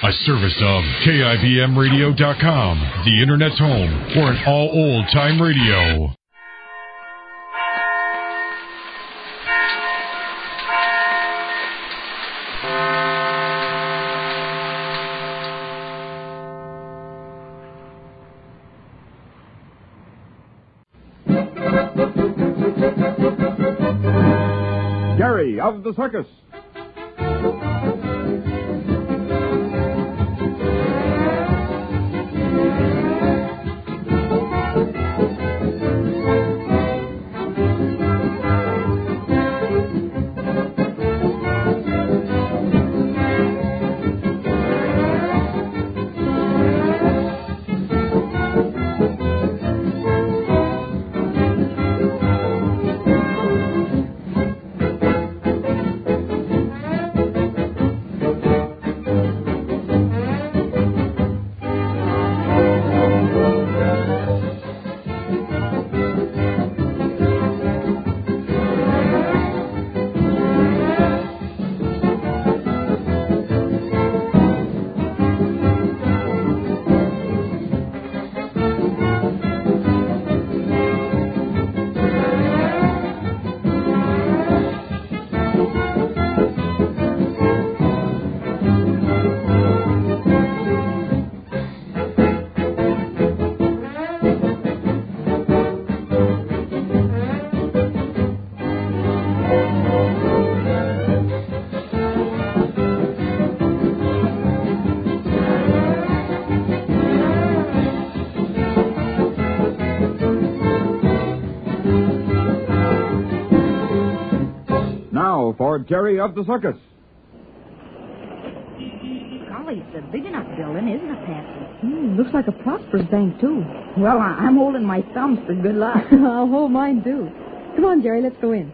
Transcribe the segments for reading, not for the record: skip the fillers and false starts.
A service of KIBMradio.com, the Internet's home for an all old-time radio. Gary of the Circus. For Jerry of the Circus. Golly, it's a big enough building, isn't it, Patsy? Looks like a prosperous bank, too. Well, I'm holding my thumbs for good luck. I'll hold mine, too. Come on, Jerry, let's go in.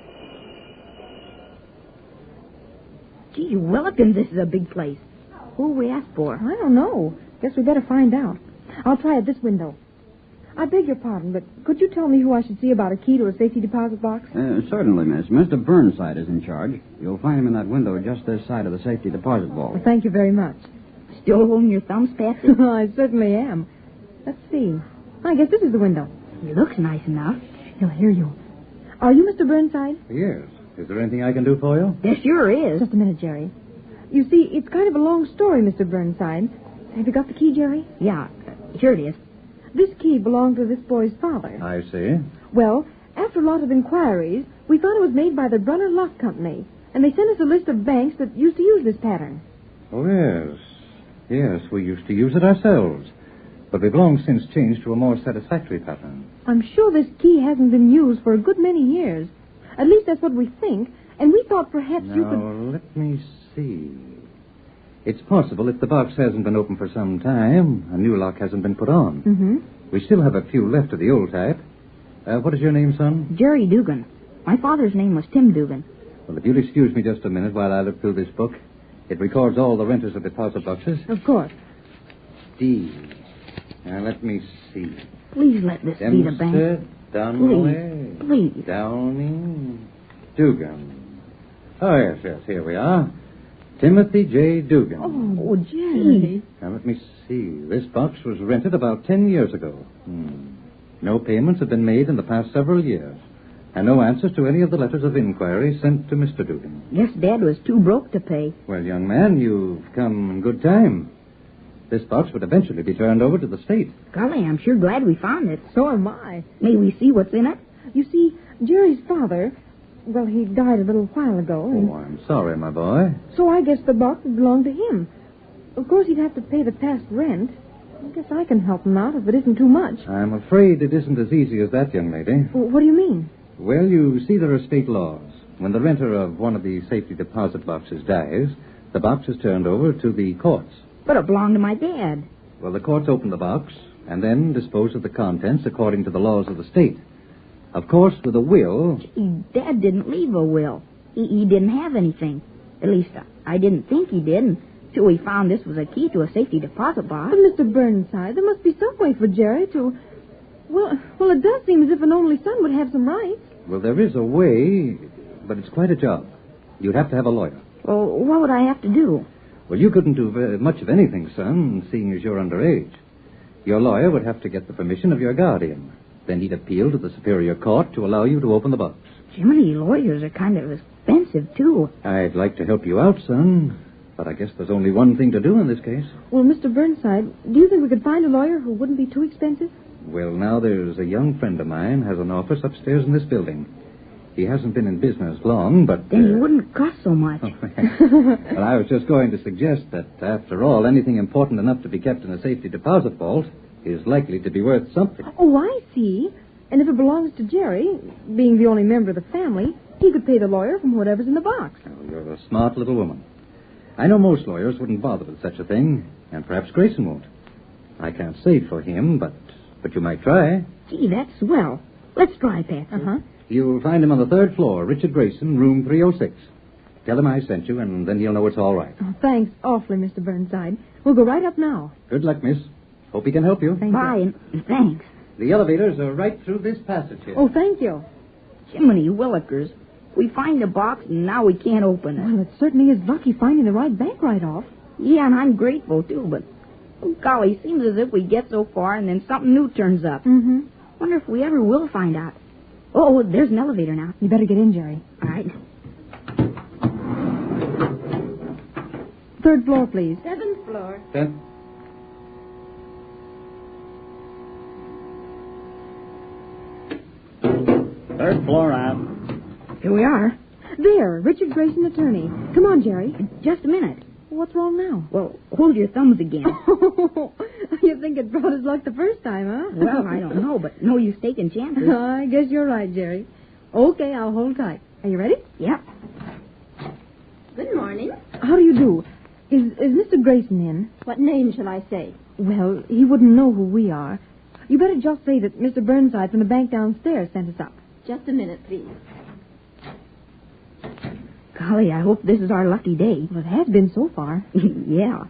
Gee Willikins, this is a big place. Who we asked for? I don't know. Guess we better find out. I'll try at this window. I beg your pardon, but could you tell me who I should see about a key to a safety deposit box? Certainly, miss. Mr. Burnside is in charge. You'll find him in that window just this side of the safety deposit vault. Well, thank you very much. Still holding your thumbs, Patsy? I certainly am. Let's see. I guess this is the window. It looks nice enough. He'll hear you. Are you Mr. Burnside? Yes. Is there anything I can do for you? There sure is. Just a minute, Jerry. You see, it's kind of a long story, Mr. Burnside. Have you got the key, Jerry? Yeah, here it is. This key belonged to this boy's father. I see. Well, after a lot of inquiries, we found it was made by the Brunner Lock Company, and they sent us a list of banks that used to use this pattern. Oh, yes. Yes, we used to use it ourselves. But we've long since changed to a more satisfactory pattern. I'm sure this key hasn't been used for a good many years. At least that's what we think, and we thought perhaps you could... Now, let me see. It's possible if the box hasn't been opened for some time, a new lock hasn't been put on. Mm-hmm. We still have a few left of the old type. What is your name, son? Jerry Dugan. My father's name was Tim Dugan. Well, if you'll excuse me just a minute while I look through this book. It records all the renters of deposit boxes. Of course. D. Now, let me see. Please let this be the bank. Dunley. Please. Downing. Dugan. Oh, yes, here we are. Timothy J. Dugan. Oh, Jerry. Now, let me see. This box was rented about 10 years ago. No payments have been made in the past several years, and no answers to any of the letters of inquiry sent to Mr. Dugan. Guess Dad was too broke to pay. Well, young man, you've come in good time. This box would eventually be turned over to the state. Golly, I'm sure glad we found it. So am I. May we see what's in it? You see, Jerry's father... Well, he died a little while ago. Oh, I'm sorry, my boy. So I guess the box would belong to him. Of course, he'd have to pay the past rent. I guess I can help him out if it isn't too much. I'm afraid it isn't as easy as that, young lady. Well, what do you mean? Well, you see, there are state laws. When the renter of one of the safety deposit boxes dies, the box is turned over to the courts. But it belonged to my dad. Well, the courts open the box and then dispose of the contents according to the laws of the state. Of course, with a will... Gee, Dad didn't leave a will. He didn't have anything. At least, I didn't think he did until we found this was a key to a safety deposit box. But, Mr. Burnside, there must be some way for Jerry to... Well, it does seem as if an only son would have some rights. Well, there is a way, but it's quite a job. You'd have to have a lawyer. Well, what would I have to do? Well, you couldn't do very much of anything, son, seeing as you're underage. Your lawyer would have to get the permission of your guardian. Then he'd appeal to the superior court to allow you to open the box. Jiminy, lawyers are kind of expensive, too. I'd like to help you out, son, but I guess there's only one thing to do in this case. Well, Mr. Burnside, do you think we could find a lawyer who wouldn't be too expensive? Well, now there's a young friend of mine has an office upstairs in this building. He hasn't been in business long, but... Then he wouldn't cost so much. Well, I was just going to suggest that, after all, anything important enough to be kept in a safety deposit vault is likely to be worth something. Oh, I see. And if it belongs to Jerry, being the only member of the family, he could pay the lawyer from whatever's in the box. Oh, you're a smart little woman. I know most lawyers wouldn't bother with such a thing, and perhaps Grayson won't. I can't say for him, but you might try. Gee, that's swell. Let's try, Patsy. Uh-huh. You'll find him on the 3rd floor, Richard Grayson, room 306. Tell him I sent you, and then he'll know it's all right. Oh, thanks awfully, Mr. Burnside. We'll go right up now. Good luck, miss. Hope he can help you. Bye, and thanks. The elevators are right through this passage here. Oh, thank you. Jiminy Willikers. We find the box, and now we can't open it. Well, it certainly is lucky finding the right bank right off. Yeah, and I'm grateful, too, but... Oh, golly, seems as if we get so far and then something new turns up. Mm-hmm. Wonder if we ever will find out. Oh, there's an elevator now. You better get in, Jerry. All right. 3rd floor, please. 7th floor. 10th. Third floor out. Here we are. There, Richard Grayson, attorney. Come on, Jerry. Just a minute. What's wrong now? Well, hold your thumbs again. You think it brought us luck the first time, huh? Well, I don't know, but no use taking chances. I guess you're right, Jerry. Okay, I'll hold tight. Are you ready? Yep. Good morning. How do you do? Is Mr. Grayson in? What name shall I say? Well, he wouldn't know who we are. You better just say that Mr. Burnside from the bank downstairs sent us up. Just a minute, please. Golly, I hope this is our lucky day. Well, it has been so far. Yeah.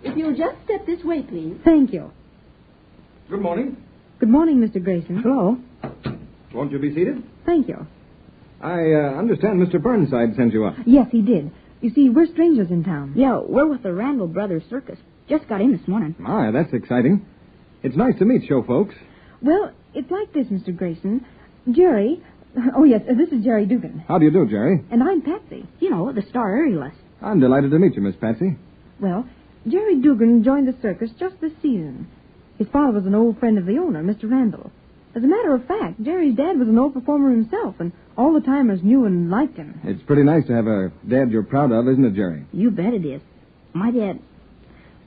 If you'll just step this way, please. Thank you. Good morning. Good morning, Mr. Grayson. Hello. Won't you be seated? Thank you. I understand Mr. Burnside sent you up. Yes, he did. You see, we're strangers in town. Yeah, we're with the Randall Brothers Circus. Just got in this morning. My, that's exciting. It's nice to meet show folks. Well, it's like this, Mr. Grayson. Jerry... Oh, yes, this is Jerry Dugan. How do you do, Jerry? And I'm Patsy. You know, the star aerialist. I'm delighted to meet you, Miss Patsy. Well, Jerry Dugan joined the circus just this season. His father was an old friend of the owner, Mr. Randall. As a matter of fact, Jerry's dad was an old performer himself, and all the timers knew and liked him. It's pretty nice to have a dad you're proud of, isn't it, Jerry? You bet it is. My dad...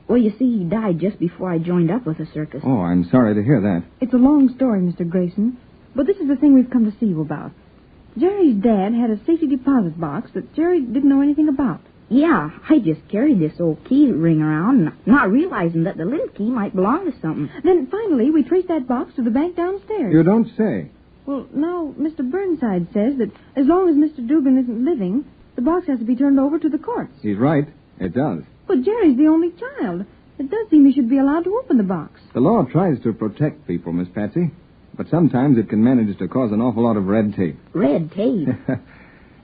Well, you see, he died just before I joined up with the circus. Oh, I'm sorry to hear that. It's a long story, Mr. Grayson, but this is the thing we've come to see you about. Jerry's dad had a safety deposit box that Jerry didn't know anything about. Yeah, I just carried this old key ring around, not realizing that the little key might belong to something. Then finally, we traced that box to the bank downstairs. You don't say. Well, now, Mr. Burnside says that as long as Mr. Dugan isn't living, the box has to be turned over to the courts. He's right. It does. But Jerry's the only child. It does seem he should be allowed to open the box. The law tries to protect people, Miss Patsy, but sometimes it can manage to cause an awful lot of red tape. Red tape?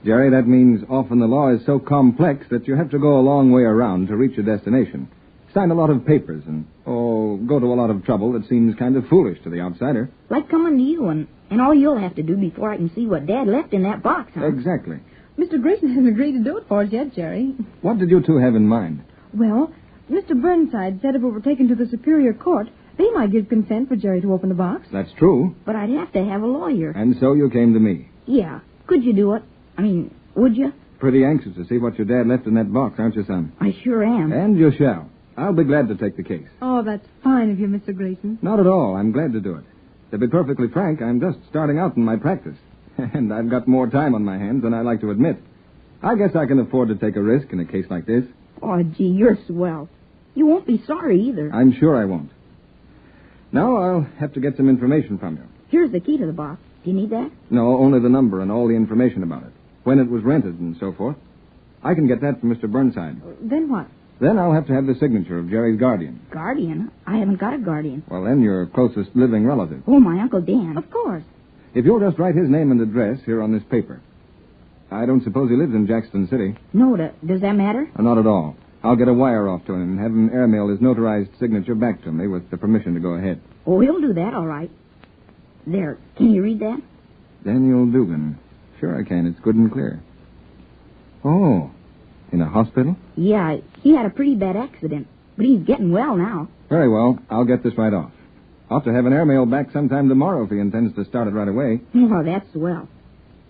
Jerry, that means often the law is so complex that you have to go a long way around to reach your destination. Sign a lot of papers and, go to a lot of trouble that seems kind of foolish to the outsider. Like coming to you and all you'll have to do before I can see what Dad left in that box, huh? Exactly. Mr. Grayson hasn't agreed to do it for us yet, Jerry. What did you two have in mind? Well, Mr. Burnside said if it were taken to the Superior Court, they might give consent for Jerry to open the box. That's true. But I'd have to have a lawyer. And so you came to me. Yeah. Could you do it? Would you? Pretty anxious to see what your dad left in that box, aren't you, son? I sure am. And you shall. I'll be glad to take the case. Oh, that's fine of you, Mr. Grayson. Not at all. I'm glad to do it. To be perfectly frank, I'm just starting out in my practice. And I've got more time on my hands than I like to admit. I guess I can afford to take a risk in a case like this. Oh, gee, you're swell. You won't be sorry either. I'm sure I won't. Now I'll have to get some information from you. Here's the key to the box. Do you need that? No, only the number and all the information about it. When it was rented and so forth. I can get that from Mr. Burnside. Then what? Then I'll have to have the signature of Jerry's guardian. Guardian? I haven't got a guardian. Well, then your closest living relative. Oh, my Uncle Dan. Of course. If you'll just write his name and address here on this paper. I don't suppose he lives in Jackson City. No, does that matter? Not at all. I'll get a wire off to him and have him airmail his notarized signature back to me with the permission to go ahead. Oh, he'll do that, all right. There, can you read that? Daniel Dugan. Sure I can. It's good and clear. Oh, in a hospital? Yeah, he had a pretty bad accident, but he's getting well now. Very well. I'll get this right off. Ought to have an airmail back sometime tomorrow if he intends to start it right away. Oh, that's swell.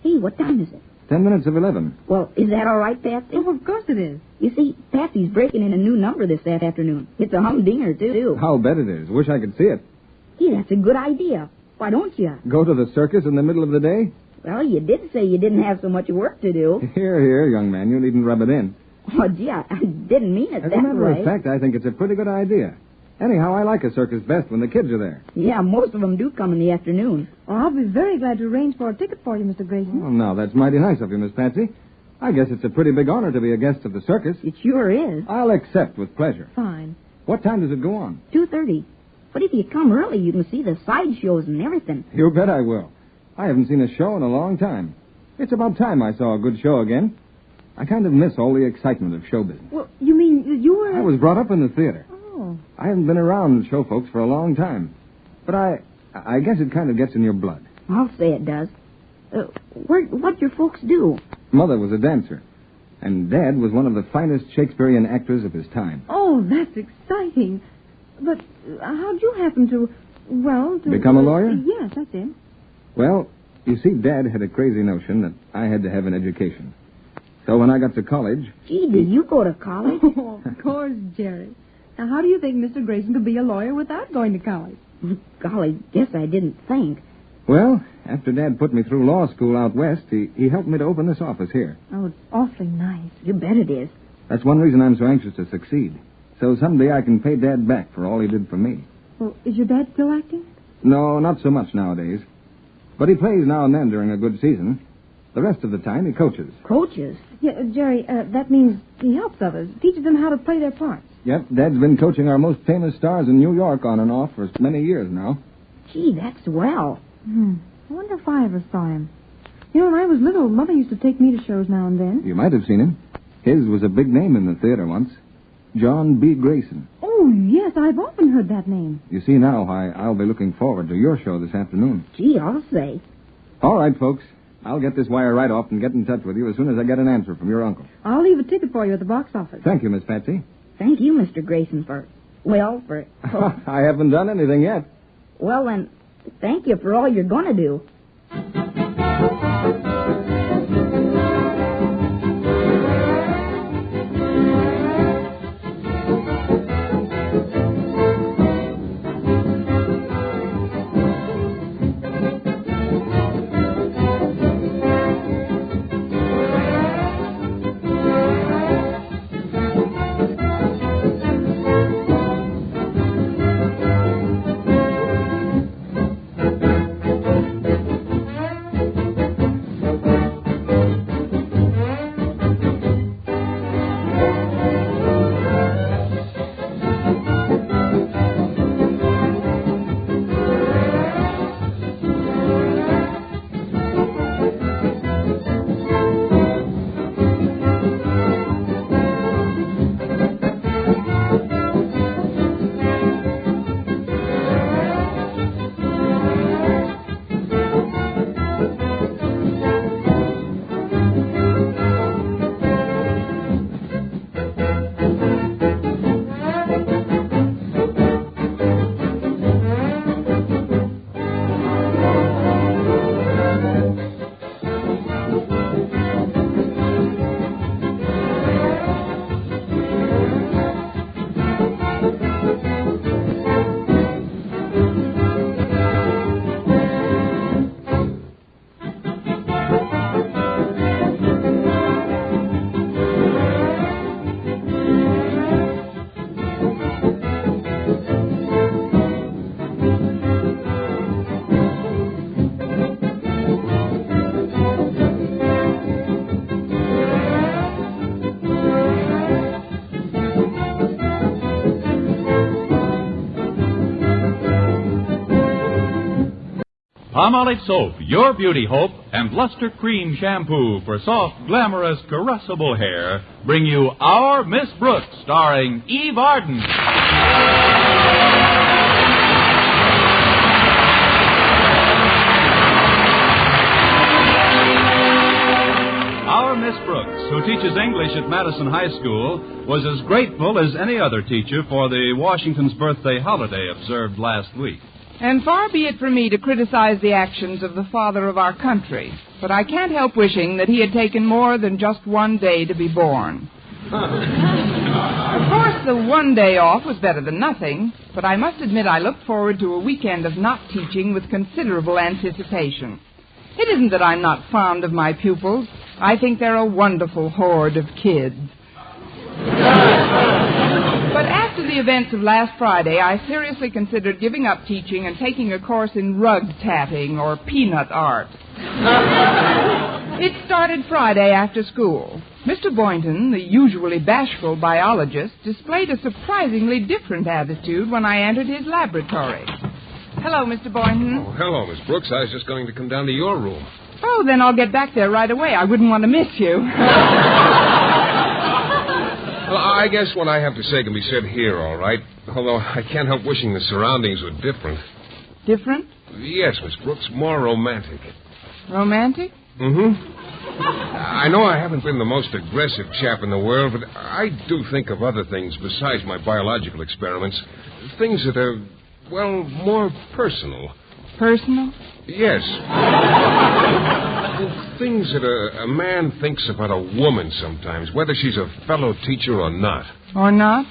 Hey, what time is it? 10 minutes of 11. Well, is that all right, Patsy? Oh, of course it is. You see, Patsy's breaking in a new number this afternoon. It's a humdinger, too. I'll bet it is. Wish I could see it. Hey, that's a good idea. Why don't you? Go to the circus in the middle of the day? Well, you did say you didn't have so much work to do. Here, young man. You needn't rub it in. Oh, gee, I didn't mean it As that a matter way. of fact, I think it's a pretty good idea. Anyhow, I like a circus best when the kids are there. Yeah, most of them do come in the afternoon. Oh, I'll be very glad to arrange for a ticket for you, Mr. Grayson. Well, now, that's mighty nice of you, Miss Patsy. I guess it's a pretty big honor to be a guest of the circus. It sure is. I'll accept with pleasure. Fine. What time does it go on? 2:30. But if you come early, you can see the sideshows and everything. You bet I will. I haven't seen a show in a long time. It's about time I saw a good show again. I kind of miss all the excitement of show business. Well, you mean you were... I was brought up in the theater. Oh. I haven't been around show folks for a long time. But I guess it kind of gets in your blood. I'll say it does. What'd your folks do? Mother was a dancer. And Dad was one of the finest Shakespearean actors of his time. Oh, that's exciting. But how'd you happen to... Well, to... Become a lawyer? Yes, that's it. Well, you see, Dad had a crazy notion that I had to have an education. So when I got to college... Gee, did you go to college? Oh, of course, Jerry. Now, how do you think Mr. Grayson could be a lawyer without going to college? Golly, guess I didn't think. Well, after Dad put me through law school out west, he helped me to open this office here. Oh, it's awfully nice. You bet it is. That's one reason I'm so anxious to succeed. So someday I can pay Dad back for all he did for me. Well, is your dad still acting? No, not so much nowadays. But he plays now and then during a good season. The rest of the time, he coaches. Coaches? Yeah, Jerry, that means he helps others, teaches them how to play their parts. Yep, Dad's been coaching our most famous stars in New York on and off for many years now. Gee, that's swell. I wonder if I ever saw him. You know, when I was little, Mother used to take me to shows now and then. You might have seen him. His was a big name in the theater once. John B. Grayson. Oh, yes, I've often heard that name. You see now why I'll be looking forward to your show this afternoon. Gee, I'll say. All right, folks. I'll get this wire right off and get in touch with you as soon as I get an answer from your uncle. I'll leave a ticket for you at the box office. Thank you, Miss Patsy. Thank you, Mr. Grayson, for... I haven't done anything yet. Well, then, thank you for all you're going to do. Palmolive Soap, your beauty hope, and Luster Cream Shampoo for soft, glamorous, caressable hair bring you Our Miss Brooks, starring Eve Arden. Our Miss Brooks, who teaches English at Madison High School, was as grateful as any other teacher for the Washington's birthday holiday observed last week. And far be it from me to criticize the actions of the father of our country, but I can't help wishing that he had taken more than just one day to be born. Of course, the one day off was better than nothing, but I must admit I looked forward to a weekend of not teaching with considerable anticipation. It isn't that I'm not fond of my pupils. I think they're a wonderful horde of kids. But after the events of last Friday, I seriously considered giving up teaching and taking a course in rug tatting or peanut art. It started Friday after school. Mr. Boynton, the usually bashful biologist, displayed a surprisingly different attitude when I entered his laboratory. Hello, Mr. Boynton. Oh, hello, Miss Brooks. I was just going to come down to your room. Oh, then I'll get back there right away. I wouldn't want to miss you. Well, I guess what I have to say can be said here, all right. Although I can't help wishing the surroundings were different. Different? Yes, Miss Brooks, more romantic. Romantic? Mm-hmm. I know I haven't been the most aggressive chap in the world, but I do think of other things besides my biological experiments. Things that are, well, more personal. Personal? Yes. Things that a man thinks about a woman sometimes, whether she's a fellow teacher or not. Or not?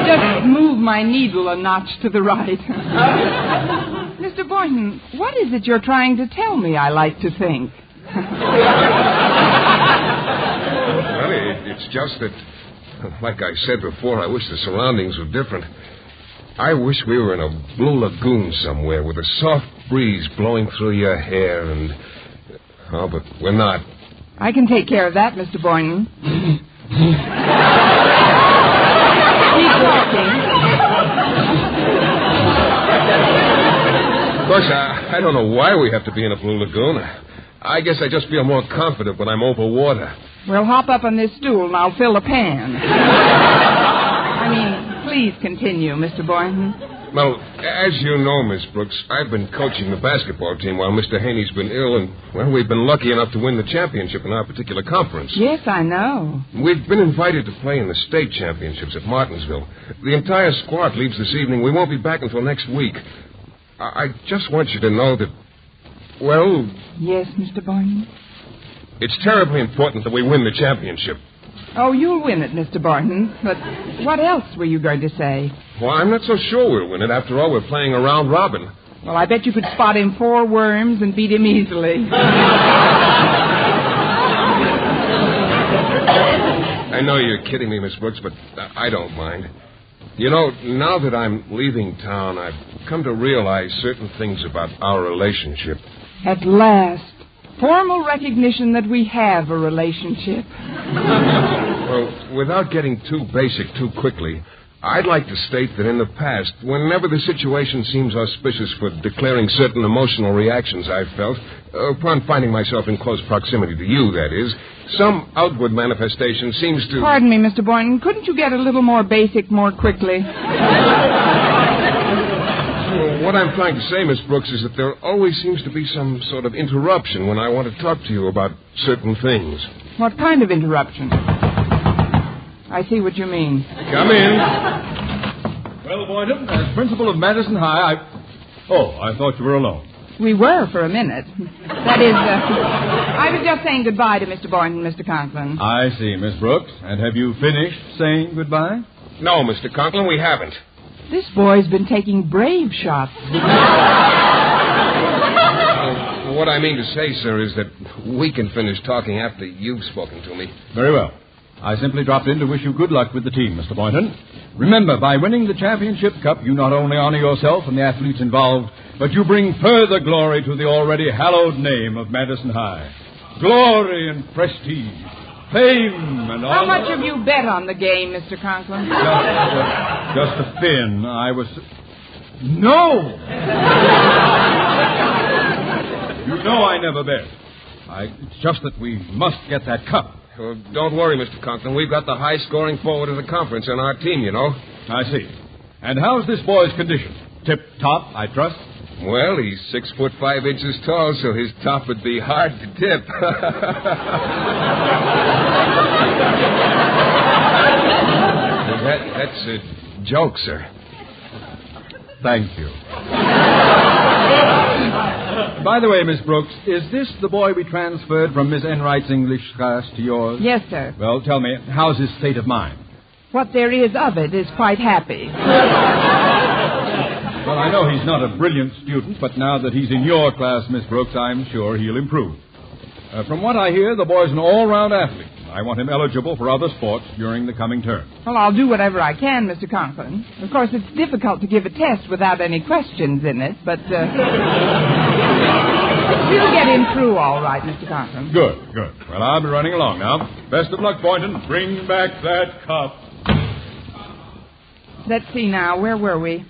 Just move my needle a notch to the right. Mr. Boynton, what is it you're trying to tell me I like to think? Well, it's just that, like I said before, I wish the surroundings were different. I wish we were in a blue lagoon somewhere with a soft breeze blowing through your hair and... Oh, but we're not. I can take care of that, Mr. Boynton. Keep walking. Of course, I don't know why we have to be in a blue lagoon. I guess I just feel more confident when I'm over water. Well, hop up on this stool and I'll fill a pan. Please continue, Mr. Boynton. Well, as you know, Miss Brooks, I've been coaching the basketball team while Mr. Haney's been ill, and, well, we've been lucky enough to win the championship in our particular conference. Yes, I know. We've been invited to play in the state championships at Martinsville. The entire squad leaves this evening. We won't be back until next week. I just want you to know that, well... Yes, Mr. Boynton? It's terribly important that we win the championship. Oh, you'll win it, Mr. Boynton. But what else were you going to say? Well, I'm not so sure we'll win it. After all, we're playing a round robin. Well, I bet you could spot him 4 worms and beat him easily. I know you're kidding me, Miss Brooks, but I don't mind. You know, now that I'm leaving town, I've come to realize certain things about our relationship. At last. Formal recognition that we have a relationship. Well, without getting too basic too quickly, I'd like to state that in the past, whenever the situation seems auspicious for declaring certain emotional reactions I've felt, upon finding myself in close proximity to you, that is, some outward manifestation seems to... Pardon me, Mr. Boynton. Couldn't you get a little more basic more quickly? What I'm trying to say, Miss Brooks, is that there always seems to be some sort of interruption when I want to talk to you about certain things. What kind of interruption? I see what you mean. Come in. Well, Boynton, as principal of Madison High, I thought you were alone. We were for a minute. That is, I was just saying goodbye to Mr. Boynton, Mr. Conklin. I see, Miss Brooks. And have you finished saying goodbye? No, Mr. Conklin, we haven't. This boy's been taking brave shots. What I mean to say, sir, is that we can finish talking after you've spoken to me. Very well. I simply dropped in to wish you good luck with the team, Mr. Boynton. Remember, by winning the championship cup, you not only honor yourself and the athletes involved, but you bring further glory to the already hallowed name of Madison High. Glory and prestige, fame and all... How much have you bet on the game, Mr. Conklin? Just a fin. I was... No! You know I never bet. It's just that we must get that cup. Well, don't worry, Mr. Conklin. We've got the high-scoring forward of the conference on our team, you know. I see. And how's this boy's condition? Tip-top, I trust? Well, he's 6'5" tall, so his top would be hard to tip. That's a joke, sir. Thank you. By the way, Miss Brooks, is this the boy we transferred from Miss Enright's English class to yours? Yes, sir. Well, tell me, how's his state of mind? What there is of it is quite happy. Well, I know he's not a brilliant student, but now that he's in your class, Miss Brooks, I'm sure he'll improve. From what I hear, the boy's an all-round athlete. I want him eligible for other sports during the coming term. Well, I'll do whatever I can, Mr. Conklin. Of course, it's difficult to give a test without any questions in it, but we'll get him through all right, Mr. Conklin. Good. Well, I'll be running along now. Best of luck, Boynton. Bring back that cup. Let's see now. Where were we?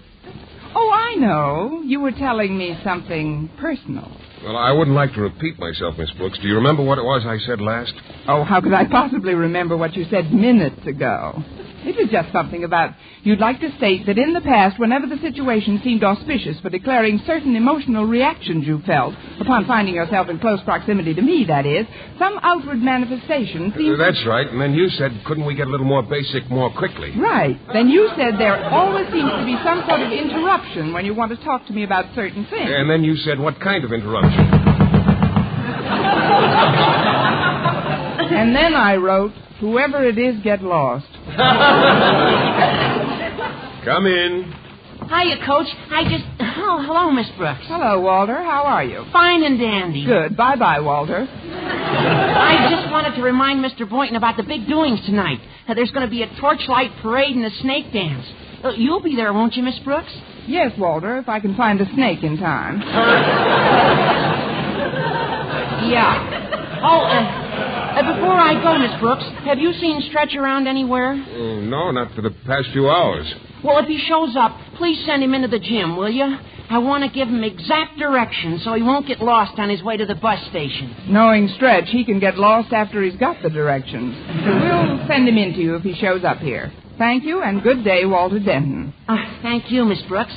Oh, I know. You were telling me something personal. Well, I wouldn't like to repeat myself, Miss Brooks. Do you remember what it was I said last? Oh, how could I possibly remember what you said minutes ago? It was just something about you'd like to state that in the past, whenever the situation seemed auspicious for declaring certain emotional reactions you felt upon finding yourself in close proximity to me, that is, some outward manifestation seemed... That's right. And then you said, couldn't we get a little more basic more quickly? Right. Then you said there always seems to be some sort of interruption when you want to talk to me about certain things. And then you said, what kind of interruption? And then I wrote, whoever it is, get lost. Come in. Hiya, Coach. Oh, hello, Miss Brooks. Hello, Walter. How are you? Fine and dandy. Good. Bye-bye, Walter. I just wanted to remind Mr. Boynton about the big doings tonight. There's going to be a torchlight parade and a snake dance. You'll be there, won't you, Miss Brooks? Yes, Walter, if I can find a snake in time. Yeah. Oh, before I go, Miss Brooks, have you seen Stretch around anywhere? No, not for the past few hours. Well, if he shows up, please send him into the gym, will you? I want to give him exact directions so he won't get lost on his way to the bus station. Knowing Stretch, he can get lost after he's got the directions. We'll send him in to you if he shows up here. Thank you, and good day, Walter Denton. Thank you, Miss Brooks.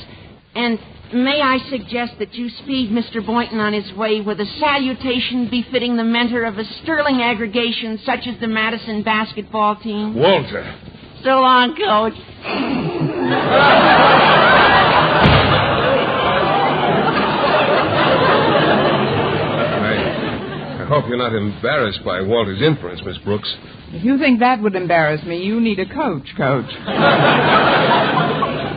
And may I suggest that you speed Mr. Boynton on his way with a salutation befitting the mentor of a sterling aggregation such as the Madison basketball team? Walter. So long, Coach. I hope you're not embarrassed by Walter's inference, Miss Brooks. If you think that would embarrass me, you need a coach.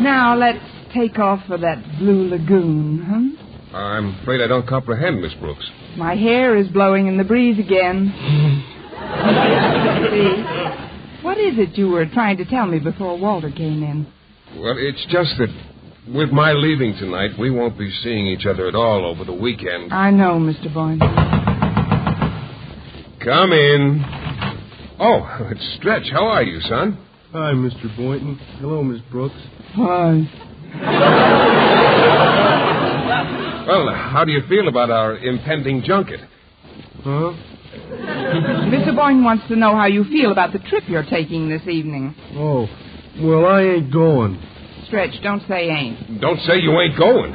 Now, let's take off for that blue lagoon, huh? I'm afraid I don't comprehend, Miss Brooks. My hair is blowing in the breeze again. See? What is it you were trying to tell me before Walter came in? Well, it's just that with my leaving tonight, we won't be seeing each other at all over the weekend. I know, Mr. Boynton. Come in. Oh, it's Stretch. How are you, son? Hi, Mr. Boynton. Hello, Miss Brooks. Hi. Well, how do you feel about our impending junket? Huh? Mr. Boynton wants to know how you feel about the trip you're taking this evening. Oh, well, I ain't going. Stretch, don't say ain't. Don't say you ain't going.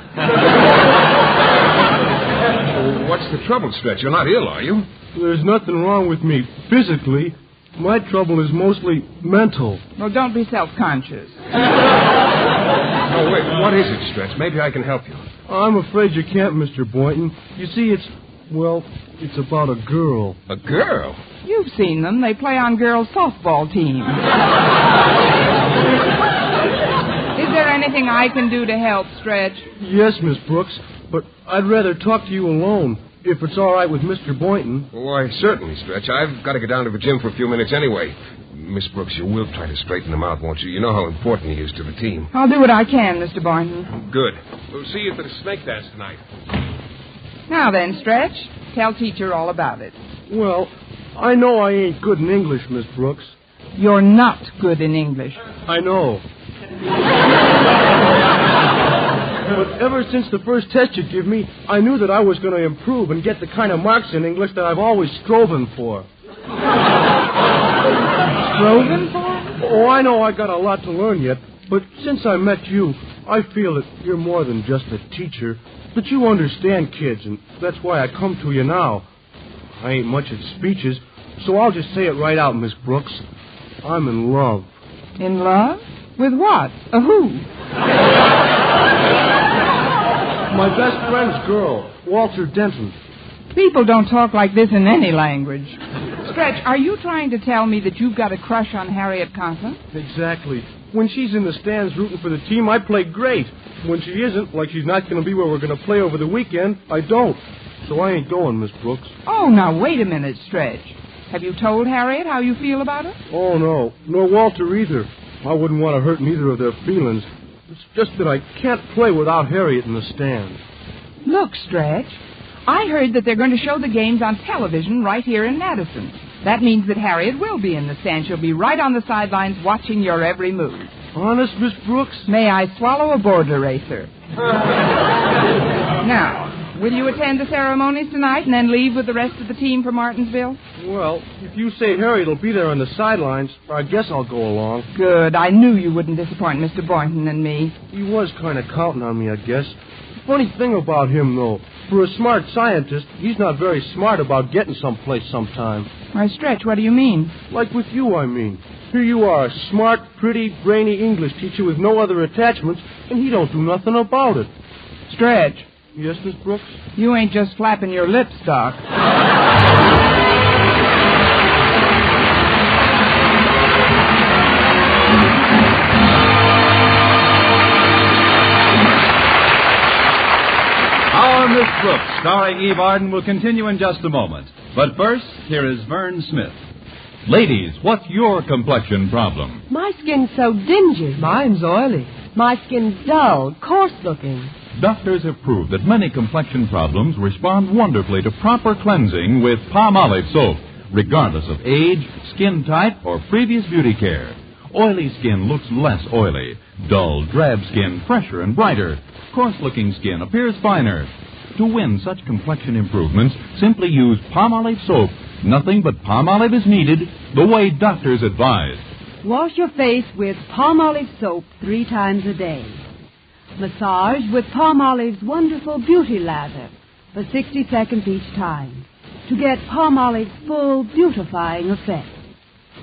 What's the trouble, Stretch? You're not ill, are you? There's nothing wrong with me physically. My trouble is mostly mental. Well, don't be self-conscious. Oh, wait, what is it, Stretch? Maybe I can help you. I'm afraid you can't, Mr. Boynton. You see, it's about a girl. A girl? You've seen them. They play on girls' softball teams. Is there anything I can do to help, Stretch? Yes, Miss Brooks, but I'd rather talk to you alone, if it's all right with Mr. Boynton. Why, certainly, Stretch. I've got to get down to the gym for a few minutes anyway. Miss Brooks, you will try to straighten him out, won't you? You know how important he is to the team. I'll do what I can, Mr. Boynton. Good. We'll see you at the snake dance tonight. Now then, Stretch, tell teacher all about it. Well, I know I ain't good in English, Miss Brooks. You're not good in English. I know. But ever since the first test you give me, I knew that I was going to improve and get the kind of marks in English that I've always striven for. Striving for? Oh, I know I got a lot to learn yet, but since I met you, I feel that you're more than just a teacher, that you understand kids, and that's why I come to you now. I ain't much at speeches, so I'll just say it right out, Miss Brooks. I'm in love. In love? With what? Who? My best friend's girl, Walter Denton. People don't talk like this in any language. Stretch, are you trying to tell me that you've got a crush on Harriet Conklin? Exactly. When she's in the stands rooting for the team, I play great. When she isn't, like she's not going to be where we're going to play over the weekend, I don't. So I ain't going, Miss Brooks. Oh, now, wait a minute, Stretch. Have you told Harriet how you feel about her? Oh, no. Nor Walter either. I wouldn't want to hurt neither of their feelings. It's just that I can't play without Harriet in the stands. Look, Stretch, I heard that they're going to show the games on television right here in Madison. That means that Harriet will be in the stands. She'll be right on the sidelines watching your every move. Honest, Miss Brooks? May I swallow a board eraser? Now, will you attend the ceremonies tonight and then leave with the rest of the team for Martinsville? Well, if you say Harriet will be there on the sidelines, I guess I'll go along. Good. I knew you wouldn't disappoint Mr. Boynton and me. He was kind of counting on me, I guess. Funny thing about him, though, for a smart scientist, he's not very smart about getting someplace sometime. Why, Stretch, what do you mean? Like with you, I mean. Here you are, a smart, pretty, brainy English teacher with no other attachments, and he don't do nothing about it. Stretch. Yes, Miss Brooks? You ain't just flapping your lips, Doc. Our Miss Brooks, starring Eve Arden, will continue in just a moment. But first, here is Vern Smith. Ladies, what's your complexion problem? My skin's so dingy. Mine's oily. My skin's dull, coarse-looking. Doctors have proved that many complexion problems respond wonderfully to proper cleansing with Palmolive soap, regardless of age, skin type, or previous beauty care. Oily skin looks less oily. Dull, drab skin fresher and brighter. Coarse-looking skin appears finer. To win such complexion improvements, simply use Palmolive soap. Nothing but Palmolive is needed, the way doctors advise. Wash your face with Palmolive soap 3 times a day. Massage with Palmolive's wonderful beauty lather for 60 seconds each time to get Palmolive's full beautifying effect.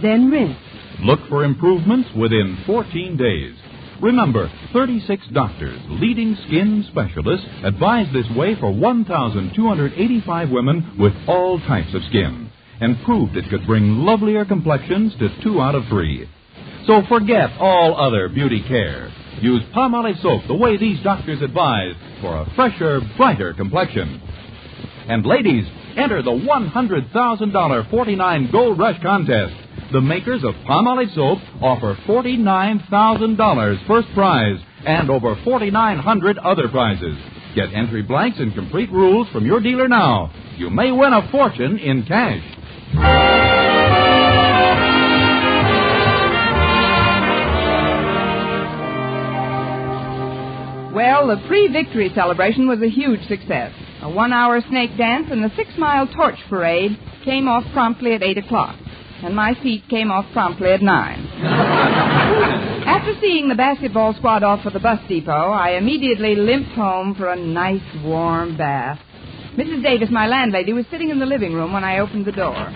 Then rinse. Look for improvements within 14 days. Remember, 36 doctors, leading skin specialists, advise this way for 1,285 women with all types of skin, and proved it could bring lovelier complexions to 2 out of 3. So forget all other beauty care. Use Palmolive soap the way these doctors advise for a fresher, brighter complexion. And ladies, enter the $100,000 49 Gold Rush contest. The makers of Palmolive soap offer $49,000 first prize and over 4,900 other prizes. Get entry blanks and complete rules from your dealer now. You may win a fortune in cash. Well, the pre-victory celebration was a huge success. A 1-hour snake dance and the 6-mile torch parade came off promptly at 8 o'clock. And my seat came off promptly at 9. After seeing the basketball squad off for the bus depot, I immediately limped home for a nice, warm bath. Mrs. Davis, my landlady, was sitting in the living room when I opened the door.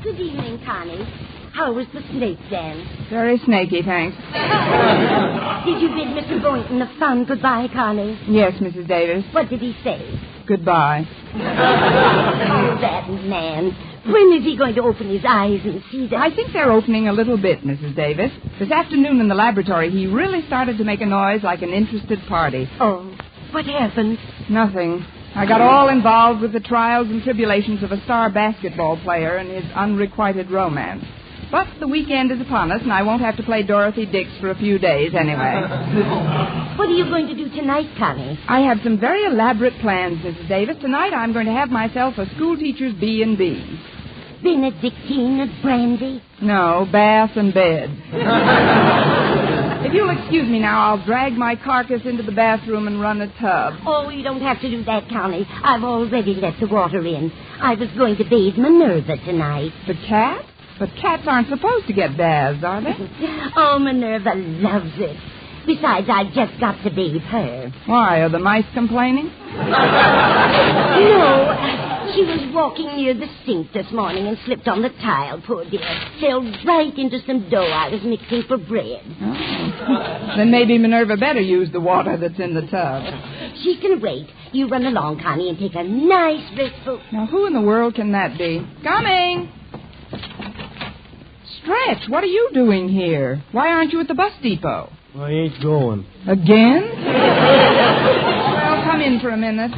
Good evening, Connie. How was the snake dance? Very snaky, thanks. Did you bid Mr. Boynton a fond goodbye, Connie? Yes, Mrs. Davis. What did he say? Goodbye. Oh, that man. When is he going to open his eyes and see that? I think they're opening a little bit, Mrs. Davis. This afternoon in the laboratory, he really started to make a noise like an interested party. Oh, what happened? Nothing. I got all involved with the trials and tribulations of a star basketball player and his unrequited romance. But the weekend is upon us, and I won't have to play Dorothy Dix for a few days anyway. What are you going to do tonight, Connie? I have some very elaborate plans, Mrs. Davis. Tonight I'm going to have myself a schoolteacher's B&B. Benedictine and brandy? No, bath and bed. If you'll excuse me now, I'll drag my carcass into the bathroom and run a tub. Oh, you don't have to do that, Connie. I've already let the water in. I was going to bathe Minerva tonight. The cat? But cats aren't supposed to get baths, are they? Oh, Minerva loves it. Besides, I've just got to bathe her. Why, are the mice complaining? No, she was walking near the sink this morning and slipped on the tile, poor dear. Fell right into some dough I was mixing for bread. Oh. Then maybe Minerva better use the water that's in the tub. She can wait. You run along, Connie, and take a nice restful... Now, who in the world can that be? Coming! Stretch, what are you doing here? Why aren't you at the bus depot? I ain't going. Again? Well, come in for a minute.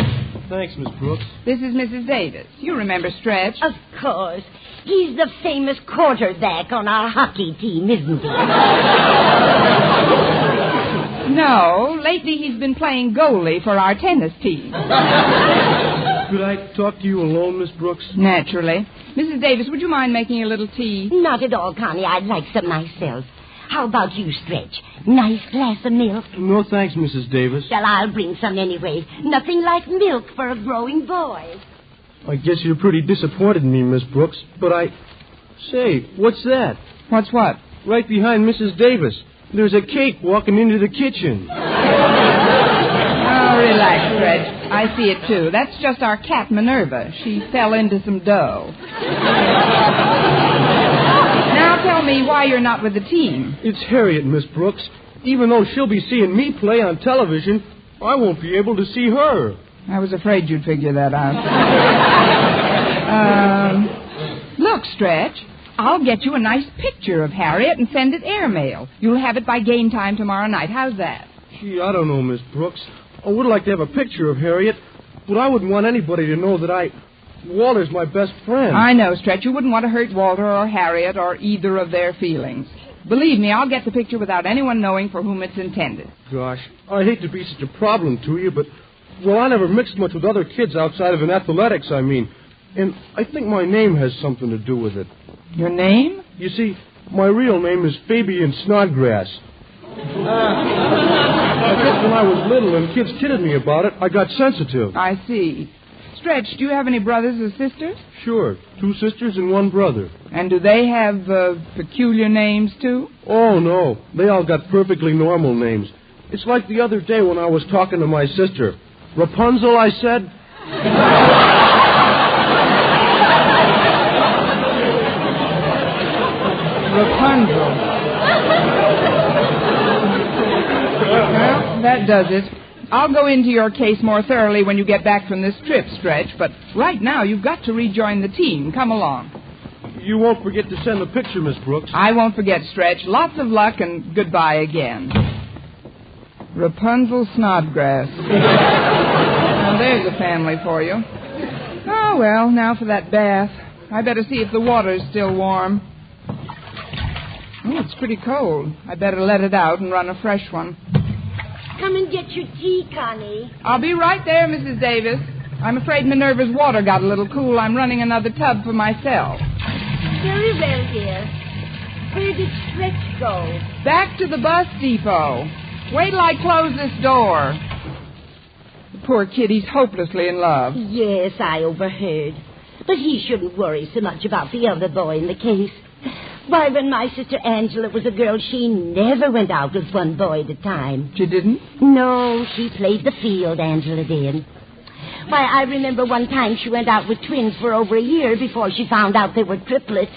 Thanks, Miss Brooks. This is Mrs. Davis. You remember Stretch? Of course. He's the famous quarterback on our hockey team, isn't he? No, lately he's been playing goalie for our tennis team. Could I talk to you alone, Miss Brooks? Naturally. Mrs. Davis, would you mind making a little tea? Not at all, Connie. I'd like some myself. How about you, Stretch? Nice glass of milk? No, thanks, Mrs. Davis. Well, I'll bring some anyway. Nothing like milk for a growing boy. I guess you're pretty disappointed in me, Miss Brooks, but Say, what's that? What's what? Right behind Mrs. Davis. There's a cake walking into the kitchen. Oh, relax, Stretch. I see it, too. That's just our cat, Minerva. She fell into some dough. Now tell me why you're not with the team. It's Harriet, Miss Brooks. Even though she'll be seeing me play on television, I won't be able to see her. I was afraid you'd figure that out. Look, Stretch. I'll get you a nice picture of Harriet and send it airmail. You'll have it by game time tomorrow night. How's that? Gee, I don't know, Miss Brooks. I would like to have a picture of Harriet, but I wouldn't want anybody to know that Walter's my best friend. I know, Stretch. You wouldn't want to hurt Walter or Harriet or either of their feelings. Believe me, I'll get the picture without anyone knowing for whom it's intended. Gosh, I hate to be such a problem to you, but, well, I never mixed much with other kids outside of in athletics, I mean. And I think my name has something to do with it. Your name? You see, my real name is Fabian Snodgrass. I guess when I was little and kids kidded me about it, I got sensitive. I see. Stretch, do you have any brothers or sisters? Sure. 2 sisters and 1 brother. And do they have peculiar names, too? Oh, no. They all got perfectly normal names. It's like the other day when I was talking to my sister. Rapunzel, I said. Rapunzel. Well, that does it. I'll go into your case more thoroughly when you get back from this trip, Stretch, but right now you've got to rejoin the team. Come along. You won't forget to send the picture, Miss Brooks. I won't forget, Stretch. Lots of luck and goodbye again. Rapunzel Snodgrass. Now, there's a family for you. Oh, well, now for that bath. I better see if the water's still warm. Oh, it's pretty cold. I better let it out and run a fresh one. Come and get your tea, Connie. I'll be right there, Mrs. Davis. I'm afraid Minerva's water got a little cool. I'm running another tub for myself. Very well, dear. Where did Stretch go? Back to the bus depot. Wait till I close this door. The poor kid, he's hopelessly in love. Yes, I overheard. But he shouldn't worry so much about the other boy in the case. Why, when my sister Angela was a girl, she never went out with one boy at a time. She didn't? No, she played the field, Angela did. Why, I remember one time she went out with twins for over a year before she found out they were triplets.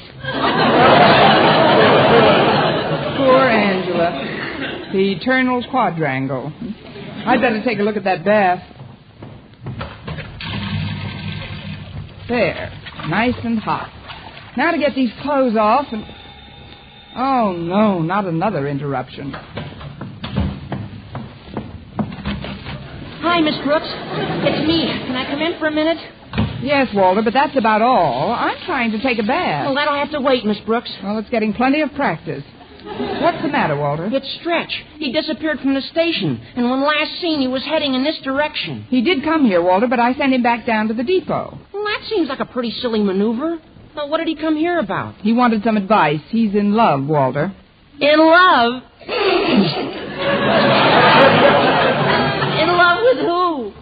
Poor Angela. The eternal quadrangle. I'd better take a look at that bath. There. Nice and hot. Now to get these clothes off and... Oh, no, not another interruption. Hi, Miss Brooks. It's me. Can I come in for a minute? Yes, Walter, but that's about all. I'm trying to take a bath. Well, that'll have to wait, Miss Brooks. Well, it's getting plenty of practice. What's the matter, Walter? It's Stretch. He disappeared from the station, and when last seen, he was heading in this direction. He did come here, Walter, but I sent him back down to the depot. Well, that seems like a pretty silly maneuver. Well, what did he come here about? He wanted some advice. He's in love, Walter. In love? In love with who?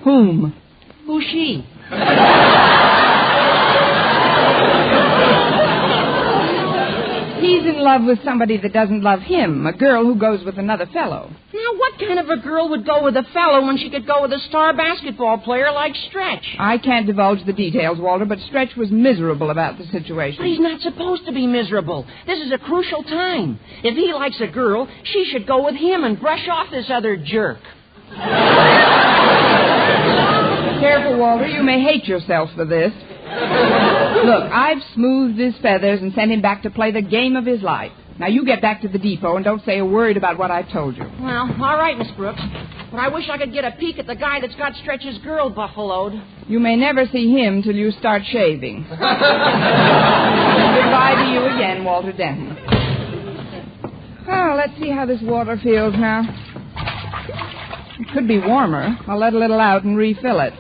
Whom? Who's she? He's in love with somebody that doesn't love him, a girl who goes with another fellow. Now, what kind of a girl would go with a fellow when she could go with a star basketball player like Stretch? I can't divulge the details, Walter, but Stretch was miserable about the situation. But he's not supposed to be miserable. This is a crucial time. If he likes a girl, she should go with him and brush off this other jerk. Careful, Walter. You may hate yourself for this. Look, I've smoothed his feathers and sent him back to play the game of his life. Now, you get back to the depot and don't say a word about what I've told you. Well, all right, Miss Brooks. But I wish I could get a peek at the guy that's got Stretch's girl buffaloed. You may never see him till you start shaving. Goodbye to you again, Walter Denton. Oh, let's see how this water feels now. It could be warmer. I'll let a little out and refill it.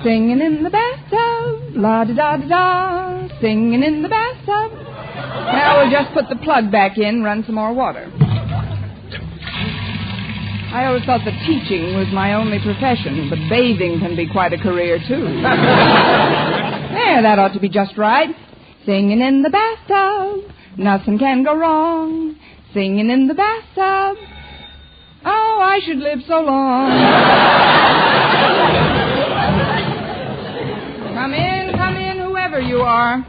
Singing in the bathtub, la-da-da-da-da, singing in the bathtub. Now we'll just put the plug back in, run some more water. I always thought that teaching was my only profession, but bathing can be quite a career, too. There, that ought to be just right. Singing in the bathtub, nothing can go wrong. Singing in the bathtub, oh, I should live so long. Come in, whoever you are.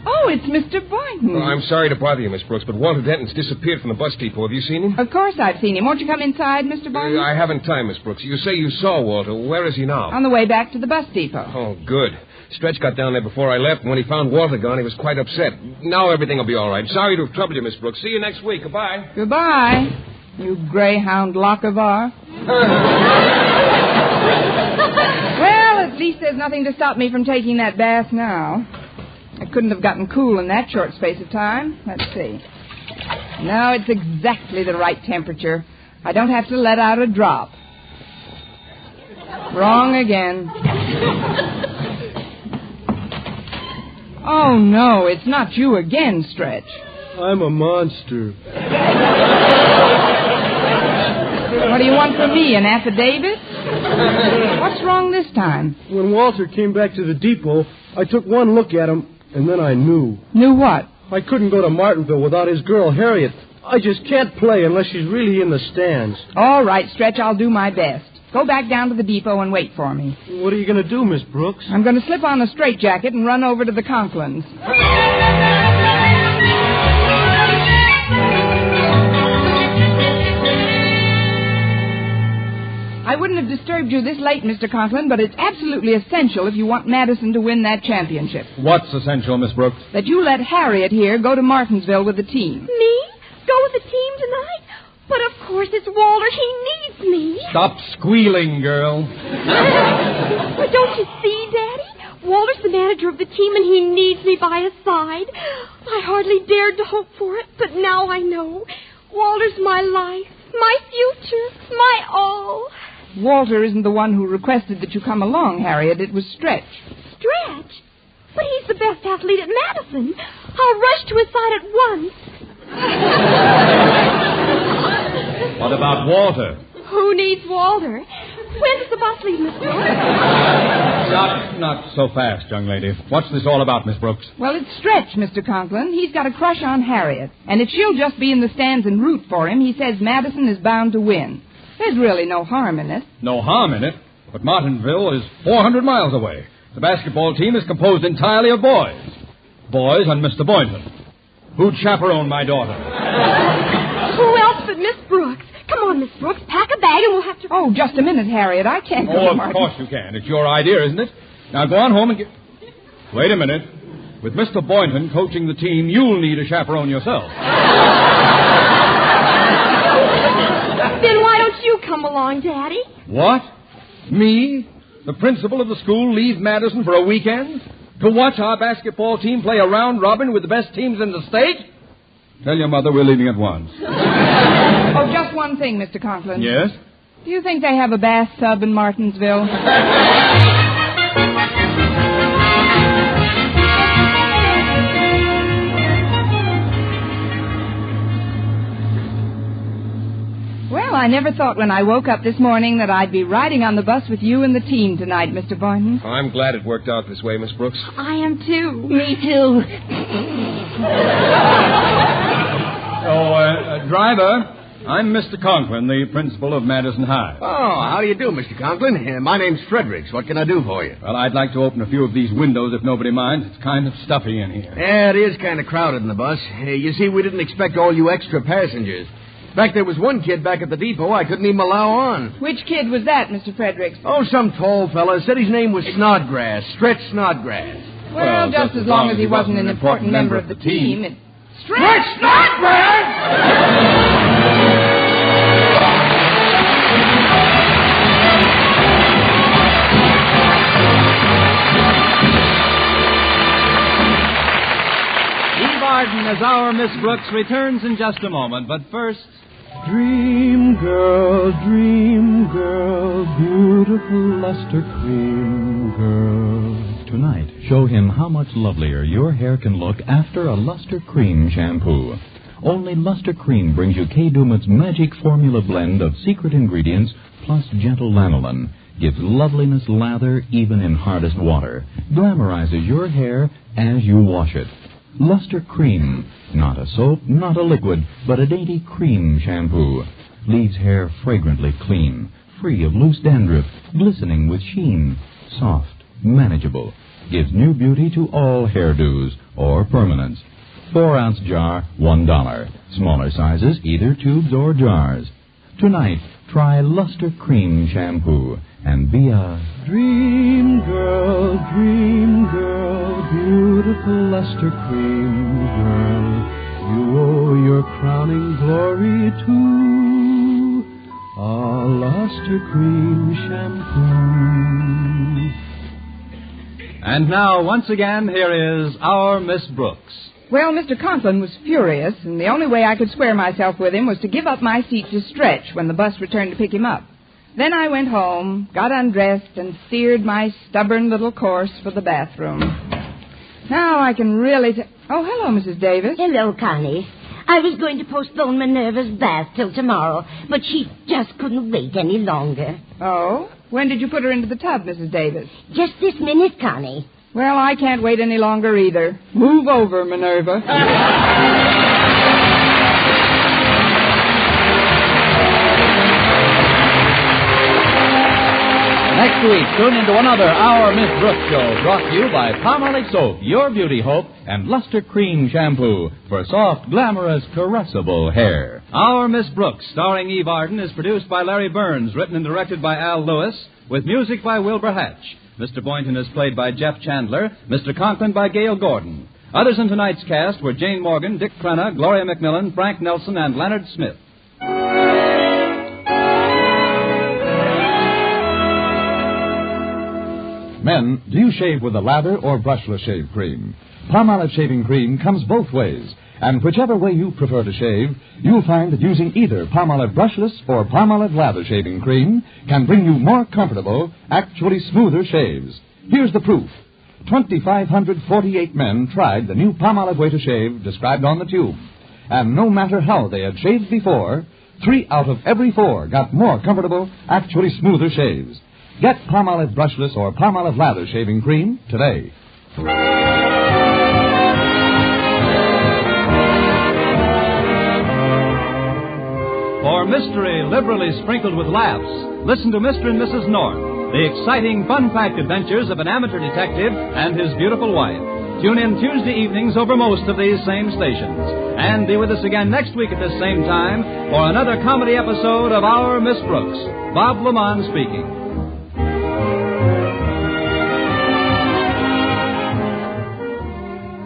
Oh, it's Mr. Boynton. Oh, I'm sorry to bother you, Miss Brooks, but Walter Denton's disappeared from the bus depot. Have you seen him? Of course I've seen him. Won't you come inside, Mr. Boynton? I haven't time, Miss Brooks. You say you saw Walter. Where is he now? On the way back to the bus depot. Oh, good. Stretch got down there before I left, and when he found Walter gone, he was quite upset. Now everything will be all right. Sorry to have troubled you, Miss Brooks. See you next week. Goodbye. Goodbye, you greyhound Lochinvar. Well, at least there's nothing to stop me from taking that bath now. I couldn't have gotten cool in that short space of time. Let's see. No, it's exactly the right temperature. I don't have to let out a drop. Wrong again. Oh, no, it's not you again, Stretch. I'm a monster. What do you want from me, an affidavit? What's wrong this time? When Walter came back to the depot, I took one look at him, and then I knew. Knew what? I couldn't go to Martinville without his girl, Harriet. I just can't play unless she's really in the stands. All right, Stretch, I'll do my best. Go back down to the depot and wait for me. What are you going to do, Miss Brooks? I'm going to slip on a straitjacket and run over to the Conklins. I wouldn't have disturbed you this late, Mr. Conklin, but it's absolutely essential if you want Madison to win that championship. What's essential, Miss Brooks? That you let Harriet here go to Martinsville with the team. Me? Go with the team tonight? But of course it's Walter. He needs me. Stop squealing, girl. But don't you see, Daddy? Walter's the manager of the team, and he needs me by his side. I hardly dared to hope for it, but now I know. Walter's my life, my future, my all. Walter isn't the one who requested that you come along, Harriet. It was Stretch. Stretch? But he's the best athlete at Madison. I'll rush to his side at once. What about Walter? Who needs Walter? When does the bus leave, Miss Brooks? Not so fast, young lady. What's this all about, Miss Brooks? Well, it's Stretch, Mr. Conklin. He's got a crush on Harriet. And if she'll just be in the stands and root for him, he says Madison is bound to win. There's really no harm in it. No harm in it? But Martinsville is 400 miles away. The basketball team is composed entirely of boys. Boys and Mr. Boynton. Who'd chaperone my daughter? Who else but Miss Brooks? Come on, Miss Brooks. Pack a bag and we'll have to... Oh, just a minute, Harriet. I can't go to Of course you can. It's your idea, isn't it? Now go on home and get... Wait a minute. With Mr. Boynton coaching the team, you'll need a chaperone yourself. Then why don't you come along, Daddy? What? Me? The principal of the school leave Madison for a weekend? To watch our basketball team play a round robin with the best teams in the state? Tell your mother we're leaving at once. Oh, just one thing, Mr. Conklin. Yes? Do you think they have a bathtub in Martinsville? I never thought when I woke up this morning that I'd be riding on the bus with you and the team tonight, Mr. Boynton. Oh, I'm glad it worked out this way, Miss Brooks. I am, too. Me too. Driver, I'm Mr. Conklin, the principal of Madison High. Oh, how do you do, Mr. Conklin? My name's Fredericks. What can I do for you? Well, I'd like to open a few of these windows if nobody minds. It's kind of stuffy in here. Yeah, it is kind of crowded in the bus. You see, we didn't expect all you extra passengers. In fact, there was one kid back at the depot I couldn't even allow on. Which kid was that, Mr. Fredericks? Oh, some tall fella. Said his name was Snodgrass. Stretch Snodgrass. Well, just as long as he wasn't an important member of the team. Stretch Snodgrass! As our Miss Brooks returns in just a moment, but first... Dream girl, beautiful luster cream girl. Tonight, show him how much lovelier your hair can look after a Luster Cream shampoo. Only Luster Cream brings you Kay Daumit's magic formula blend of secret ingredients plus gentle lanolin. Gives loveliness lather even in hardest water. Glamorizes your hair as you wash it. Luster Cream. Not a soap, not a liquid, but a dainty cream shampoo. Leaves hair fragrantly clean, free of loose dandruff, glistening with sheen. Soft, manageable. Gives new beauty to all hairdos or permanents. 4-ounce jar, $1. Smaller sizes, either tubes or jars. Tonight, try Luster Cream shampoo and be a dream girl, beautiful luster cream girl. You owe your crowning glory to a luster cream shampoo. And now, once again, here is our Miss Brooks. Well, Mr. Conklin was furious, and the only way I could square myself with him was to give up my seat to Stretch when the bus returned to pick him up. Then I went home, got undressed, and steered my stubborn little course for the bathroom. Now I can really... Oh, hello, Mrs. Davis. Hello, Connie. I was going to postpone Minerva's bath till tomorrow, but she just couldn't wait any longer. Oh? When did you put her into the tub, Mrs. Davis? Just this minute, Connie. Well, I can't wait any longer either. Move over, Minerva. Next week, tune into another Our Miss Brooks show brought to you by Palmolive Soap, Your Beauty Hope, and Luster Cream Shampoo for soft, glamorous, caressable hair. Our Miss Brooks, starring Eve Arden, is produced by Larry Burns, written and directed by Al Lewis, with music by Wilbur Hatch. Mr. Boynton is played by Jeff Chandler, Mr. Conklin by Gail Gordon. Others in tonight's cast were Jane Morgan, Dick Crenna, Gloria McMillan, Frank Nelson, and Leonard Smith. Men, do you shave with a lather or brushless shave cream? Palmolive shaving cream comes both ways, and whichever way you prefer to shave, you'll find that using either Palmolive brushless or Palmolive lather shaving cream can bring you more comfortable, actually smoother shaves. Here's the proof. 2,548 men tried the new Palmolive way to shave described on the tube, and no matter how they had shaved before, 3 out of every 4 got more comfortable, actually smoother shaves. Get Palmolive brushless or Palmolive lather shaving cream today. For mystery liberally sprinkled with laughs, listen to Mr. and Mrs. North, the exciting, fun-packed adventures of an amateur detective and his beautiful wife. Tune in Tuesday evenings over most of these same stations. And be with us again next week at this same time for another comedy episode of Our Miss Brooks. Bob Lamont speaking.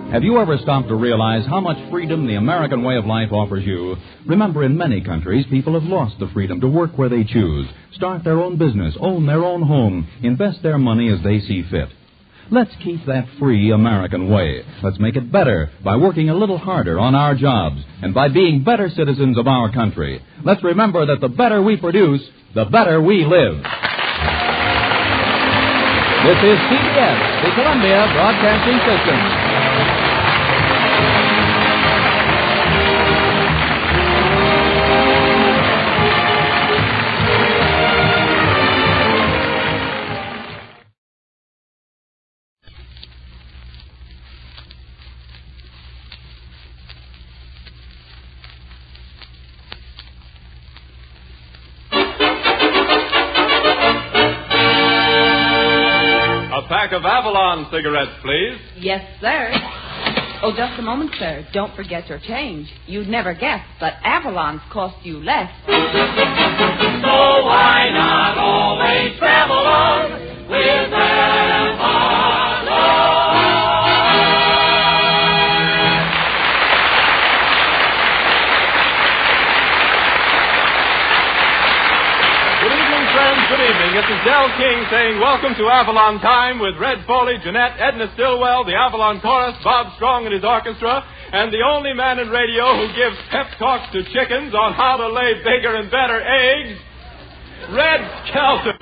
Have you ever stopped to realize how much freedom the American way of life offers you? Remember, in many countries, people have lost the freedom to work where they choose, start their own business, own their own home, invest their money as they see fit. Let's keep that free American way. Let's make it better by working a little harder on our jobs and by being better citizens of our country. Let's remember that the better we produce, the better we live. This is CBS, the Columbia Broadcasting System. pack of Avalon cigarettes, please. Yes, sir. Oh, just a moment, sir. Don't forget your change. You'd never guess, but Avalon's cost you less. So why not always travel on with Avalon? Good evening. This is Del King saying welcome to Avalon Time with Red Foley, Jeanette, Edna Stillwell, the Avalon Chorus, Bob Strong and his orchestra, and the only man in radio who gives pep talks to chickens on how to lay bigger and better eggs, Red Skelton.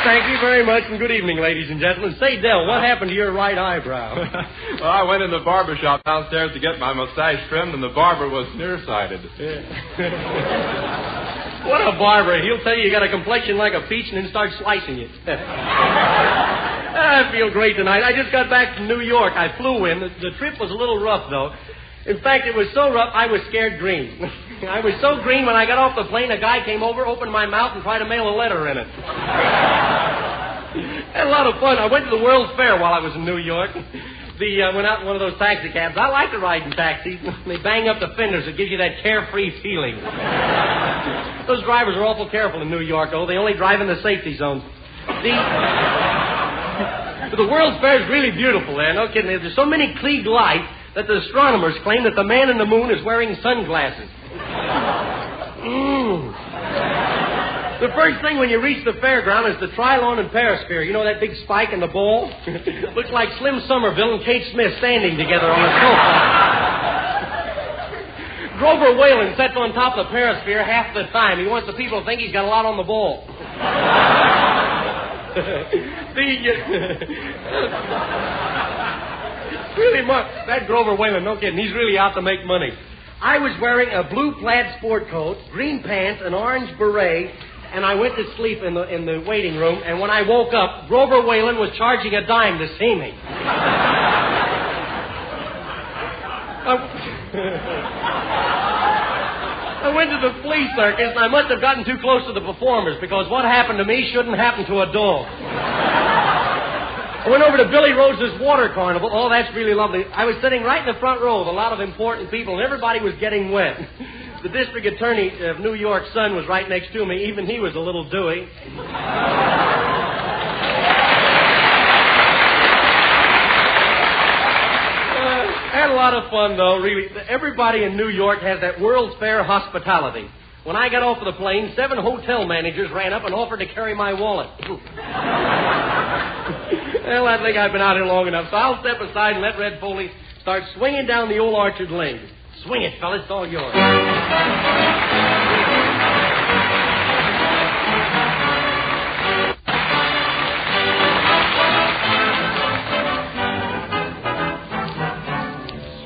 Thank you very much, and good evening, ladies and gentlemen. Say, Del, what happened to your right eyebrow? Well, I went in the barber shop downstairs to get my mustache trimmed, and the barber was nearsighted. What a barber. He'll tell you got a complexion like a peach and then start slicing it. I feel great tonight. I just got back from New York. I flew in. The trip was a little rough, though. In fact, it was so rough, I was scared green. I was so green when I got off the plane, a guy came over, opened my mouth, and tried to mail a letter in it. Had a lot of fun. I went to the World's Fair while I was in New York. Went out in one of those taxi cabs. I like to ride in taxis. They bang up the fenders. It gives you that carefree feeling. Those drivers are awful careful in New York, though. They only drive in the safety zones. The World's Fair is really beautiful there. No kidding. There's so many Klieg lights that the astronomers claim that the man in the moon is wearing sunglasses. The first thing when you reach the fairground is the Trilon and Perisphere. You know that big spike and the ball? Looks like Slim Somerville and Kate Smith standing together on a sofa. Grover Whalen sits on top of the Perisphere half the time. He wants the people to think he's got a lot on the ball. Really much. That Grover Whalen, no kidding. He's really out to make money. I was wearing a blue plaid sport coat, green pants, an orange beret, and I went to sleep in the waiting room, and when I woke up, Grover Whalen was charging a dime to see me. I went to the flea circus, and I must have gotten too close to the performers, because what happened to me shouldn't happen to a dog. I went over to Billy Rose's water carnival. Oh, that's really lovely. I was sitting right in the front row with a lot of important people, and everybody was getting wet. The district attorney of New York's son was right next to me. Even he was a little dewy. Had a lot of fun, though, really. Everybody in New York has that World's Fair hospitality. When I got off of the plane, 7 hotel managers ran up and offered to carry my wallet. Well, I think I've been out here long enough, so I'll step aside and let Red Foley start swinging down the old orchard lane. Swing it, fellas. It's all yours.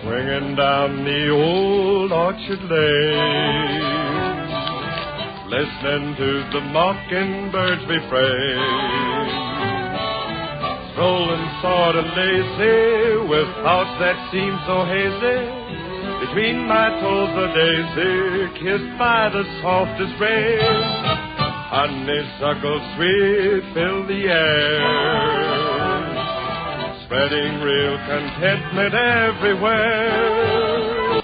Swinging down the old orchard lane, listening to the mockingbirds be fraying, strolling sort of lazy with thoughts that seem so hazy. Between my toes a daisy, kissed by the softest rain. Honeysuckle sweet fill the air, spreading real contentment everywhere.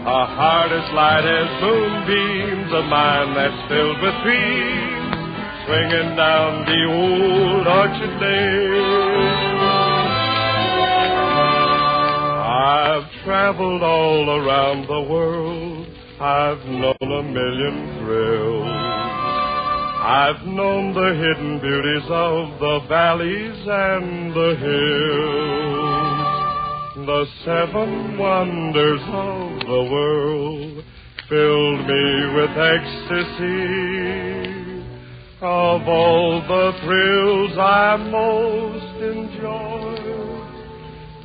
A heart as light as moonbeams, a mind that's filled with dreams, swinging down the old orchard lane. I've traveled all around the world, I've known a million thrills. I've known the hidden beauties of the valleys and the hills. The 7 wonders of the world filled me with ecstasy. Of all the thrills I most enjoyed,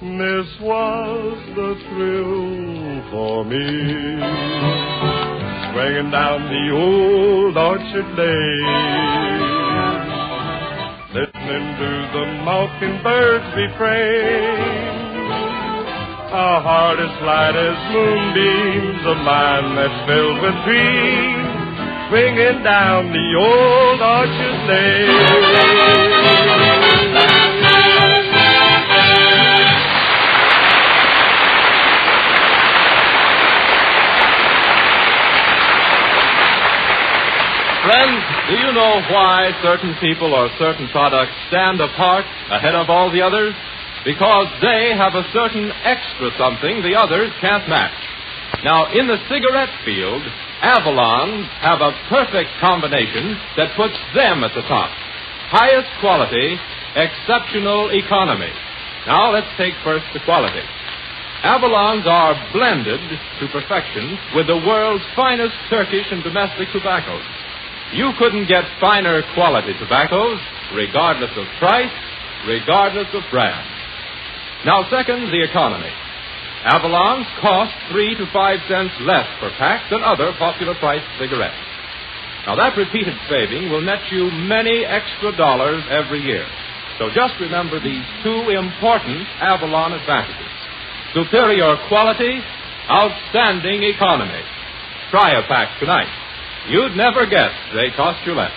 this was the thrill for me. Swinging down the old orchard lane, listening to the mockingbirds refrain, A heart as light as moonbeams, a mind that's filled with dreams, swinging down the old Orchard Lane. Friends, do you know why certain people or certain products stand apart ahead of all the others? Because they have a certain extra something the others can't match. Now, in the cigarette field, Avalon have a perfect combination that puts them at the top. Highest quality, exceptional economy. Now, let's take first the quality. Avalons are blended to perfection with the world's finest Turkish and domestic tobaccos. You couldn't get finer quality tobaccos, regardless of price, regardless of brand. Now, second, the economy. Avalons cost 3 to 5 cents less per pack than other popular priced cigarettes. Now, that repeated saving will net you many extra dollars every year. So just remember these two important Avalon advantages. Superior quality, outstanding economy. Try a pack tonight. You'd never guess they cost you less.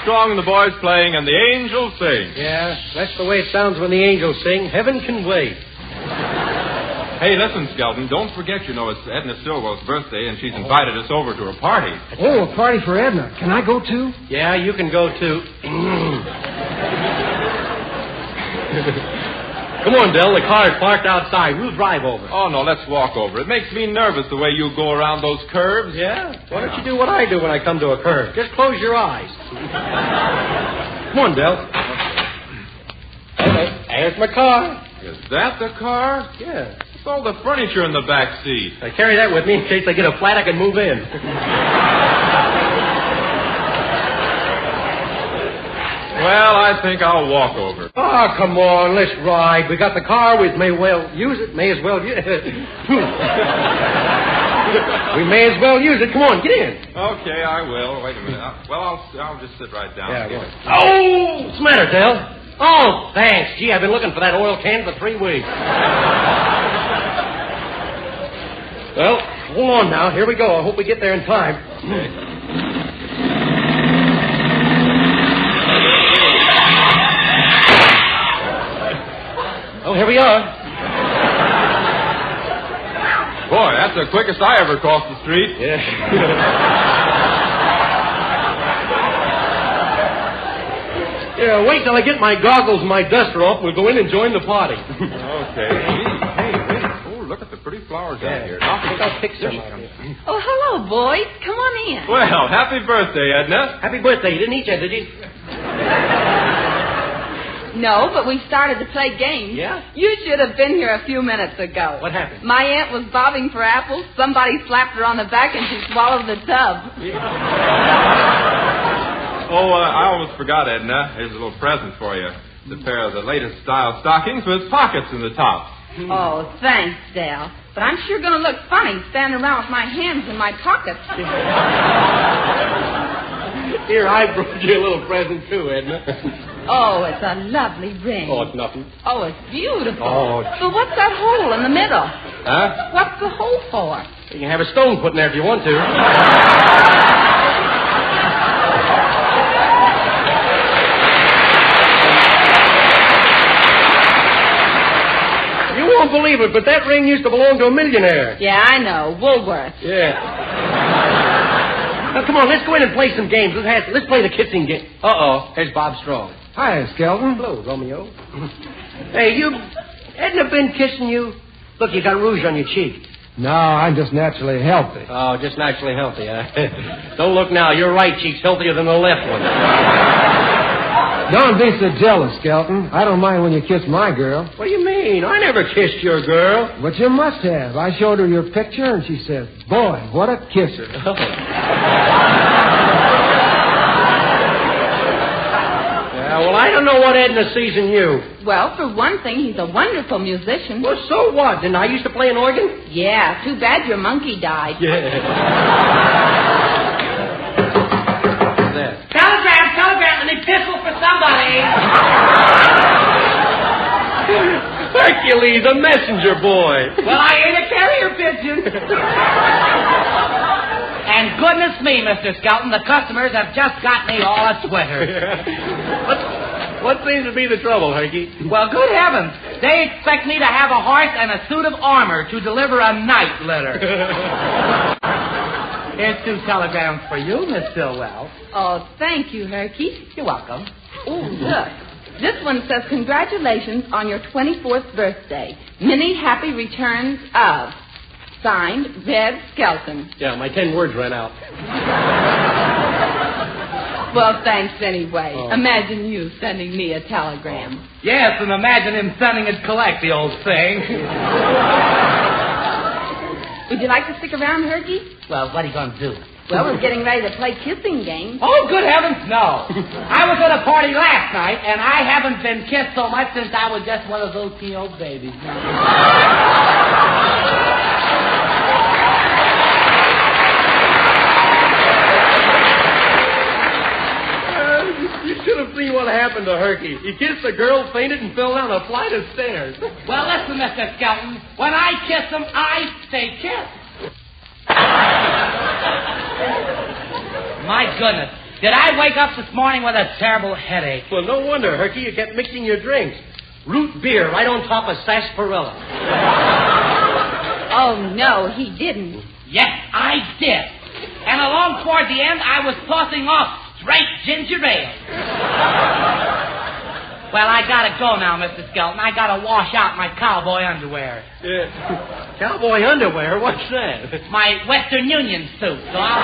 Strong and the boys playing, and the angels sing. Yeah, that's the way it sounds when the angels sing. Heaven can wait. Hey, listen, Skelton, don't forget, you know, it's Edna Stillwell's birthday, and she's invited us over to her party. Oh, a party for Edna. Can I go, too? Yeah, you can go, too. Come on, Del, the car's parked outside. We'll drive over. Oh, no, let's walk over. It makes me nervous the way you go around those curves. Yeah? Why don't you do what I do when I come to a curve? Just close your eyes. Come on, Del. There's my car. Is that the car? Yeah. It's all the furniture in the back seat. I carry that with me in case I get a flat I can move in. Well, I think I'll walk over. Oh, come on, let's ride. We got the car, we may well use it. May as well use it. We may as well use it. Come on, get in. Okay, I will. Wait a minute. I'll just sit right down. Yeah, go ahead. Oh, what's the matter, Del? Oh, thanks. Gee, I've been looking for that oil can for 3 weeks. Well, hold on now. Here we go. I hope we get there in time. Well, here we are. Boy, that's the quickest I ever crossed the street. Yeah. Yeah, wait till I get my goggles and my duster off. We'll go in and join the party. Okay. Hey, oh, look at the pretty flowers out here. I'll pick some out here. Oh, hello, boys. Come on in. Well, happy birthday, Edna. Happy birthday. You didn't eat yet, did you? No, but we started to play games. Yeah? You should have been here a few minutes ago. What happened? My aunt was bobbing for apples. Somebody slapped her on the back and she swallowed the tub. Oh, I almost forgot, Edna. Here's a little present for you. It's a pair of the latest style stockings with pockets in the top. Oh, thanks, Dal. But I'm sure going to look funny standing around with my hands in my pockets. Here, I brought you a little present, too, Edna. Oh, it's a lovely ring. Oh, it's nothing. Oh, it's beautiful. Oh. But what's that hole in the middle? Huh? What's the hole for? You can have a stone put in there if you want to. You won't believe it, but that ring used to belong to a millionaire. Yeah, I know. Woolworth. Yeah. Now, come on, let's go in and play some games. Let's play the kissing game. Uh-oh, there's Bob Strong. Hi, Skelton. Hello, Romeo. Hey, Edna been kissing you? Look, you got rouge on your cheek. No, I'm just naturally healthy. Oh, just naturally healthy, huh? Don't look now. Your right cheek's healthier than the left one. Don't be so jealous, Skelton. I don't mind when you kiss my girl. What do you mean? I never kissed your girl. But you must have. I showed her your picture, and she said, boy, what a kisser. Well, I don't know what Edna sees in you. Well, for one thing, he's a wonderful musician. Well, so what? Didn't I used to play an organ? Yeah, too bad your monkey died. Yeah. Telegram, an epistle for somebody. Hercules, a messenger boy. Well, I ain't a carrier pigeon. And goodness me, Mr. Skelton, the customers have just got me all a sweater. What seems to be the trouble, Herky? Well, good heavens. They expect me to have a horse and a suit of armor to deliver a night letter. Here's 2 telegrams for you, Miss Stillwell. Oh, thank you, Herky. You're welcome. Oh, look. This one says, congratulations on your 24th birthday. Many happy returns of... Signed, Red Skelton. Yeah, my 10 words ran out. Well, thanks anyway. Oh. Imagine you sending me a telegram. Yes, and imagine him sending it collect, the old thing. Would you like to stick around, Herky? Well, what are you going to do? Well, we're getting ready to play kissing games. Oh, good heavens, no. I was at a party last night, and I haven't been kissed so much since I was just one of those old babies. You should have seen what happened to Herky. He kissed a girl, fainted, and fell down a flight of stairs. Well, listen, Mr. Skelton. When I kiss him, I say kiss. My goodness. Did I wake up this morning with a terrible headache? Well, no wonder, Herky. You kept mixing your drinks. Root beer right on top of sarsaparilla. Oh, no, he didn't. Yes, I did. And along toward the end, I was tossing off straight ginger ale. Well, I gotta go now, Mr. Skelton. I gotta wash out my cowboy underwear. Yeah. Cowboy underwear? What's that? My Western Union suit. So I'll...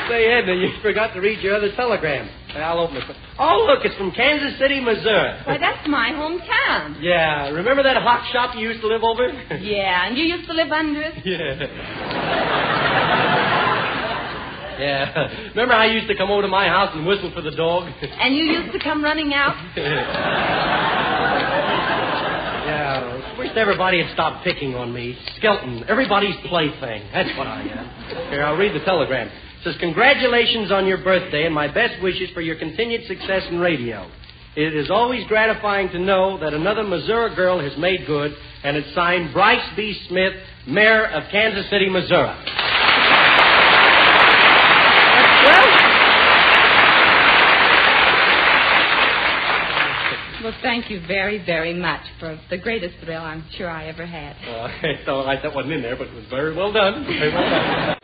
Say, Edna, you forgot to read your other telegram. I'll open it. Oh, look, it's from Kansas City, Missouri. Why, that's my hometown. Yeah, remember that hot shop you used to live over? Yeah, and you used to live under it? Yeah. Yeah. Remember how you used to come over to my house and whistle for the dog? And you used to come running out? Yeah, wish everybody had stopped picking on me. Skelton, everybody's plaything. That's what I am. Here, I'll read the telegram. It says, congratulations on your birthday and my best wishes for your continued success in radio. It is always gratifying to know that another Missouri girl has made good, and it's signed Bryce B. Smith, Mayor of Kansas City, Missouri. Well, thank you very, very much for the greatest thrill I'm sure I ever had. It's all right, that wasn't in there, but it was very well done. Very well done.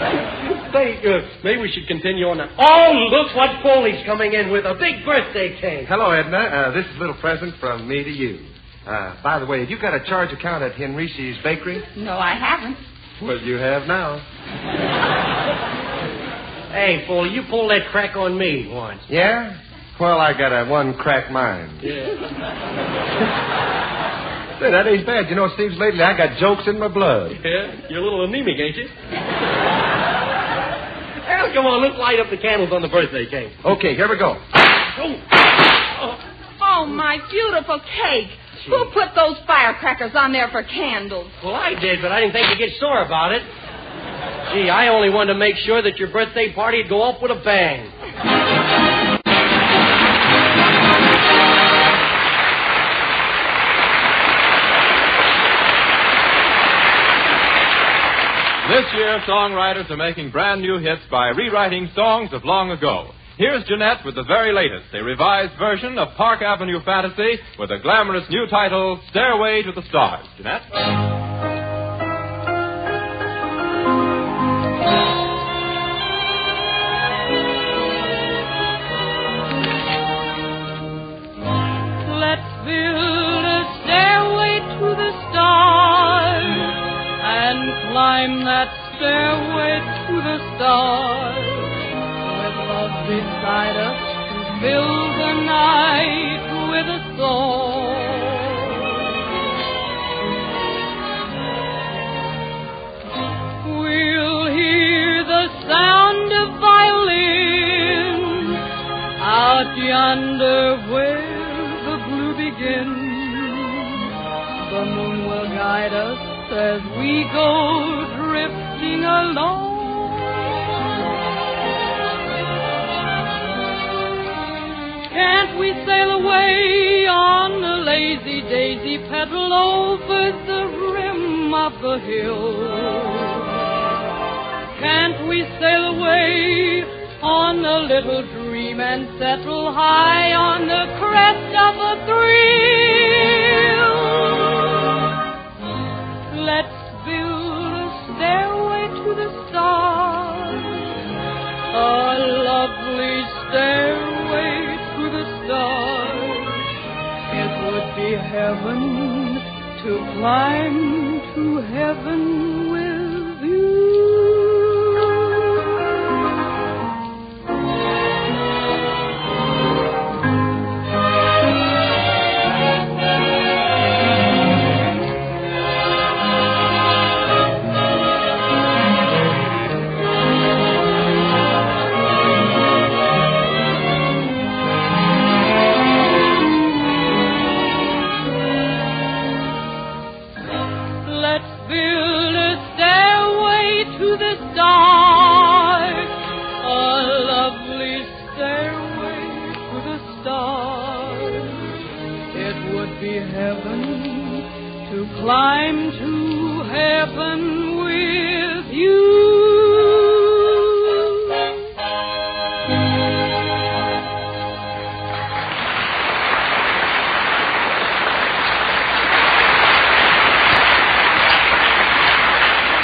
Say, maybe we should continue on now. Oh, look what Foley's coming in with, a big birthday cake. Hello, Edna. This is a little present from me to you. By the way, have you got a charge account at Henrici's Bakery? No, I haven't. Well, you have now. Hey, Foley, you pulled that crack on me once. Yeah? Well, I got a one-crack mind. Yeah. Say, that ain't bad. You know, it seems lately I got jokes in my blood. Yeah? You're a little anemic, ain't you? Well, come on, let's light up the candles on the birthday cake. Okay, here we go. Oh, my beautiful cake. Gee. Who put those firecrackers on there for candles? Well, I did, but I didn't think you'd get sore about it. Gee, I only wanted to make sure that your birthday party would go off with a bang. This year, songwriters are making brand new hits by rewriting songs of long ago. Here's Jeanette with the very latest, a revised version of Park Avenue Fantasy with a glamorous new title, Stairway to the Stars. Jeanette? Let's build a stairway to the stars and climb that stairway to the stars. With love beside us to fill the night with a song. We'll hear the sound of violins out yonder where the blue begins. The moon will guide us as we go drifting along. Can't we sail away on a lazy daisy pedal over the rim of the hill? Can't we sail away on a little dream and settle high on the crest of a thrill? Let's build a stairway to the stars, a lovely stairway to the stars. It would be heaven to climb to heaven with you. Climb to heaven with you.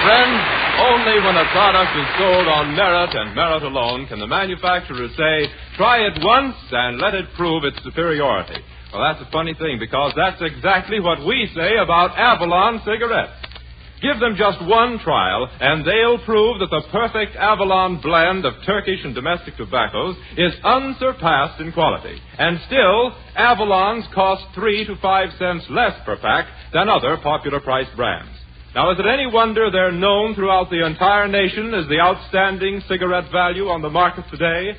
Friends, only when a product is sold on merit and merit alone can the manufacturer say, try it once and let it prove its superiority. Well, that's a funny thing, because that's exactly what we say about Avalon cigarettes. Give them just one trial, and they'll prove that the perfect Avalon blend of Turkish and domestic tobaccos is unsurpassed in quality. And still, Avalon's cost 3 to 5 cents less per pack than other popular-priced brands. Now, is it any wonder they're known throughout the entire nation as the outstanding cigarette value on the market today?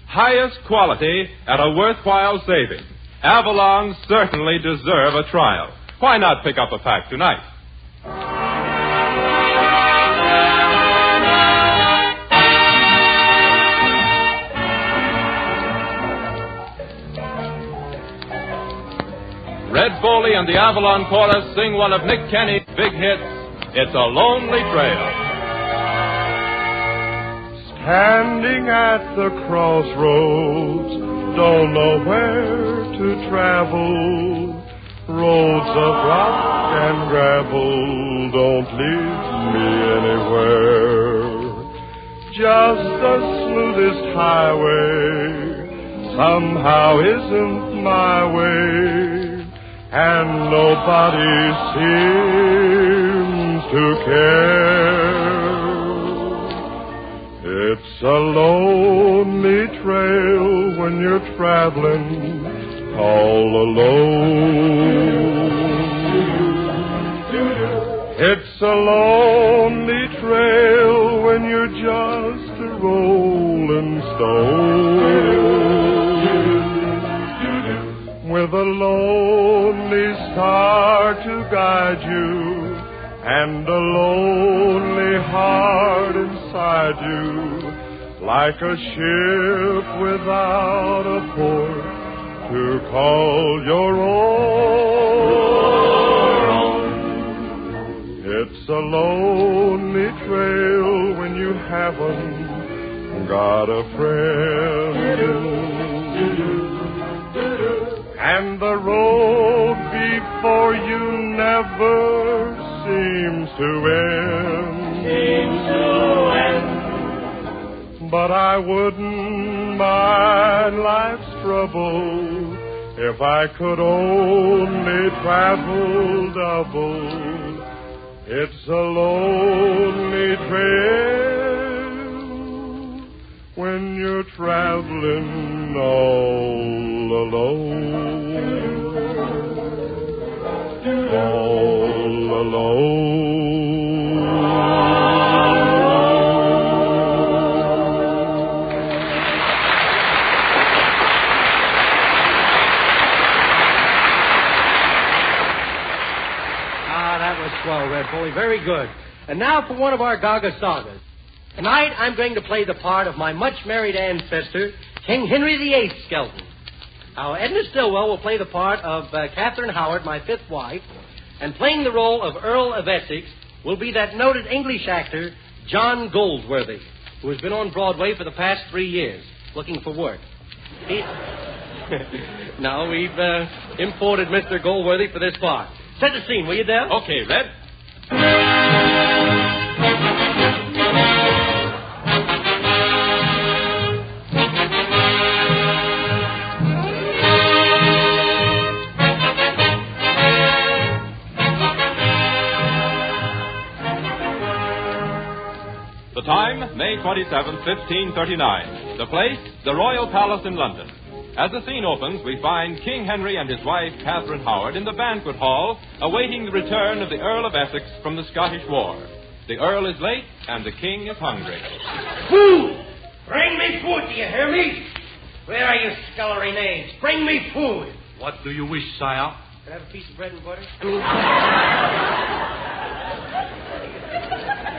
Highest quality at a worthwhile saving. Avalon certainly deserve a trial. Why not pick up a pack tonight? Foley and the Avalon Chorus sing one of Nick Kenny's big hits, It's a Lonely Trail. Standing at the crossroads, don't know where to travel. Roads of rock and gravel don't lead me anywhere. Just the smoothest highway somehow isn't my way, and nobody seems to care. It's a lonely trail when you're traveling all alone. It's a lonely trail when you're just a rolling stone, with a lonely star to guide you and a lonely heart inside you, like a ship without a port to call your own. It's a lonely trail when you haven't got a friend, and the road before you never seems to end. But I wouldn't mind life's trouble if I could only travel double. It's a lonely trail when you're traveling all alone. All alone. That was swell, Red Foley. Very good. And now for one of our Gaga sagas. Tonight, I'm going to play the part of my much-married ancestor, King Henry VIII Skelton. Now, Edna Stillwell will play the part of Catherine Howard, my fifth wife, and playing the role of Earl of Essex will be that noted English actor, John Goldsworthy, who has been on Broadway for the past 3 years, looking for work. Now, we've imported Mr. Goldsworthy for this part. Set the scene, will you, Del? Okay, Red. The time, May 27, 1539. The place, the Royal Palace in London. As the scene opens, we find King Henry and his wife, Catherine Howard, in the banquet hall, awaiting the return of the Earl of Essex from the Scottish War. The Earl is late, and the King is hungry. Food! Bring me food, do you hear me? Where are you scullery knaves? Bring me food! What do you wish, sire? Can I have a piece of bread and butter?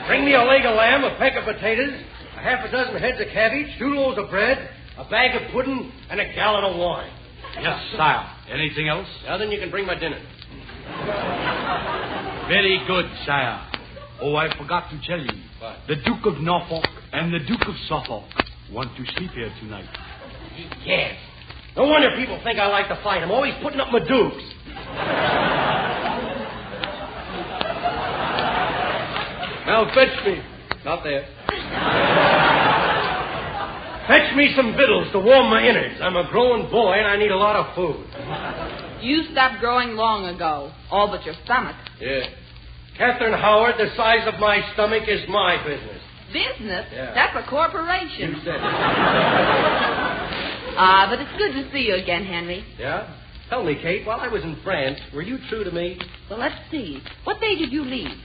Bring me a leg of lamb, a peck of potatoes, a half a dozen heads of cabbage, 2 loaves of bread, a bag of pudding, and a gallon of wine. Yes, sire. Anything else? Now then you can bring my dinner. Very good, sire. Oh, I forgot to tell you. What? The Duke of Norfolk and the Duke of Suffolk want to sleep here tonight. Yes. No wonder people think I like to fight. I'm always putting up my dukes. Now fetch me. Not there. Fetch me some victuals to warm my innards. I'm a growing boy and I need a lot of food. You stopped growing long ago, all but your stomach. Yeah. Catherine Howard, the size of my stomach is my business. Business? Yeah. That's a corporation. You said it. But it's good to see you again, Henry. Yeah? Tell me, Kate, while I was in France, were you true to me? Well, let's see. What day did you leave?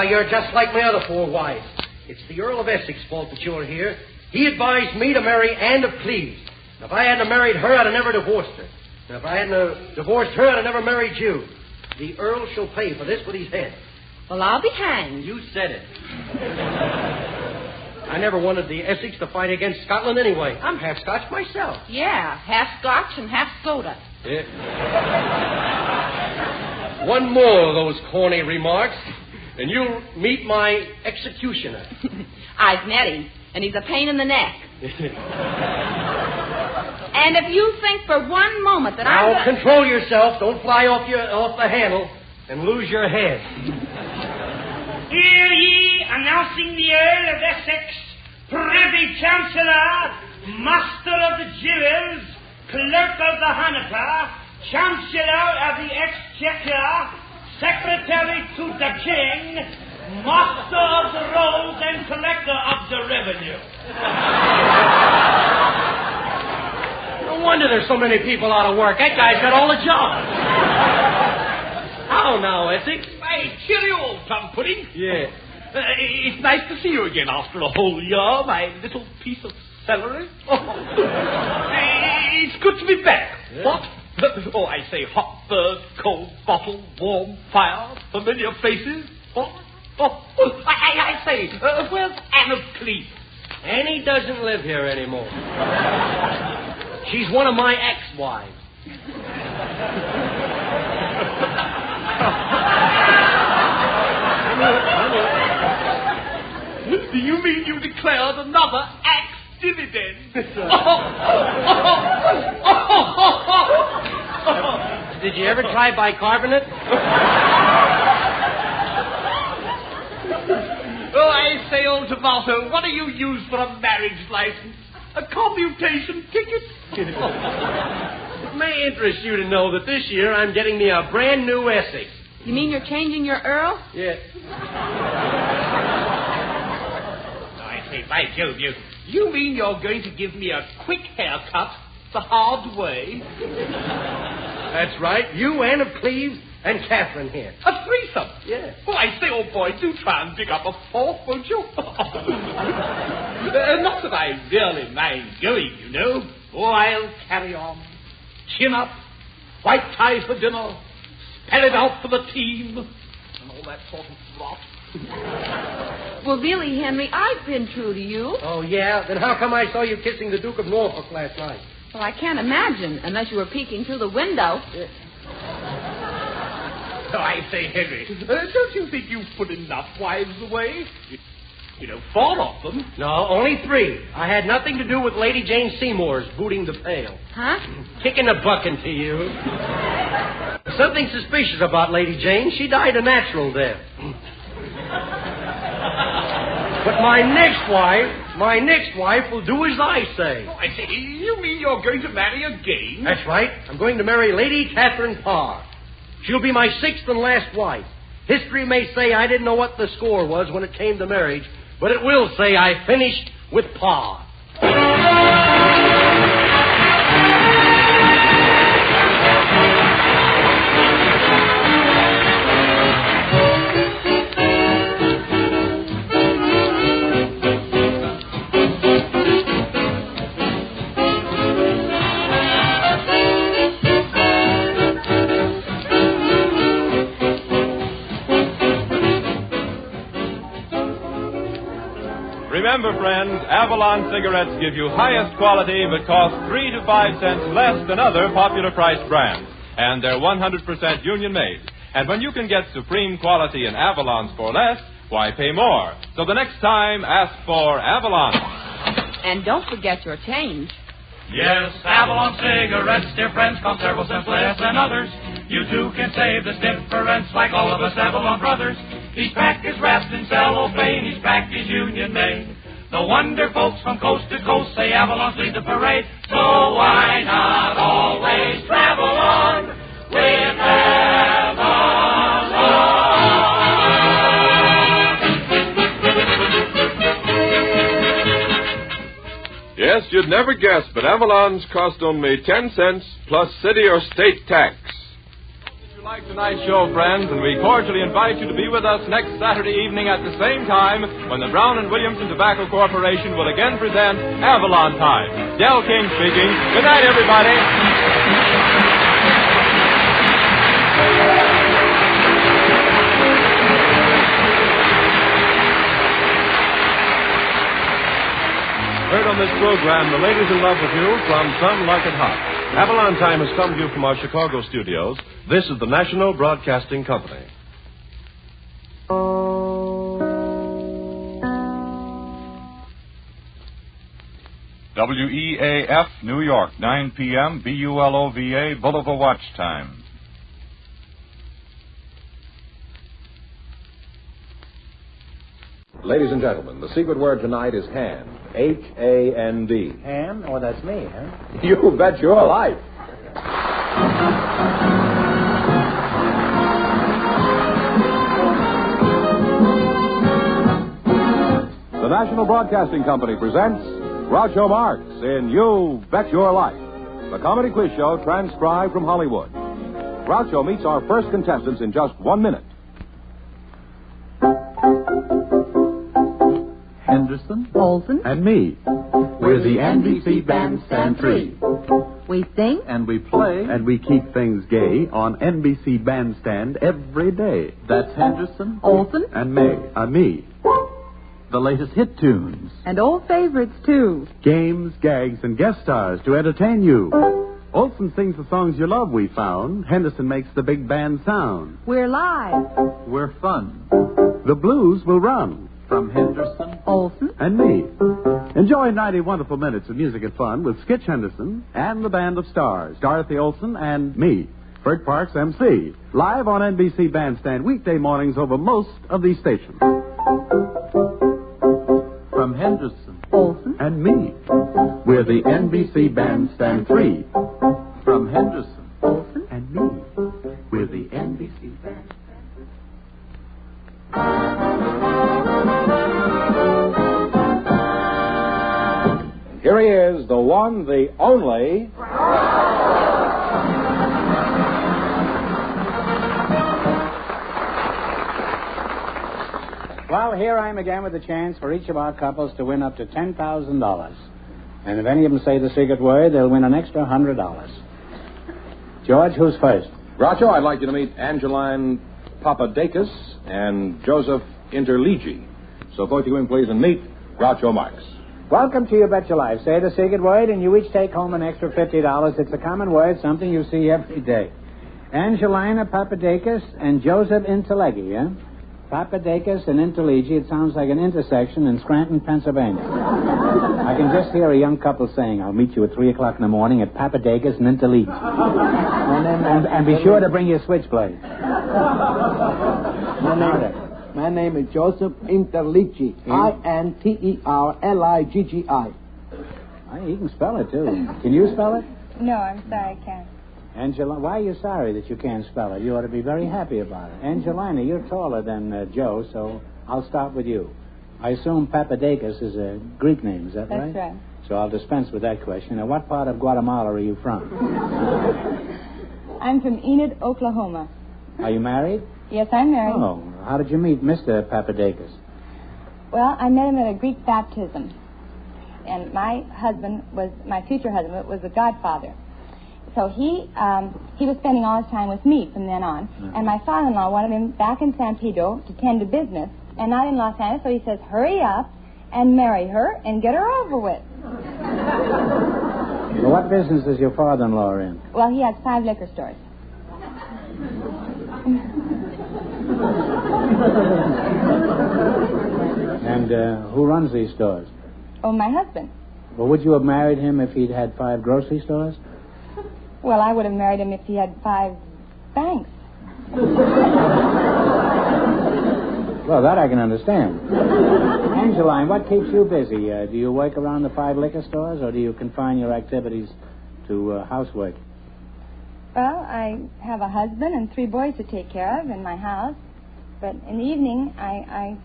You're just like my other 4 wives. It's the Earl of Essex' fault that you're here. He advised me to marry Anne of Cleves. If I hadn't married her, I'd have never divorced her. And if I hadn't divorced her, I'd have never married you. The Earl shall pay for this with his head. Well, I'll be hanged. You said it. I I never wanted the Essex to fight against Scotland anyway. I'm half Scotch myself. Yeah, half Scotch and half soda. Yeah. One more of those corny remarks, and you'll meet my executioner. I've met him, and he's a pain in the neck. And if you think for one moment that Now, control yourself. Don't fly off the handle and lose your head. Hear ye, announcing the Earl of Essex, Privy Chancellor, Master of the Jewels, Clerk of the Hanaper, Chancellor of the Exchequer, Secretary to the King, Master of the Rolls, and Collector of the Revenue. No wonder there's so many people out of work. That guy's got all the jobs. How now, Essex? Hey, cheerio, old plum pudding. Yeah. It's nice to see you again after a whole year, my little piece of celery. It's good to be back. Yeah. What? Oh, I say hot bird, cold bottle, warm fire, familiar faces. What? Oh, I say, where's Anne of Cleves? Annie doesn't live here anymore. She's one of my ex-wives. Do you mean you declared another ex-dividend? Did you ever try bicarbonate? Oh, I say, old tomato, what do you use for a marriage license? A commutation ticket? It may interest you to know that this year I'm getting me a brand new Essex. You mean you're changing your Earl? Yeah. I say, by Jove, you mean you're going to give me a quick haircut the hard way? That's right. You, Anne of Cleves, and Catherine here. A threesome? Yeah. Oh, I say, old boy, do try and pick up a fourth, won't you? Not that I really mind going, you know. Oh, I'll carry on. Chin up, white tie for dinner, spell it out for the team, and all that sort of rot. Well, really, Henry, I've been true to you. Oh, yeah? Then how come I saw you kissing the Duke of Norfolk last night? Well, I can't imagine, unless you were peeking through the window. Yeah. Oh, I say, Henry, don't you think you've put enough wives away? You know, 4 of them. No, only 3. I had nothing to do with Lady Jane Seymour's booting the pail. Huh? Kicking a bucket to you. Something suspicious about Lady Jane. She died a natural death. But my next wife will do as I say. Oh, I say, you mean you're going to marry again? That's right. I'm going to marry Lady Catherine Parr. She'll be my 6th and last wife. History may say I didn't know what the score was when it came to marriage, but it will say I finished with Parr. Remember, friends, Avalon cigarettes give you highest quality but cost 3 to 5 cents less than other popular price brands. And they're 100% union made. And when you can get supreme quality in Avalons for less, why pay more? So the next time, ask for Avalon. And don't forget your change. Yes, Avalon cigarettes, dear friends, cost several cents less than others. You too can save this difference like all of us Avalon brothers. Each pack is wrapped in cellophane, each pack is union made. No wonder folks from coast to coast say Avalon's lead the parade. So why not always travel on with Avalon? Yes, you'd never guess, but Avalons cost only 10 cents plus city or state tax. If you like tonight's show, friends, and we cordially invite you to be with us next Saturday evening at the same time when the Brown & Williamson Tobacco Corporation will again present Avalon Time. Del King speaking. Good night, everybody. Heard on this program, The Ladies in Love with You from Some Like It Hot. Avalon Time has come to you from our Chicago studios. This is the National Broadcasting Company. WEAF, New York, 9 p.m., BULOVA, Boulevard Watch Time. Ladies and gentlemen, the secret word tonight is hand. H-A-N-D. Hand? Oh, that's me, huh? You bet your life. The National Broadcasting Company presents Groucho Marx in You Bet Your Life, the comedy quiz show transcribed from Hollywood. Groucho meets our first contestants in just 1 minute. Henderson, Olsen, and me. We're the NBC Bandstand 3. We sing, And we play, and we keep things gay on NBC Bandstand every day. That's Henderson, Olsen, and me. The latest hit tunes, and old favorites, too. games, gags, and guest stars to entertain you. Olsen sings the songs you love, we found. Henderson makes the big band sound. We're live. We're fun. The blues will run. From Henderson, Olsen, and me. Enjoy 90 wonderful minutes of music and fun with Skitch Henderson and the band of stars, Dorothy Olsen and me, Bert Parks, MC, live on NBC Bandstand weekday mornings over most of these stations. From Henderson, Olsen, and me, we're the NBC Bandstand 3. From Henderson, Olsen, and me, we're the NBC Bandstand. Here he is, the one, the only... Well, here I am again with a chance for each of our couples to win up to $10,000. And if any of them say the secret word, they'll win an extra $100. George, who's first? Groucho, I'd like you to meet Angeline Papadakis and Joseph Interligi. So both you in, please, and meet Groucho Marx. Welcome to You Bet Your Life. Say the secret word, and you each take home an extra $50. It's a common word, something you see every day. Angelina Papadakis and Joseph Interligi, eh? Papadakis and Interligi, it sounds like an intersection in Scranton, Pennsylvania. I can just hear a young couple saying, I'll meet you at 3 o'clock in the morning at Papadakis and Interligi. And be sure to bring your switchblade. My name is Joseph Interligi. Interliggi. He can spell it, too. Can you spell it? No, I'm sorry, I can't. Angelina, why are you sorry that you can't spell it? You ought to be very happy about it. Angelina, you're taller than Joe, so I'll start with you. I assume Papadakis is a Greek name, is that right? That's right. So I'll dispense with that question. Now, what part of Guatemala are you from? I'm from Enid, Oklahoma. Are you married? Yes, I'm married. Oh, how did you meet Mr. Papadakis? Well, I met him at a Greek baptism. And my future husband was the godfather. So he was spending all his time with me from then on. Mm-hmm. And my father-in-law wanted him back in San Pedro to tend to business and not in Los Angeles. So he says, hurry up and marry her and get her over with. Well, what business is your father-in-law in? Well, he has 5 liquor stores. And who runs these stores? Oh, my husband. Well, would you have married him if he'd had 5 grocery stores? Well, I would have married him if he had 5 banks. Well, that I can understand. Angeline, what keeps you busy? Do you work around the 5 liquor stores, or do you confine your activities to housework? Well, I have a husband and 3 boys to take care of in my house. But in the evening, I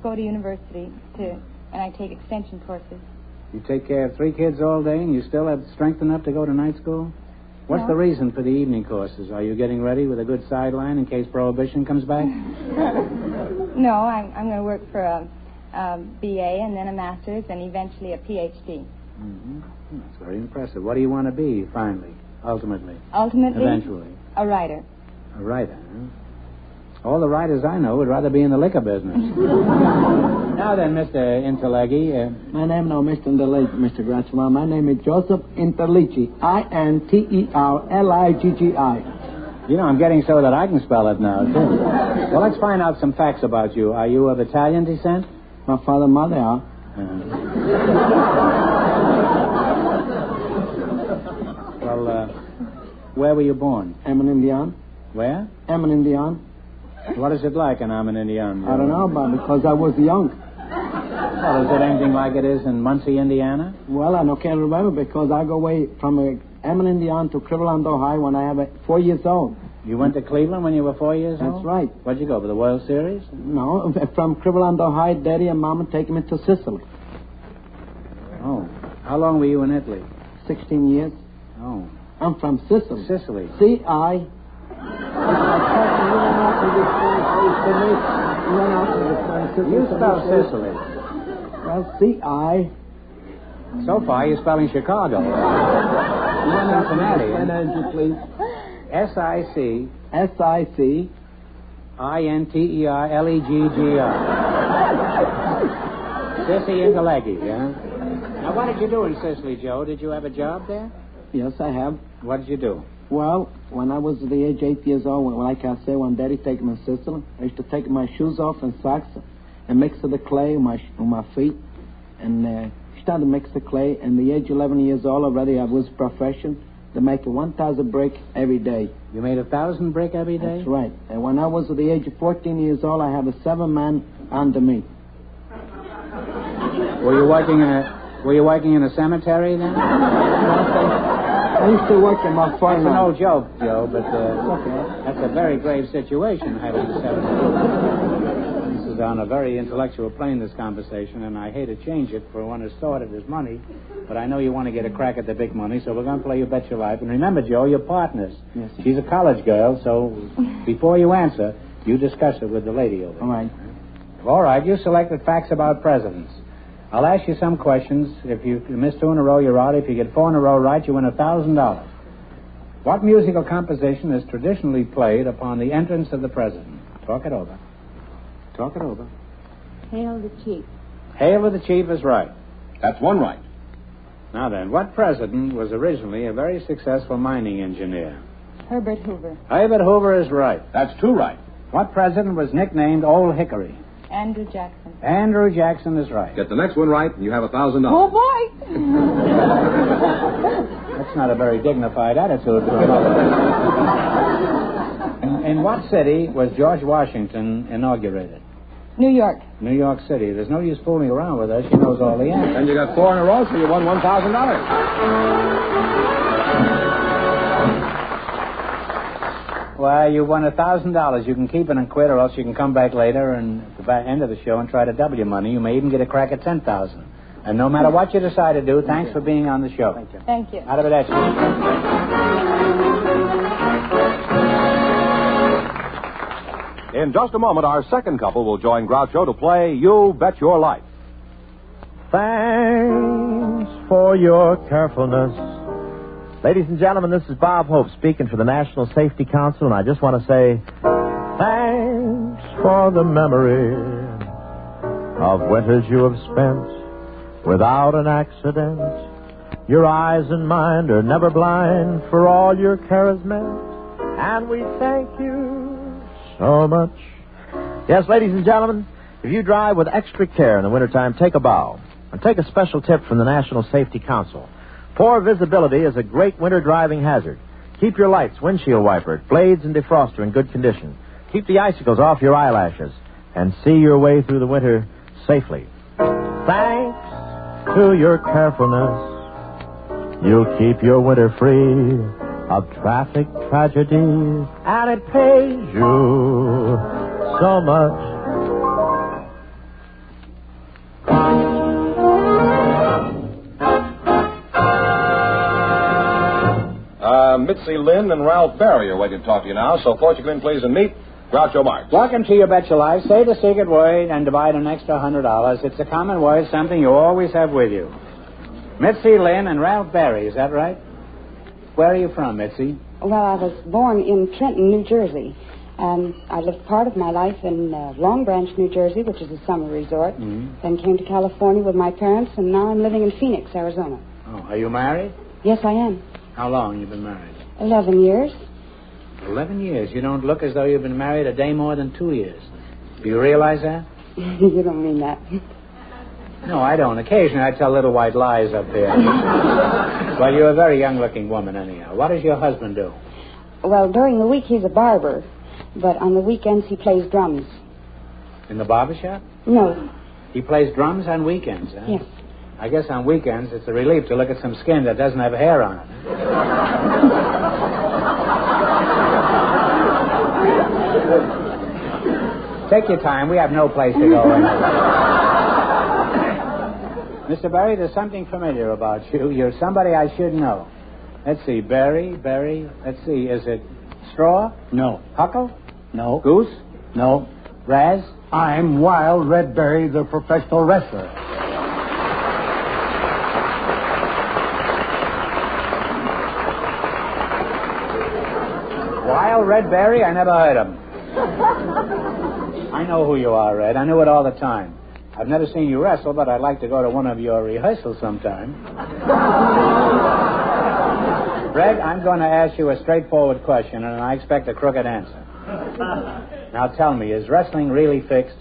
go to university, and I take extension courses. You take care of 3 kids all day, and you still have strength enough to go to night school? What's the reason for the evening courses? Are you getting ready with a good sideline in case Prohibition comes back? No, I'm going to work for a BA and then a master's and eventually a PhD. Mm-hmm. That's very impressive. What do you want to be, finally, ultimately? Ultimately? Eventually? A writer. A writer, huh? All the writers I know would rather be in the liquor business. Now then, Mr. Interleggy. My name no Mr. Interleggy, Mr. Gratchman. My name is Joseph Interleggy. Interliggi. You know, I'm getting so that I can spell it now, too. Well, let's find out some facts about you. Are you of Italian descent? My father and mother are. Well, where were you born? I'm an Indian. Where? I'm an Indian. What is it like in I'm an Indian? I don't know, but because I was young. Well, is it anything like it is in Muncie, Indiana? Well, I can't remember because I go away from I'm an Indian to Cleveland, Ohio when I have 4 years old. You went to Cleveland when you were 4 years old? That's right. Where'd you go, for the World Series? No, from Cleveland, Ohio, Daddy and Mama take me to Sicily. Oh. How long were you in Italy? 16 years. Oh. I'm from Sicily. Sicily. C-I... You spell Sicily. Well, C-I... So far, you're spelling Chicago. Cincinnati. Please. S-I-C... S-I-C... I-N-T-E-R-L-E-G-G-I. Sissy Interleggy, yeah? Now, what did you do in Sicily, Joe? Did you have a job there? Yes, I have. What did you do? Well, when I was the age 8 years old, like I say, when Daddy take me to Sicily, I used to take my shoes off and socks and mix the clay on my feet. And started to mix the clay. And the age 11 years old already, I was profession to make 1,000 brick every day. You made 1,000 brick every day? That's right. And when I was at the age of 14 years old, I had 7 men under me. Were you working in a cemetery then? I used to work in my farm. That's an old joke, Joe, but that's a very grave situation, having 7 men. This is on a very intellectual plane, this conversation, and I hate to change it for one as sordid as money, but I know you want to get a crack at the big money, so we're going to play You Bet Your Life. And remember, Joe, you're partners. Yes. She's a college girl, so before you answer, you discuss it with the lady over there. All right. All right, you selected facts about presidents. I'll ask you some questions. If you miss 2 in a row, you're out. If you get 4 in a row right, you win $1,000. What musical composition is traditionally played upon the entrance of the president? Talk it over. Talk it over. Hail the Chief. Hail of the Chief is right. That's one right. Now then, what president was originally a very successful mining engineer? Herbert Hoover. Herbert Hoover is right. That's 2 right. What president was nicknamed Old Hickory? Andrew Jackson. Andrew Jackson is right. Get the next one right, and you have $1,000. Oh, boy! That's not a very dignified attitude. In what city was George Washington inaugurated? New York. New York City. There's no use fooling around with her. She knows all the answers. And you got 4 in a row, so you won $1,000. Well, you won $1,000. You can keep it and quit, or else you can come back later and at the end of the show and try to double your money. You may even get a crack at $10,000. And no matter what you decide to do, thanks for being on the show. Thank you. Thank you. Arrivederci. In just a moment, our second couple will join Groucho to play You Bet Your Life. Thanks for your carefulness. Ladies and gentlemen, this is Bob Hope speaking for the National Safety Council, and I just want to say thanks for the memory of winters you have spent without an accident. Your eyes and mind are never blind for all your care is meant, and we thank you so much. Yes, ladies and gentlemen, if you drive with extra care in the wintertime, take a bow. And take a special tip from the National Safety Council. Poor visibility is a great winter driving hazard. Keep your lights, windshield wiper, blades, and defroster in good condition. Keep the icicles off your eyelashes. And see your way through the winter safely. Thanks to your carefulness, you'll keep your winter free of traffic tragedies. And it pays you so much. Mitzi Lynn and Ralph Barry are waiting to talk to you now, so won't you come in, please, and meet Groucho Marx. Welcome to You Bet Your Life. Say the secret word and divide an extra $100. It's a common word, something you always have with you. Mitzi Lynn and Ralph Barry, is that right? Where are you from, Mitzi? Well, I was born in Trenton, New Jersey. I lived part of my life in Long Branch, New Jersey, which is a summer resort. Then came to California with my parents, and now I'm living in Phoenix, Arizona. Oh, are you married? Yes, I am. How long you been married? 11 years. 11 years. You don't look as though you've been married a day more than 2 years. Do you realize that? You don't mean that. No, I don't. Occasionally I tell little white lies up there. Well, you're a very young-looking woman, anyhow. What does your husband do? Well, during the week he's a barber, but on the weekends he plays drums. In the barber shop? No. He plays drums on weekends, huh? Yes. I guess on weekends it's a relief to look at some skin that doesn't have hair on it. Take your time. We have no place to go anyway. Mr. Barry, there's something familiar about you. You're somebody I should know. Let's see. Barry. Let's see. Is it Straw? No. Huckle? No. Goose? No. Raz? I'm Wild Red Barry, the professional wrestler. Wild Red Barry? I never heard of him. I know who you are, Red. I knew it all the time. I've never seen you wrestle, but I'd like to go to one of your rehearsals sometime. Red, I'm going to ask you a straightforward question, and I expect a crooked answer. Now tell me, is wrestling really fixed?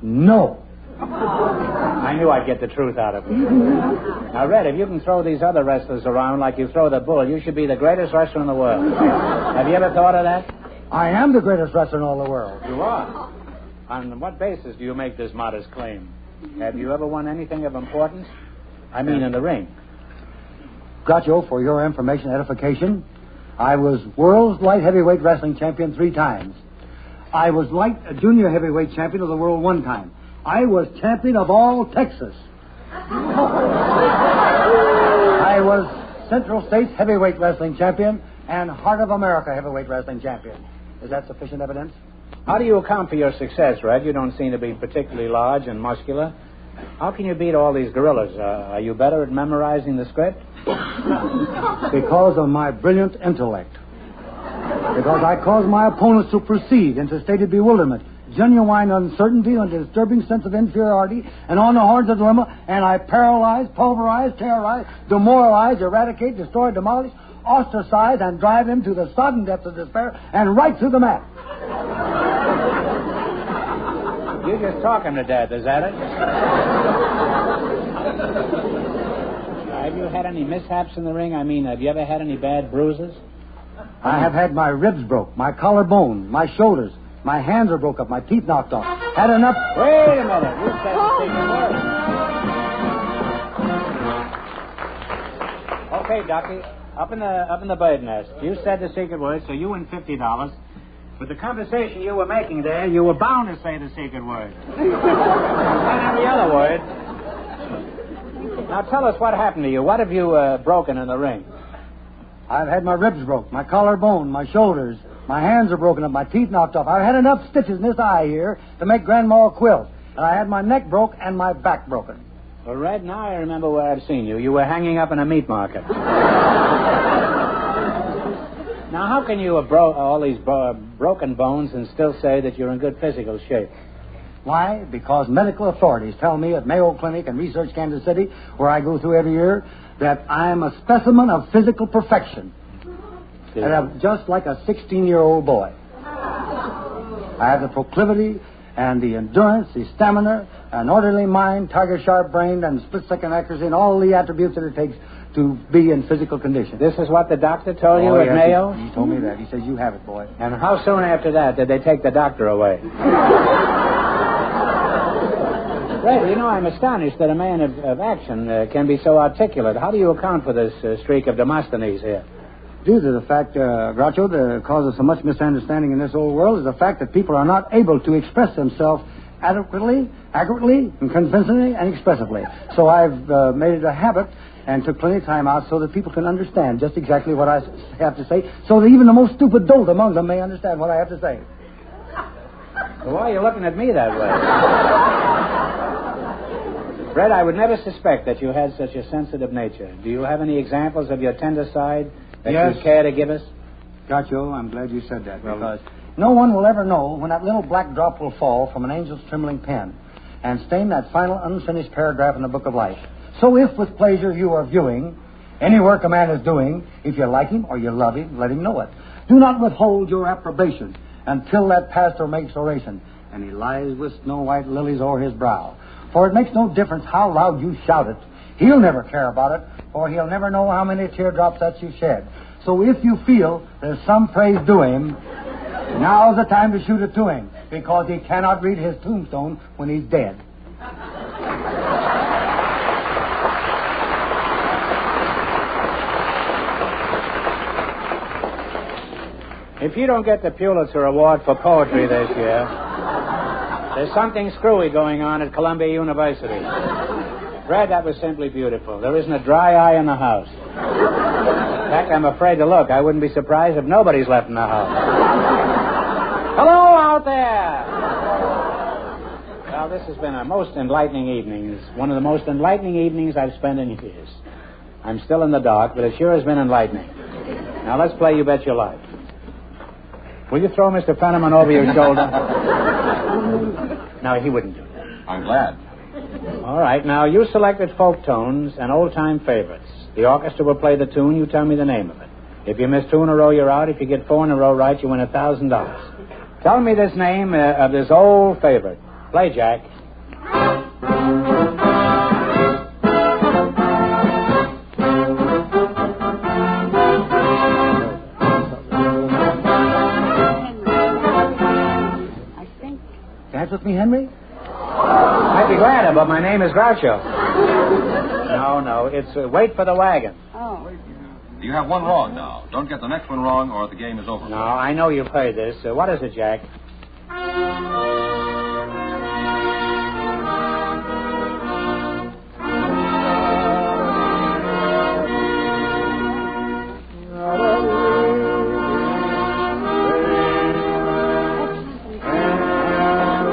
No. I knew I'd get the truth out of you. Now, Red, if you can throw these other wrestlers around like you throw the bull, you should be the greatest wrestler in the world. Have you ever thought of that? I am the greatest wrestler in all the world. You are. On what basis do you make this modest claim? Have you ever won anything of importance? I mean, in the ring. Groucho, for your information and edification, I was world's light heavyweight wrestling champion 3 times. I was junior heavyweight champion of the world 1 time. I was champion of all Texas. I was Central States heavyweight wrestling champion and Heart of America heavyweight wrestling champion. Is that sufficient evidence? How do you account for your success, Red? You don't seem to be particularly large and muscular. How can you beat all these gorillas? Are you better at memorizing the script? Because of my brilliant intellect. Because I cause my opponents to proceed into stated bewilderment, genuine uncertainty, and a disturbing sense of inferiority, and on the horns of dilemma, and I paralyze, pulverize, terrorize, demoralize, eradicate, destroy, demolish, ostracize, and drive him to the sodden depths of despair and right through the mat. You're just talking to Dad, is that it? Have you had any mishaps in the ring? I mean, have you ever had any bad bruises? I have had my ribs broke, my collarbone, my shoulders, my hands are broke up, my teeth knocked off. Had enough... Wait a minute. You said the secret word. Okay, Ducky. Up in the bird nest. You said the secret word, so you win $50. With the conversation you were making there, you were bound to say the secret word. And the other word. Now tell us what happened to you. What have you broken in the ring? I've had my ribs broke, my collarbone, my shoulders, my hands are broken up, my teeth knocked off. I've had enough stitches in this eye here to make Grandma a quilt. And I had my neck broke and my back broken. Well, Red, now I remember where I've seen you. You were hanging up in a meat market. Now, how can you have all these broken bones and still say that you're in good physical shape? Why? Because medical authorities tell me at Mayo Clinic in Research, Kansas City, where I go through every year, that I'm a specimen of physical perfection. And I'm just like a 16-year-old boy. I have the proclivity and the endurance, the stamina, an orderly mind, tiger-sharp brain, and split-second accuracy, and all the attributes that it takes to be in physical condition. This is what the doctor told you at Mayo? He told me that. He says, you have it, boy. And how soon after that did they take the doctor away? Red, you know, I'm astonished that a man of action can be so articulate. How do you account for this streak of Demosthenes here? Due to the fact, Groucho, the cause of so much misunderstanding in this old world is the fact that people are not able to express themselves adequately, accurately, and convincingly, and expressively. So I've made it a habit and took plenty of time out so that people can understand just exactly what I have to say, so that even the most stupid dolt among them may understand what I have to say. Well, why are you looking at me that way? Red, I would never suspect that you had such a sensitive nature. Do you have any examples of your tender side that you care to give us? Gotcha. I'm glad you said that, because no one will ever know when that little black drop will fall from an angel's trembling pen and stain that final unfinished paragraph in the book of life. So if with pleasure you are viewing any work a man is doing, if you like him or you love him, let him know it. Do not withhold your approbation until that pastor makes oration, and he lies with snow white lilies o'er his brow. For it makes no difference how loud you shout it. He'll never care about it, for he'll never know how many teardrops that you shed. So if you feel there's some praise due him, now's the time to shoot it to him, because he cannot read his tombstone when he's dead. If you don't get the Pulitzer Award for poetry this year, there's something screwy going on at Columbia University. Fred, that was simply beautiful. There isn't a dry eye in the house. In fact, I'm afraid to look. I wouldn't be surprised if nobody's left in the house. Hello out there! Well, this has been a most enlightening evening. It's one of the most enlightening evenings I've spent in years. I'm still in the dark, but it sure has been enlightening. Now, let's play You Bet Your Life. Will you throw Mr. Fenneman over your shoulder? No, he wouldn't do that. I'm glad. All right, now, you selected folk tones and old-time favorites. The orchestra will play the tune. You tell me the name of it. If you miss 2 in a row, you're out. If you get 4 in a row right, you win $1,000. Tell me this name of this old favorite. Play, Jack. Dance with me, Henry? I'd be glad to, but my name is Groucho. No, it's Wait for the Wagon. Oh. You have one wrong now. Don't get the next one wrong or the game is over. No, I know you've heard this. What is it, Jack?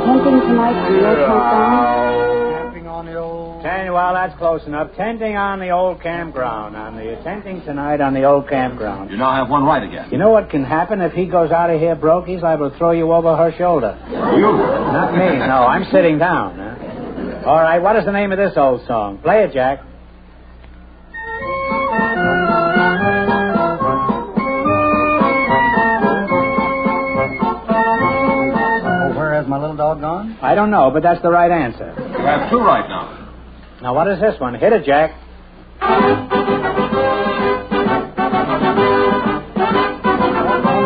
Tenting tonight on the old campground. Camping on the old... Well, that's close enough. Tenting on the old campground. Tenting tonight on the old campground. You now have one right again. You know what can happen if he goes out of here broke? He's liable to throw you over her shoulder. You? Not me. No, I'm sitting down. Huh? All right, what is the name of this old song? Play it, Jack. My little dog gone? I don't know, but that's the right answer. You have 2 right now. Now, what is this one? Hit it, Jack.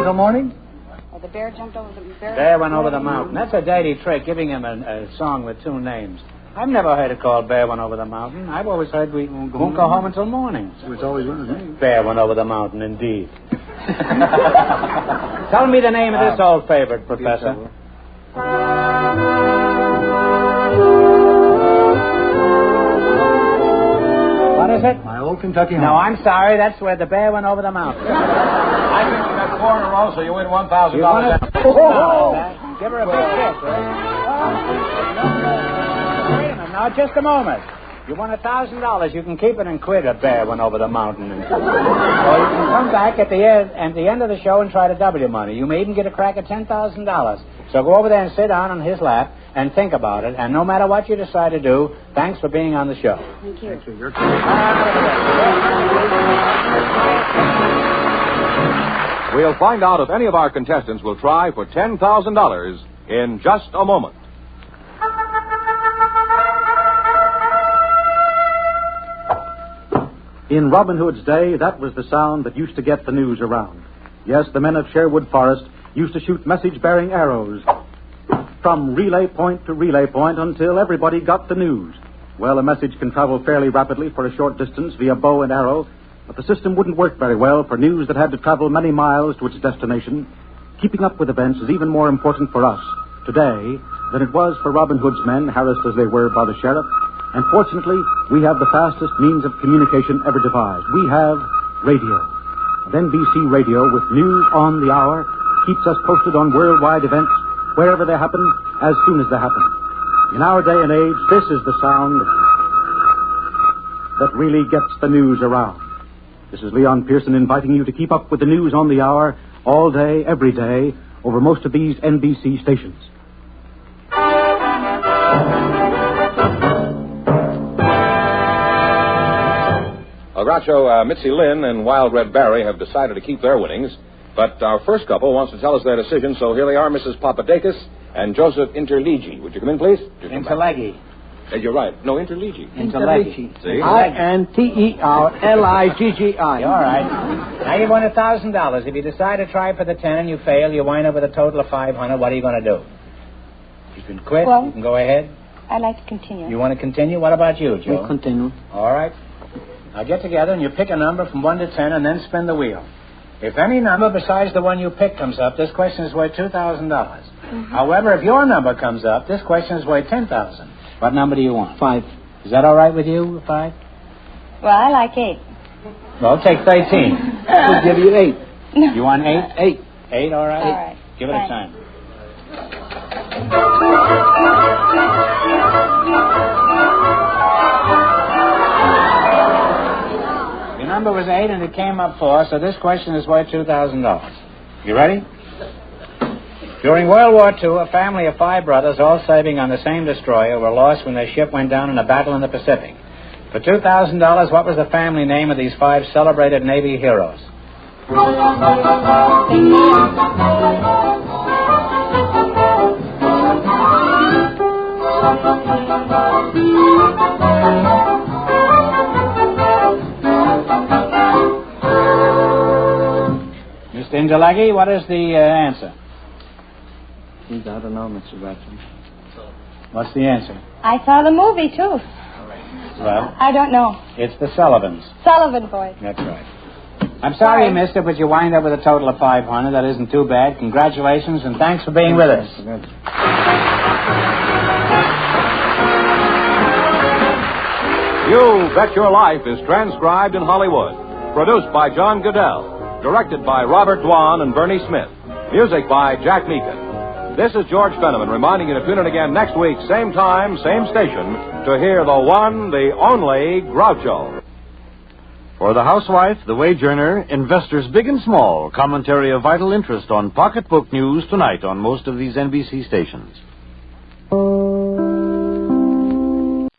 Good morning. Oh, the bear jumped over the bear. Bear went over the mountain. That's a dirty trick, giving him a song with 2 names. I've never heard it called Bear Went Over the Mountain. I've always heard we won't go home until morning. It's always one of me. Bear Went Over the Mountain, indeed. Tell me the name of this old favorite, Professor. What is it? My old Kentucky home. No, I'm sorry. That's where the bear went over the mountain. I think you got 4 in a row, so you win $1,000. Give her a big kiss, right? Wait a minute. Now, just a moment. You won $1,000. You can keep it and quit. A bear went over the mountain. Or you can come back at the end of the show and try to double your money. You may even get a crack at $10,000. So go over there and sit down on his lap and think about it. And no matter what you decide to do, thanks for being on the show. Thank you. Thanks for your We'll find out if any of our contestants will try for $10,000 in just a moment. In Robin Hood's day, that was the sound that used to get the news around. Yes, the men of Sherwood Forest used to shoot message-bearing arrows from relay point to relay point until everybody got the news. Well, a message can travel fairly rapidly for a short distance via bow and arrow, but the system wouldn't work very well for news that had to travel many miles to its destination. Keeping up with events is even more important for us today than it was for Robin Hood's men, harassed as they were by the sheriff. And fortunately, we have the fastest means of communication ever devised. We have radio. And NBC Radio, with news on the hour, keeps us posted on worldwide events, wherever they happen, as soon as they happen. In our day and age, this is the sound that really gets the news around. This is Leon Pearson inviting you to keep up with the news on the hour all day, every day, over most of these NBC stations. Groucho, Mitzi Lynn and Wild Red Barry have decided to keep their winnings, but our first couple wants to tell us their decision, so here they are, Mrs. Papadakis and Joseph Interligi. Would you come in, please? Interligi. You're right. No, Interligi. Interligi. See? Interliggi. All right. Now you've won $1,000. If you decide to try for the 10 and you fail, you wind up with a total of $500. What are you going to do? You can quit. Well, you can go ahead. I'd like to continue. You want to continue? What about you, Joe? We'll continue. All right. Now get together and you pick a number from 1 to 10 and then spin the wheel. If any number besides the one you pick comes up, this question is worth $2,000. Mm-hmm. However, if your number comes up, this question is worth $10,000. What number do you want? 5. Is that all right with you, 5? Well, I like 8. Well, take 13. We'll give you 8. No. You want 8? 8. 8, all right? All right. Give it a time. Your number was 8 and it came up 4, so this question is worth $2,000. You ready? During World War II, a family of 5 brothers, all sailing on the same destroyer, were lost when their ship went down in a battle in the Pacific. For $2,000, what was the family name of these 5 celebrated Navy heroes? Mr. Indelaghi, what is the answer? I don't know, Mr. Ratchet. What's the answer? I saw the movie, too. Well, I don't know. it's the Sullivans. Sullivan Boys. That's right. I'm sorry you missed it, but you wind up with a total of $500. That isn't too bad. Congratulations, and thanks for being with us. You Bet Your Life is transcribed in Hollywood. Produced by John Goodell. Directed by Robert Dwan and Bernie Smith. Music by Jack Meakin. This is George Fenneman reminding you to tune in again next week, same time, same station, to hear the one, the only Groucho. For the housewife, the wage earner, investors big and small, commentary of vital interest on pocketbook news tonight on most of these NBC stations.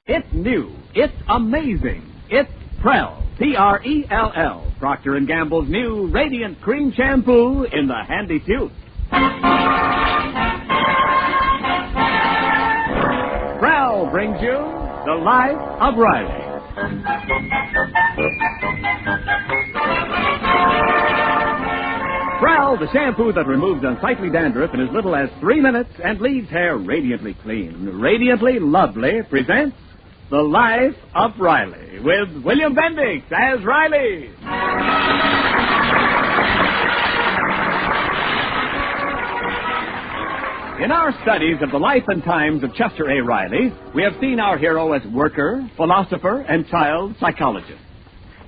It's new. It's amazing. It's Prell. P-R-E-L-L. Procter & Gamble's new Radiant Cream Shampoo in the handy tube. Prell brings you The Life of Riley. Prell, the shampoo that removes unsightly dandruff in as little as 3 minutes and leaves hair radiantly clean, radiantly lovely, presents The Life of Riley with William Bendix as Riley. In our studies of the life and times of Chester A. Riley, we have seen our hero as worker, philosopher, and child psychologist.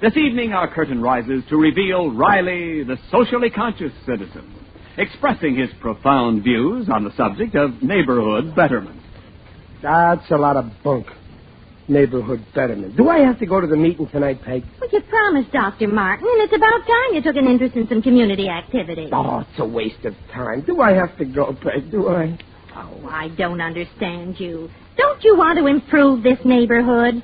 This evening, our curtain rises to reveal Riley, the socially conscious citizen, expressing his profound views on the subject of neighborhood betterment. That's a lot of bunk. Neighborhood betterment. Do I have to go to the meeting tonight, Peg? Well, you promised, Dr. Martin, and it's about time you took an interest in some community activity. Oh, it's a waste of time. Do I have to go, Peg? Do I? Oh, I don't understand you. Don't you want to improve this neighborhood?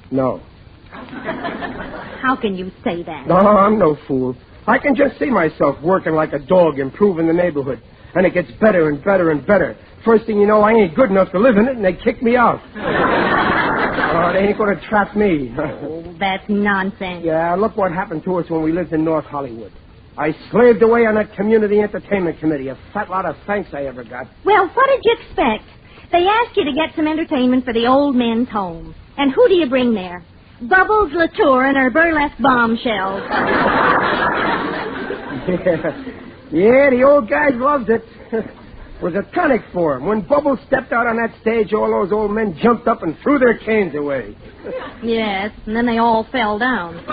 No. How can you say that? No, I'm no fool. I can just see myself working like a dog, improving the neighborhood. And it gets better and better and better. First thing you know, I ain't good enough to live in it, and they kick me out. Oh, they ain't going to trap me. Oh, that's nonsense. Yeah, look what happened to us when we lived in North Hollywood. I slaved away on that community entertainment committee. A fat lot of thanks I ever got. Well, what did you expect? They asked you to get some entertainment for the old men's home. And who do you bring there? Bubbles Latour and her burlesque bombshells. Yeah, the old guys loved it. Was a tonic for him. When Bubbles stepped out on that stage, all those old men jumped up and threw their canes away. Yes, and then they all fell down.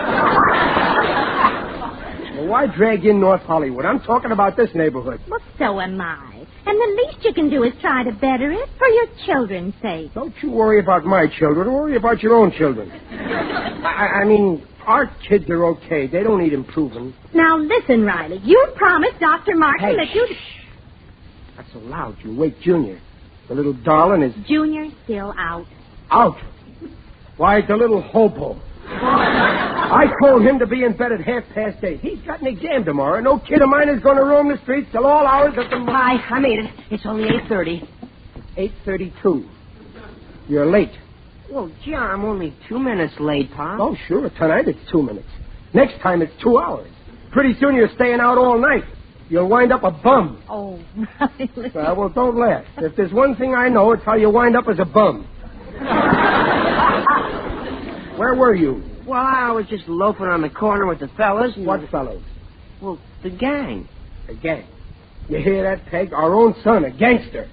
Well, why drag in North Hollywood? I'm talking about this neighborhood. Well, so am I. And the least you can do is try to better it for your children's sake. Don't you worry about my children. Worry about your own children. I mean, Our kids are okay. They don't need improving. Now, listen, Riley. You promised Dr. Martin Hey, that you'd... Not so loud. You wake Junior. The little darling is... Junior's still out. Out? Why, the little hobo. I told him to be in bed at 8:30. He's got an exam tomorrow. No kid of mine is going to roam the streets till all hours of the morning. Hi, I made it. It's only 8:30. 8:32. You're late. Well, gee, I'm only 2 minutes late, Pop. Oh, sure. Tonight it's 2 minutes. Next time it's 2 hours. Pretty soon you're staying out all night. You'll wind up a bum. Oh, Riley. Well, don't laugh. If there's one thing I know, it's how you wind up as a bum. Where were you? Well, I was just loafing on the corner with the fellas. What fellows? Well, the gang. A gang. You hear that, Peg? Our own son, a gangster.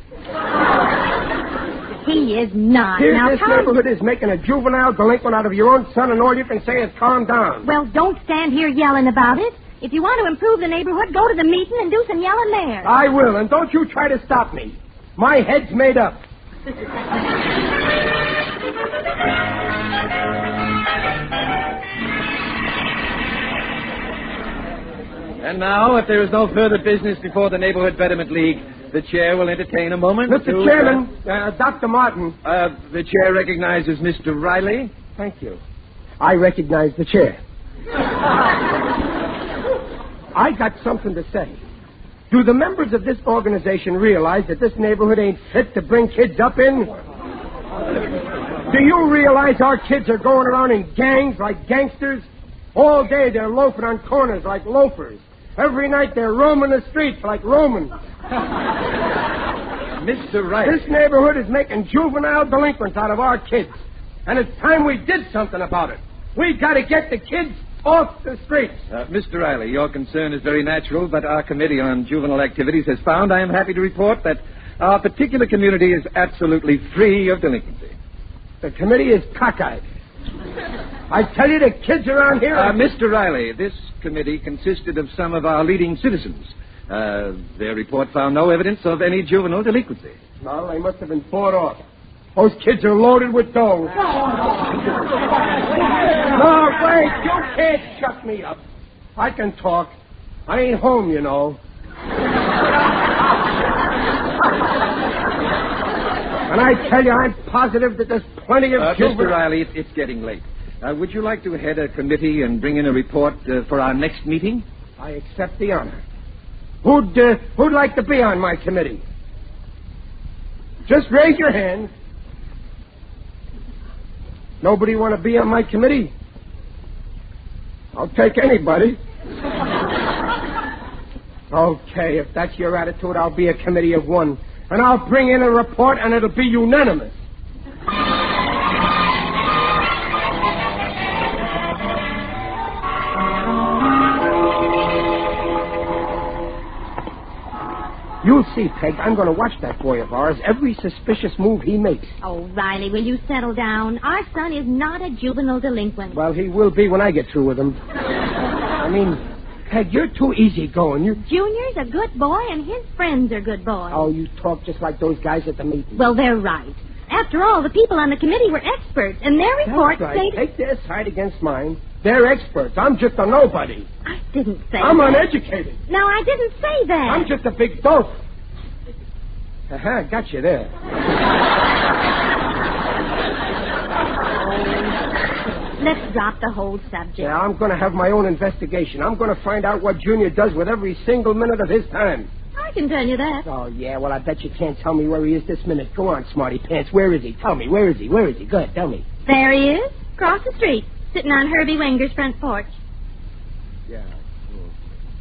He is not. Here, Now, this neighborhood is making a juvenile delinquent out of your own son, and all you can say is calm down. Well, don't stand here yelling about it. If you want to improve the neighborhood, go to the meeting and do some yelling there. I will, and don't you try to stop me. My head's made up. And now, if there is no further business before the Neighborhood Betterment League, the chair will entertain a moment. Mr. Chairman, Dr. Martin. The chair recognizes Mr. Riley. Thank you. I recognize the chair. I got something to say. Do the members of this organization realize that this neighborhood ain't fit to bring kids up in? Do you realize our kids are going around in gangs like gangsters? All day they're loafing on corners like loafers. Every night they're roaming the streets like Romans. Mr. Riley. This neighborhood is making juvenile delinquents out of our kids. And it's time we did something about it. We got to get the kids off the streets. Mr. Riley, your concern is very natural, but our Committee on Juvenile Activities has found, I am happy to report, that our particular community is absolutely free of delinquency. The committee is cockeyed. I tell you, the kids around here... Mr. Riley, this committee consisted of some of our leading citizens. Their report found no evidence of any juvenile delinquency. No, they must have been bought off. Those kids are loaded with dough. No, wait, you can't shut me up. I can talk. I ain't home, you know. And I tell you, I'm positive that there's plenty of Mr. Riley, it's getting late. Would you like to head a committee and bring in a report for our next meeting? I accept the honor. Who'd like to be on my committee? Just raise your hand. Nobody want to be on my committee? I'll take anybody. Okay, if that's your attitude, I'll be a committee of one. And I'll bring in a report, and it'll be unanimous. You'll see, Peg. I'm going to watch that boy of ours. Every suspicious move he makes. Oh, Riley, will you settle down? Our son is not a juvenile delinquent. Well, he will be when I get through with him. I mean, Peg, you're too easygoing. Junior's a good boy, and his friends are good boys. Oh, you talk just like those guys at the meeting. Well, they're right. After all, the people on the committee were experts, and their report That's right. stated... Take their side against mine. They're experts. I'm just a nobody. I didn't say I'm that. uneducated. No, I didn't say that. I'm just a big dope. Got you there. Let's drop the whole subject. Yeah, I'm going to have my own investigation. I'm going to find out what Junior does with every single minute of his time. I can tell you that. Oh, yeah, well, I bet you can't tell me where he is this minute. Go on, Smarty Pants. Where is he? Tell me. Where is he? Where is he? Go ahead, tell me. There he is, across the street, sitting on Herbie Wenger's front porch. Yeah,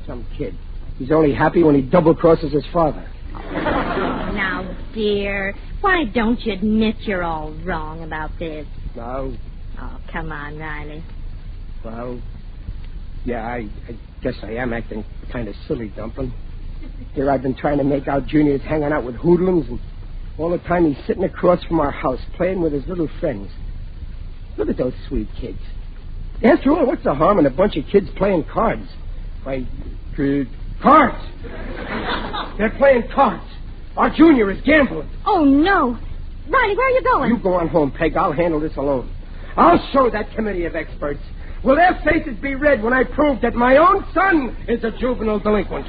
some kid. He's only happy when he double-crosses his father. Now, dear, why don't you admit you're all wrong about this? No. Oh, come on, Riley. Well, yeah, I guess I am acting kind of silly, Dumpling. Here I've been trying to make out Junior's hanging out with hoodlums, and all the time he's sitting across from our house playing with his little friends. Look at those sweet kids. After all, what's the harm in a bunch of kids playing cards? Why, cards! They're playing cards. Our Junior is gambling. Oh, no. Riley, where are you going? You go on home, Peg. I'll handle this alone. I'll show that committee of experts. will their faces be red when I prove that my own son is a juvenile delinquent?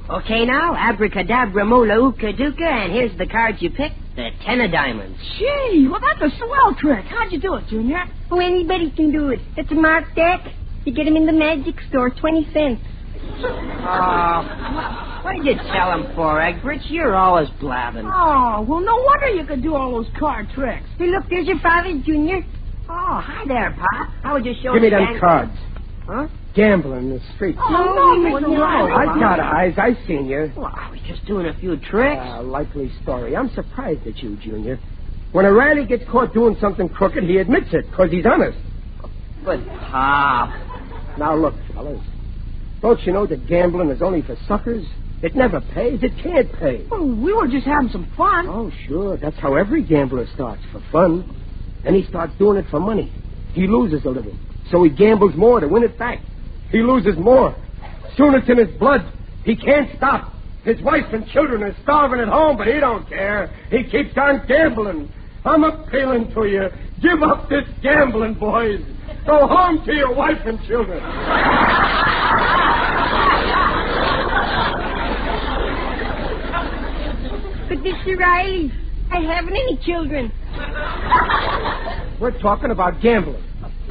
Okay, now, abracadabra, mola, ooka dooka, and here's the cards you picked, the 10 of diamonds. Gee, well, that's a swell trick. How'd you do it, Junior? Oh, anybody can do it. It's a marked deck. You get them in the magic store, 20 cents. What did you tell him for, Egbert? You're always blabbing. Oh, well, no wonder you could do all those card tricks. Hey, look, there's your father, Junior. Oh, hi there, Pop. How would you show Give me them Stan- cards. Huh? Gambling in the street. Oh, no, Mr. Riley. I got eyes. I seen you. Well, I was just doing a few tricks. Likely story. I'm surprised at you, Junior. When a Riley gets caught doing something crooked, he admits it, because he's honest. But, Pop... Now, look, fellas. Don't you know that gambling is only for suckers? It never pays. It can't pay. Oh, we were just having some fun. Oh, sure. That's how every gambler starts, for fun. Then he starts doing it for money. He loses a little, so he gambles more to win it back. He loses more. Soon it's in his blood. He can't stop. His wife and children are starving at home, but he don't care. He keeps on gambling. I'm appealing to you. Give up this gambling, boys. Go home to your wife and children. But, Mr. Riley, I haven't any children. We're talking about gambling.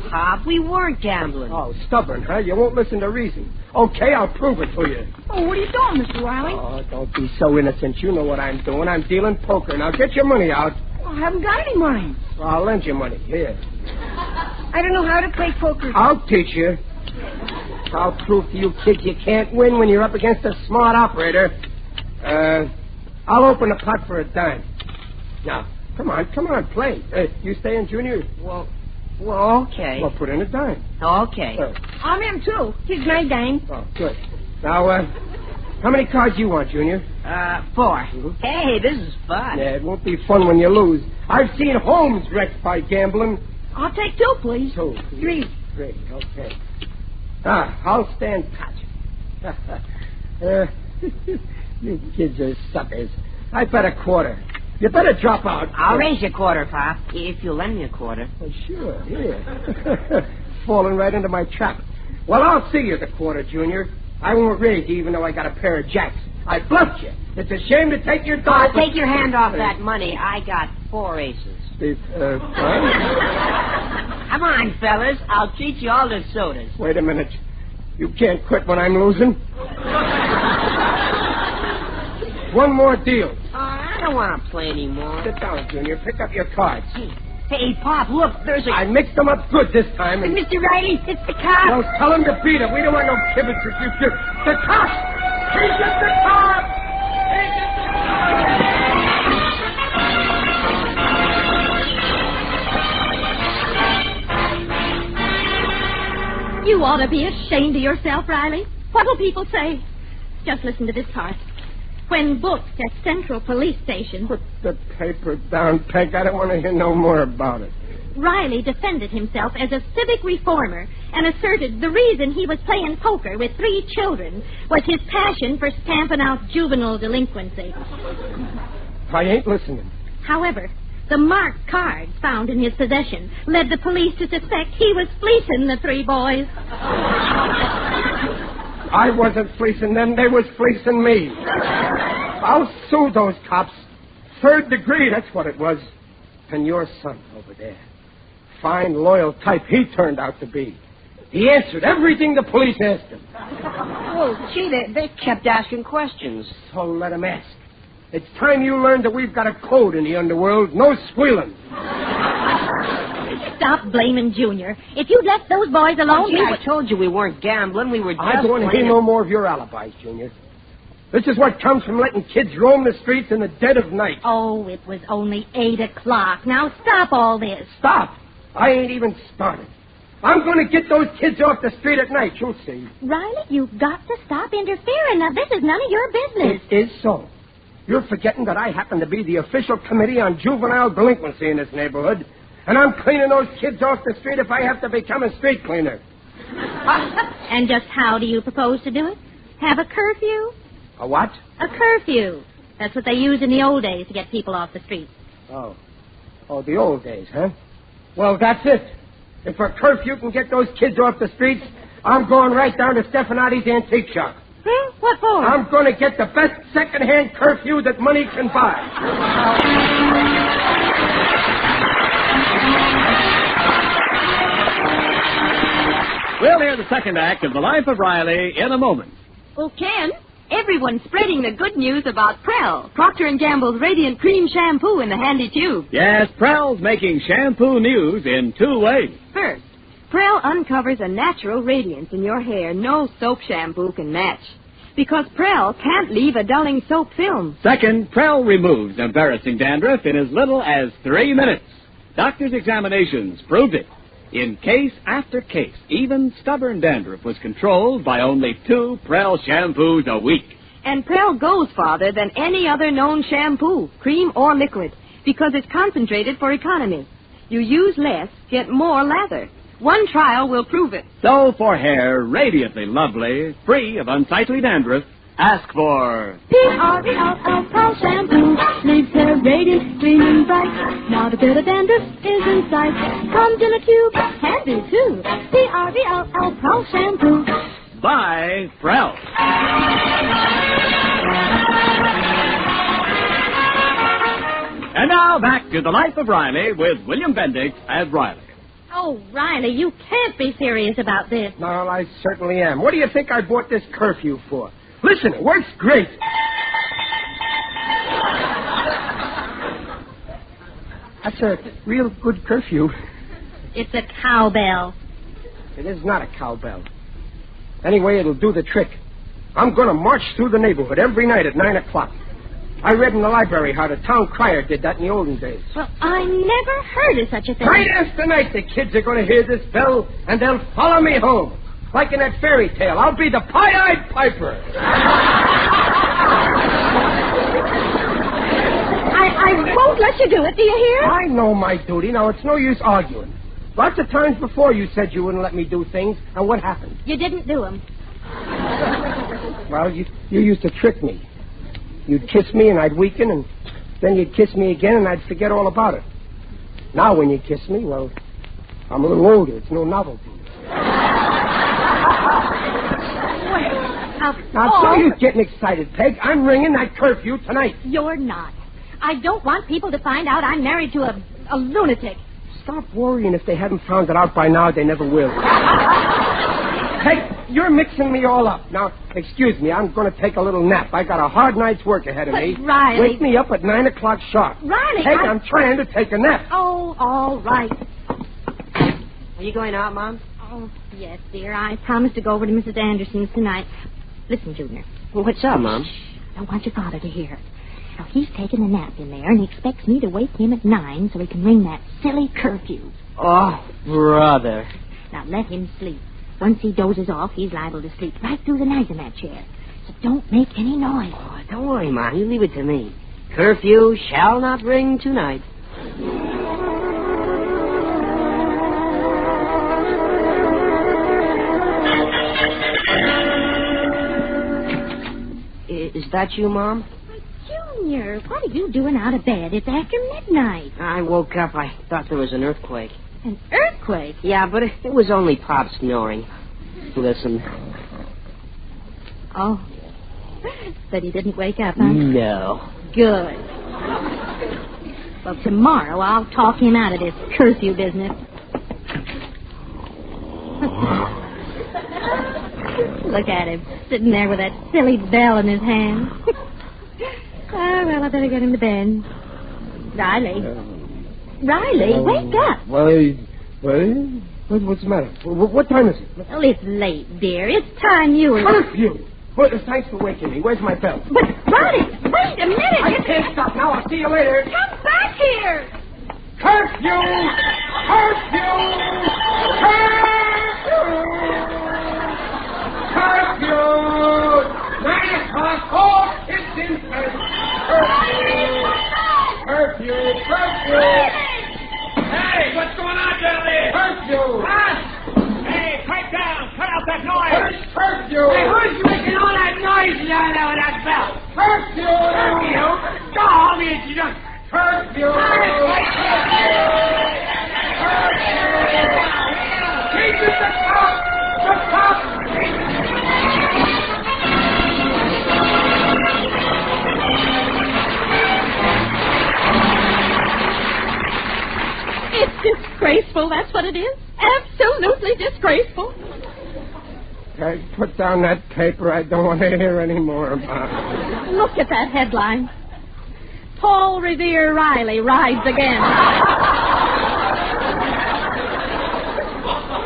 Pop, we weren't gambling. Oh, stubborn, huh? You won't listen to reason. Okay, I'll prove it to you. Oh, what are you doing, Mr. Riley? Oh, don't be so innocent. You know what I'm doing. I'm dealing poker. Now get your money out. I haven't got any money. Well, I'll lend you money. Here. I don't know how to play poker. I'll teach you. I'll prove to you kids you can't win when you're up against a smart operator. I'll open a pot for a dime. Now, come on, play. You staying, Junior? Well, okay. Well, put in a dime. Okay. I'm in, too. Here's my dime. Oh, good. Now, how many cards you want, Junior? 4. Mm-hmm. Hey, this is fun. Yeah, it won't be fun when you lose. I've seen homes wrecked by gambling. I'll take 2, please. 2. 3. Great, okay. I'll stand pat. You kids are suckers. I bet a quarter. You better drop out. I'll raise you a quarter, Pop, if you'll lend me a quarter. Oh, sure, here. Falling right into my trap. Well, I'll see you the quarter, Junior. I won't raise you even though I got a pair of jacks. I bluffed you. It's a shame to take your dog. Take your hand off that money. I got 4 aces. Come on, fellas. I'll treat you all to sodas. Wait a minute. You can't quit when I'm losing. One more deal. I don't want to play anymore. Sit down, Junior. Pick up your cards. Hey, Pop, look, there's a... I mixed them up good this time. And... Mr. Riley, it's the cops. Well, tell him to beat it. We don't want no kibitz if you shoot. The cops! He's at the cops! You ought to be ashamed of yourself, Riley. What'll people say? Just listen to this part. When booked at Central Police Station... Put the paper down, Peg. I don't want to hear no more about it. Riley defended himself as a civic reformer and asserted the reason he was playing poker with 3 children was his passion for stamping out juvenile delinquency. I ain't listening. However, the marked cards found in his possession led the police to suspect he was fleecing the 3 boys. I wasn't fleecing them. They was fleecing me. I'll sue those cops. 3rd degree, that's what it was. And your son over there. Fine, loyal type he turned out to be. He answered everything the police asked him. Well, gee, they kept asking questions. So let him ask. It's time you learned that we've got a code in the underworld. No squealing. Stop blaming Junior. If you'd left those boys alone... I told you we weren't gambling. We were just I don't want to hear no more of your alibis, Junior. This is what comes from letting kids roam the streets in the dead of night. Oh, it was only 8 o'clock. Now stop all this. Stop. I ain't even started. I'm going to get those kids off the street at night. You'll see. Riley, you've got to stop interfering. Now, this is none of your business. It is so. You're forgetting that I happen to be the official committee on juvenile delinquency in this neighborhood, and I'm cleaning those kids off the street if I have to become a street cleaner. And just how do you propose to do it? Have a curfew? A what? A curfew. That's what they used in the old days to get people off the street. Oh, the old days, huh? Well, that's it. If a curfew can get those kids off the streets, I'm going right down to Stefanati's antique shop. Huh? What for? I'm going to get the best second-hand curfew that money can buy. We'll hear the second act of The Life of Riley in a moment. Well, Ken, everyone's spreading the good news about Prell, Procter & Gamble's Radiant Cream Shampoo in the handy tube. Yes, Prell's making shampoo news in 2 ways. First, Prell uncovers a natural radiance in your hair no soap shampoo can match. Because Prell can't leave a dulling soap film. Second, Prell removes embarrassing dandruff in as little as 3 minutes. Doctors' examinations proved it. In case after case, even stubborn dandruff was controlled by only 2 Prell shampoos a week. And Prell goes farther than any other known shampoo, cream or liquid, because it's concentrated for economy. You use less, get more lather. One trial will prove it. So for hair radiantly lovely, free of unsightly dandruff, ask for P-R-E-L-L Prell Shampoo. Leaves hair radiant, green and bright. Not a bit of dandruff is in sight. Comes in a tube, handy too. P-R-E-L-L Prell Shampoo. by Prell. And now back to The Life of Riley with William Bendix as Riley. Oh, Riley, you can't be serious about this. No, I certainly am. What do you think I bought this curfew for? Listen, it works great. That's a real good curfew. It's a cowbell. It is not a cowbell. Anyway, it'll do the trick. I'm going to march through the neighborhood every night at 9 o'clock. I read in the library how the town crier did that in the olden days. Well, I never heard of such a thing. Night after night, the kids are going to hear this bell, and they'll follow me home. Like in that fairy tale, I'll be the pie-eyed piper. I won't let you do it, do you hear? I know my duty. Now, it's no use arguing. Lots of times before you said you wouldn't let me do things, and what happened? You didn't do them. Well, you used to trick me. You'd kiss me and I'd weaken, and then you'd kiss me again and I'd forget all about it. Now when you kiss me, well, I'm a little older. It's no novelty. Now, so you're getting excited, Peg. I'm ringing that curfew tonight. You're not. I don't want people to find out I'm married to a lunatic. Stop worrying. If they haven't found it out by now, they never will. Peg, you're mixing me all up. Now, excuse me, I'm going to take a little nap. I got a hard night's work ahead of me. Riley... Wake me up at 9 o'clock sharp. Riley, Peg, I'm trying to take a nap. Oh, all right. Are you going out, Mom? Oh, yes, dear. I promised to go over to Mrs. Anderson's tonight. Listen, Junior. Well, what's up, Mom? I don't want your father to hear. Now, he's taking a nap in there, and he expects me to wake him at 9 so he can ring that silly curfew. Oh, brother. Now, let him sleep. Once he dozes off, he's liable to sleep right through the night in that chair. So don't make any noise. Oh, don't worry, Mom. You leave it to me. Curfew shall not ring tonight. Is that you, Mom? Junior, what are you doing out of bed? It's after midnight. I woke up. I thought there was an earthquake. An earthquake? Yeah, but it was only Pop snoring. Listen. Oh. But he didn't wake up, huh? No. Good. Well, tomorrow I'll talk him out of this curfew business. Look at him, sitting there with that silly bell in his hand. Oh, well, I better get him to bed. Riley. Riley, wake up. What's the matter? What time is it? Well, it's late, dear. It's time you were... Curfew! Well, thanks for waking me. Where's my bell? But, Riley, wait a minute. I can't stop now. I'll see you later. Come back here. Curfew! Curfew! Curfew! Curfew! 9 o'clock. All kids in bed. Curfew! Curfew! Hey, what's going on down there? Curfew! Huh? Hey, pipe down. Cut out that noise. Where's curfew? Hey, who's making all that noise down there with that bell? Curfew! Curfew? Go home, you just... Curfew! Hey, It's disgraceful, that's what it is. Absolutely disgraceful. Guys, put down that paper. I don't want to hear any more about it. Look at that headline. Paul Revere Riley rides again.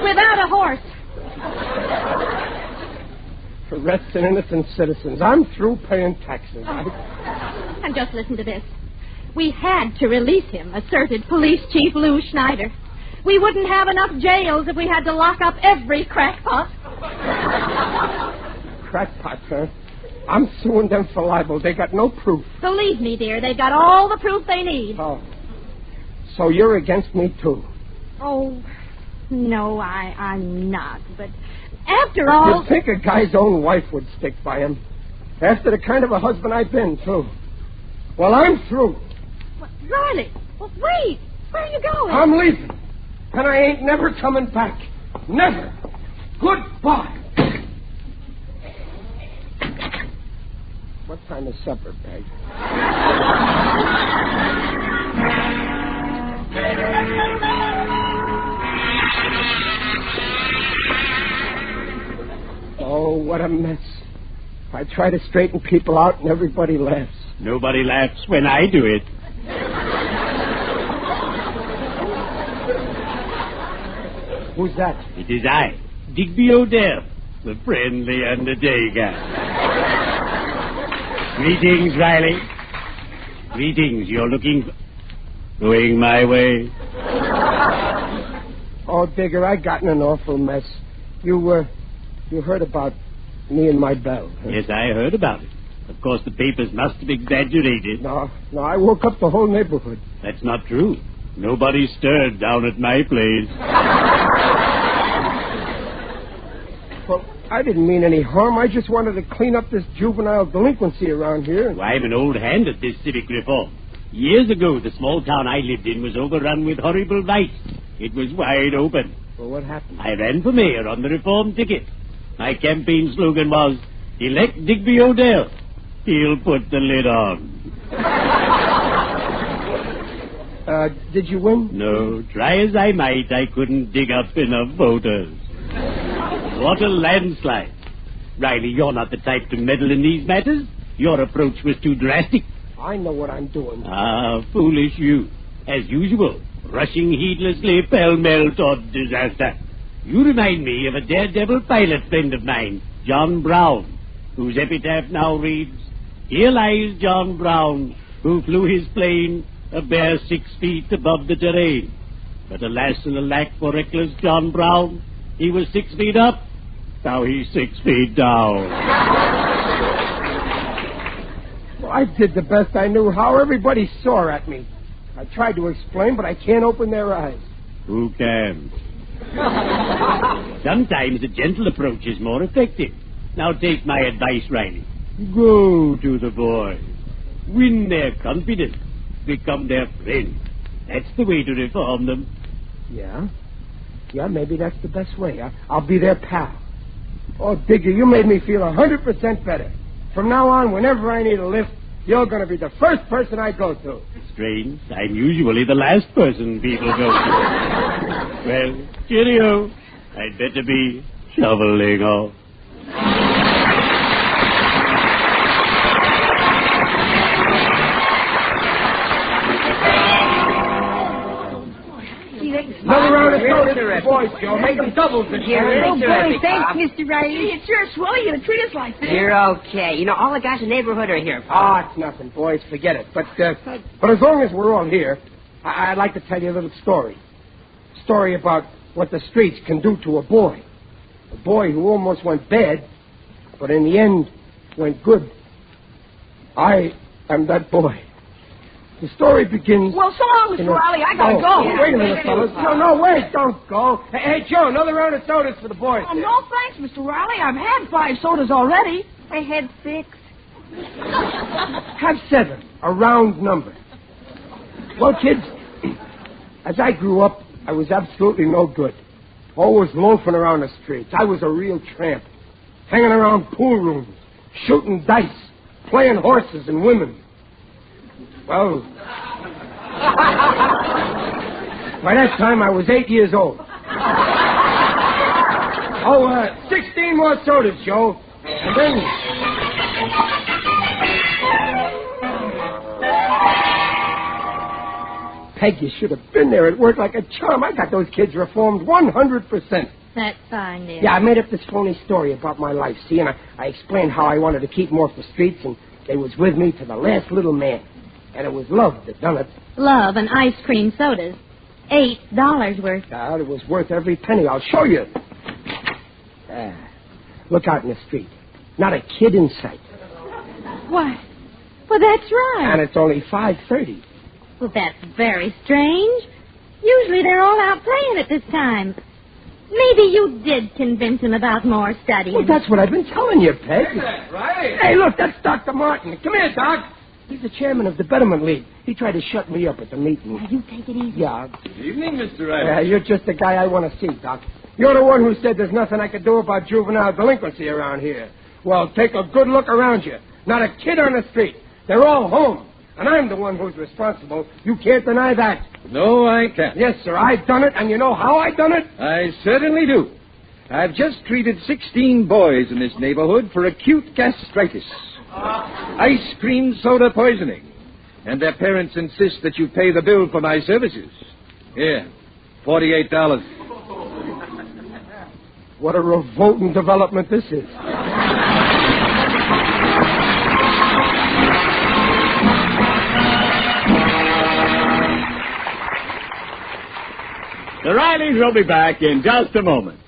Without a horse. Arresting innocent citizens. I'm through paying taxes. And just listen to this. We had to release him, asserted Police Chief Lou Schneider. We wouldn't have enough jails if we had to lock up every crackpot. Crackpots, huh? I'm suing them for libel. They got no proof. Believe me, dear, they've got all the proof they need. Oh. So you're against me, too? Oh, no, I'm not. But after all... You'd think a guy's own wife would stick by him. After the kind of a husband I've been, too. Well, I'm through. What, Riley, well, wait. Where are you going? I'm leaving. And I ain't never coming back. Never. Goodbye. What time is supper, Peg? Oh, what a mess. I try to straighten people out and everybody laughs. Nobody laughs when I do it. Who's that? It is I, Digby Odell, the friendly and the day guy. Greetings, Riley. Greetings. You're looking... going my way. Oh, Digger, I got in an awful mess. You heard about me and my bell. Huh? Yes, I heard about it. Of course, the papers must have exaggerated. No, I woke up the whole neighborhood. That's not true. Nobody stirred down at my place. Well, I didn't mean any harm. I just wanted to clean up this juvenile delinquency around here. Well, I'm an old hand at this civic reform. Years ago, the small town I lived in was overrun with horrible vice. It was wide open. Well, what happened? I ran for mayor on the reform ticket. My campaign slogan was, elect Digby Odell. He'll put the lid on. Did you win? No. Try as I might, I couldn't dig up enough voters. What a landslide. Riley, you're not the type to meddle in these matters. Your approach was too drastic. I know what I'm doing. Ah, foolish you. As usual, rushing heedlessly pell-mell toward disaster. You remind me of a daredevil pilot friend of mine, John Brown, whose epitaph now reads, here lies John Brown, who flew his plane a bare 6 feet above the terrain. But alas and alack for reckless John Brown, he was 6 feet up, now he's 6 feet down. Well, I did the best I knew how. Everybody saw at me. I tried to explain, but I can't open their eyes. Who can? Sometimes a gentle approach is more effective. Now take my advice, Riley. Go to the boys. Win their confidence. Become their friend. That's the way to reform them. Yeah? Yeah, maybe that's the best way. I'll be their pal. Oh, Digger, you made me feel 100% better. From now on, whenever I need a lift, you're going to be the first person I go to. Strange. I'm usually the last person people go to. Well, cheerio. I'd better be shoveling off. Another round of soda for the boys, Joe. Make them doubles this year. Oh, boy, thanks, Mr. Riley. It's your swell you to treat us like this. You're okay. You know, all the guys in the neighborhood are here. Oh, it's nothing, boys. Forget it. But as long as we're all here, I'd like to tell you a little story. Story about what the streets can do to a boy. A boy who almost went bad, but in the end went good. I am that boy. The story begins... Well, so long, Mr. Riley. I gotta go. Yeah. Wait a minute, fellas. No, wait. Don't go. Hey, Joe, another round of sodas for the boys. Oh, no, thanks, Mr. Riley. I've had 5 sodas already. I had 6. Have 7. A round number. Well, kids, as I grew up, I was absolutely no good. Always loafing around the streets. I was a real tramp. Hanging around pool rooms, shooting dice, playing horses and women. Well, by that time I was 8 years old. 16 more sodas, Joe. And then... Peg, you should have been there. It worked like a charm. I got those kids reformed 100%. That's fine, dear. Yeah, I made up this phony story about my life, see, and I explained how I wanted to keep them off the streets, and they was with me to the last little man. And it was love that done it. Love and ice cream sodas. $8 worth. It was worth every penny. I'll show you. Look out in the street. Not a kid in sight. What? Well, that's right. And it's only 5:30. Well, that's very strange. Usually they're all out playing at this time. Maybe you did convince him about more studying. Well, that's what I've been telling you, Peg. Right. Hey, look, that's Dr. Martin. Come here, Doc. He's the chairman of the Betterment League. He tried to shut me up at the meeting. Now, you take it easy. Yeah. Good evening, Mr. Riley. Yeah, you're just the guy I want to see, Doc. You're the one who said there's nothing I could do about juvenile delinquency around here. Well, take a good look around you. Not a kid on the street. They're all home. And I'm the one who's responsible. You can't deny that. No, I can't. Yes, sir, I've done it, and you know how I've done it? I certainly do. I've just treated 16 boys in this neighborhood for acute gastritis, ice cream soda poisoning, and their parents insist that you pay the bill for my services. Here, $48. What a revolting development this is. The Rileys will be back in just a moment.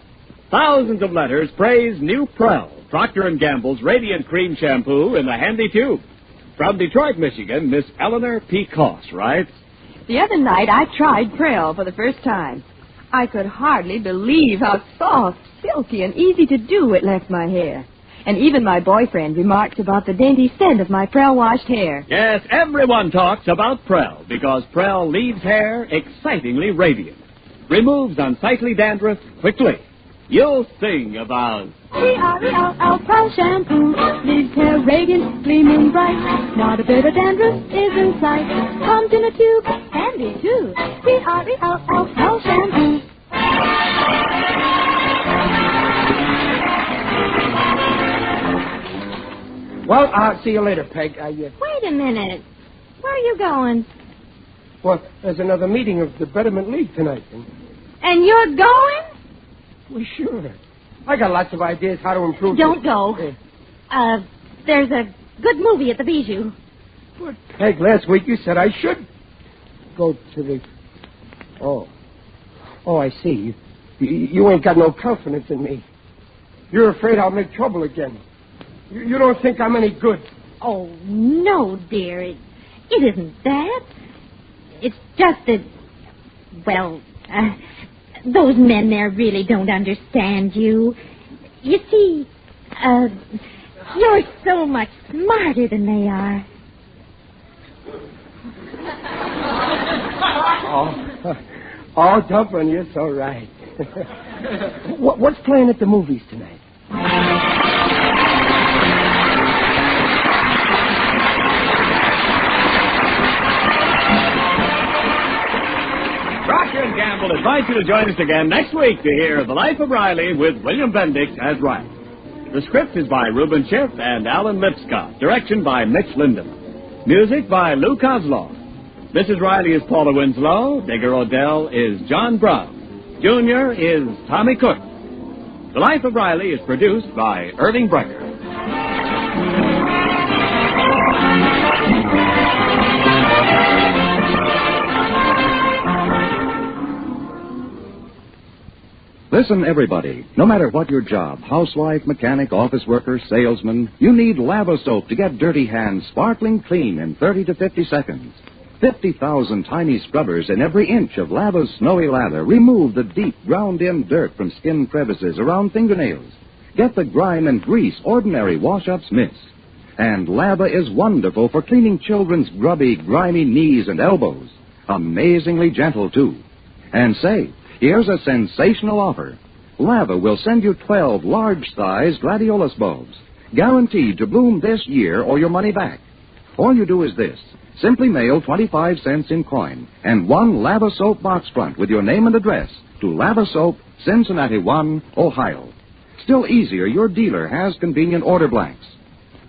Thousands of letters praise new Prell, Procter & Gamble's Radiant Cream Shampoo in the handy tube. From Detroit, Michigan, Miss Eleanor P. Koss writes, The other night I tried Prell for the first time. I could hardly believe how soft, silky, and easy to do it left my hair. And even my boyfriend remarked about the dainty scent of my Prell-washed hair. Yes, everyone talks about Prell because Prell leaves hair excitingly radiant. Removes unsightly dandruff quickly. You'll sing about P-R-E-L-L Prell shampoo leaves hair radiant, gleaming bright. Not a bit of dandruff is in sight. Comes in a tube, handy too. P-R-E-L-L Prell shampoo. Well, I'll see you later, Peg. Wait a minute. Where are you going? Well, there's another meeting of the Betterment League tonight. And you're going? Well, sure. I got lots of ideas how to improve... Don't go. There's a good movie at the Bijou. But, Peg, last week you said I should go to the... Oh, I see. You ain't got no confidence in me. You're afraid I'll make trouble again. You don't think I'm any good. Oh, no, dear. It isn't that. It's just that, well, those men there really don't understand you. You see, you're so much smarter than they are. Oh, Dublin, you're so right. What's playing at the movies tonight? Procter & Gamble invites you to join us again next week to hear The Life of Riley with William Bendix as Riley. The script is by Reuben Schiff and Alan Lipscott. Direction by Mitch Linden. Music by Lou Kozlov. Mrs. Riley is Paula Winslow. Digger Odell is John Brown. Junior is Tommy Cook. The Life of Riley is produced by Irving Brecker. Listen, everybody. No matter what your job, housewife, mechanic, office worker, salesman, you need Lava Soap to get dirty hands sparkling clean in 30 to 50 seconds. 50,000 tiny scrubbers in every inch of Lava's snowy lather remove the deep, ground-in dirt from skin crevices around fingernails. Get the grime and grease ordinary wash-ups miss. And Lava is wonderful for cleaning children's grubby, grimy knees and elbows. Amazingly gentle, too. And say, Here's a sensational offer. Lava will send you 12 large-sized gladiolus bulbs, guaranteed to bloom this year or your money back. All you do is this. Simply mail 25 cents in coin and one Lava Soap box front with your name and address to Lava Soap, Cincinnati 1, Ohio. Still easier, your dealer has convenient order blanks.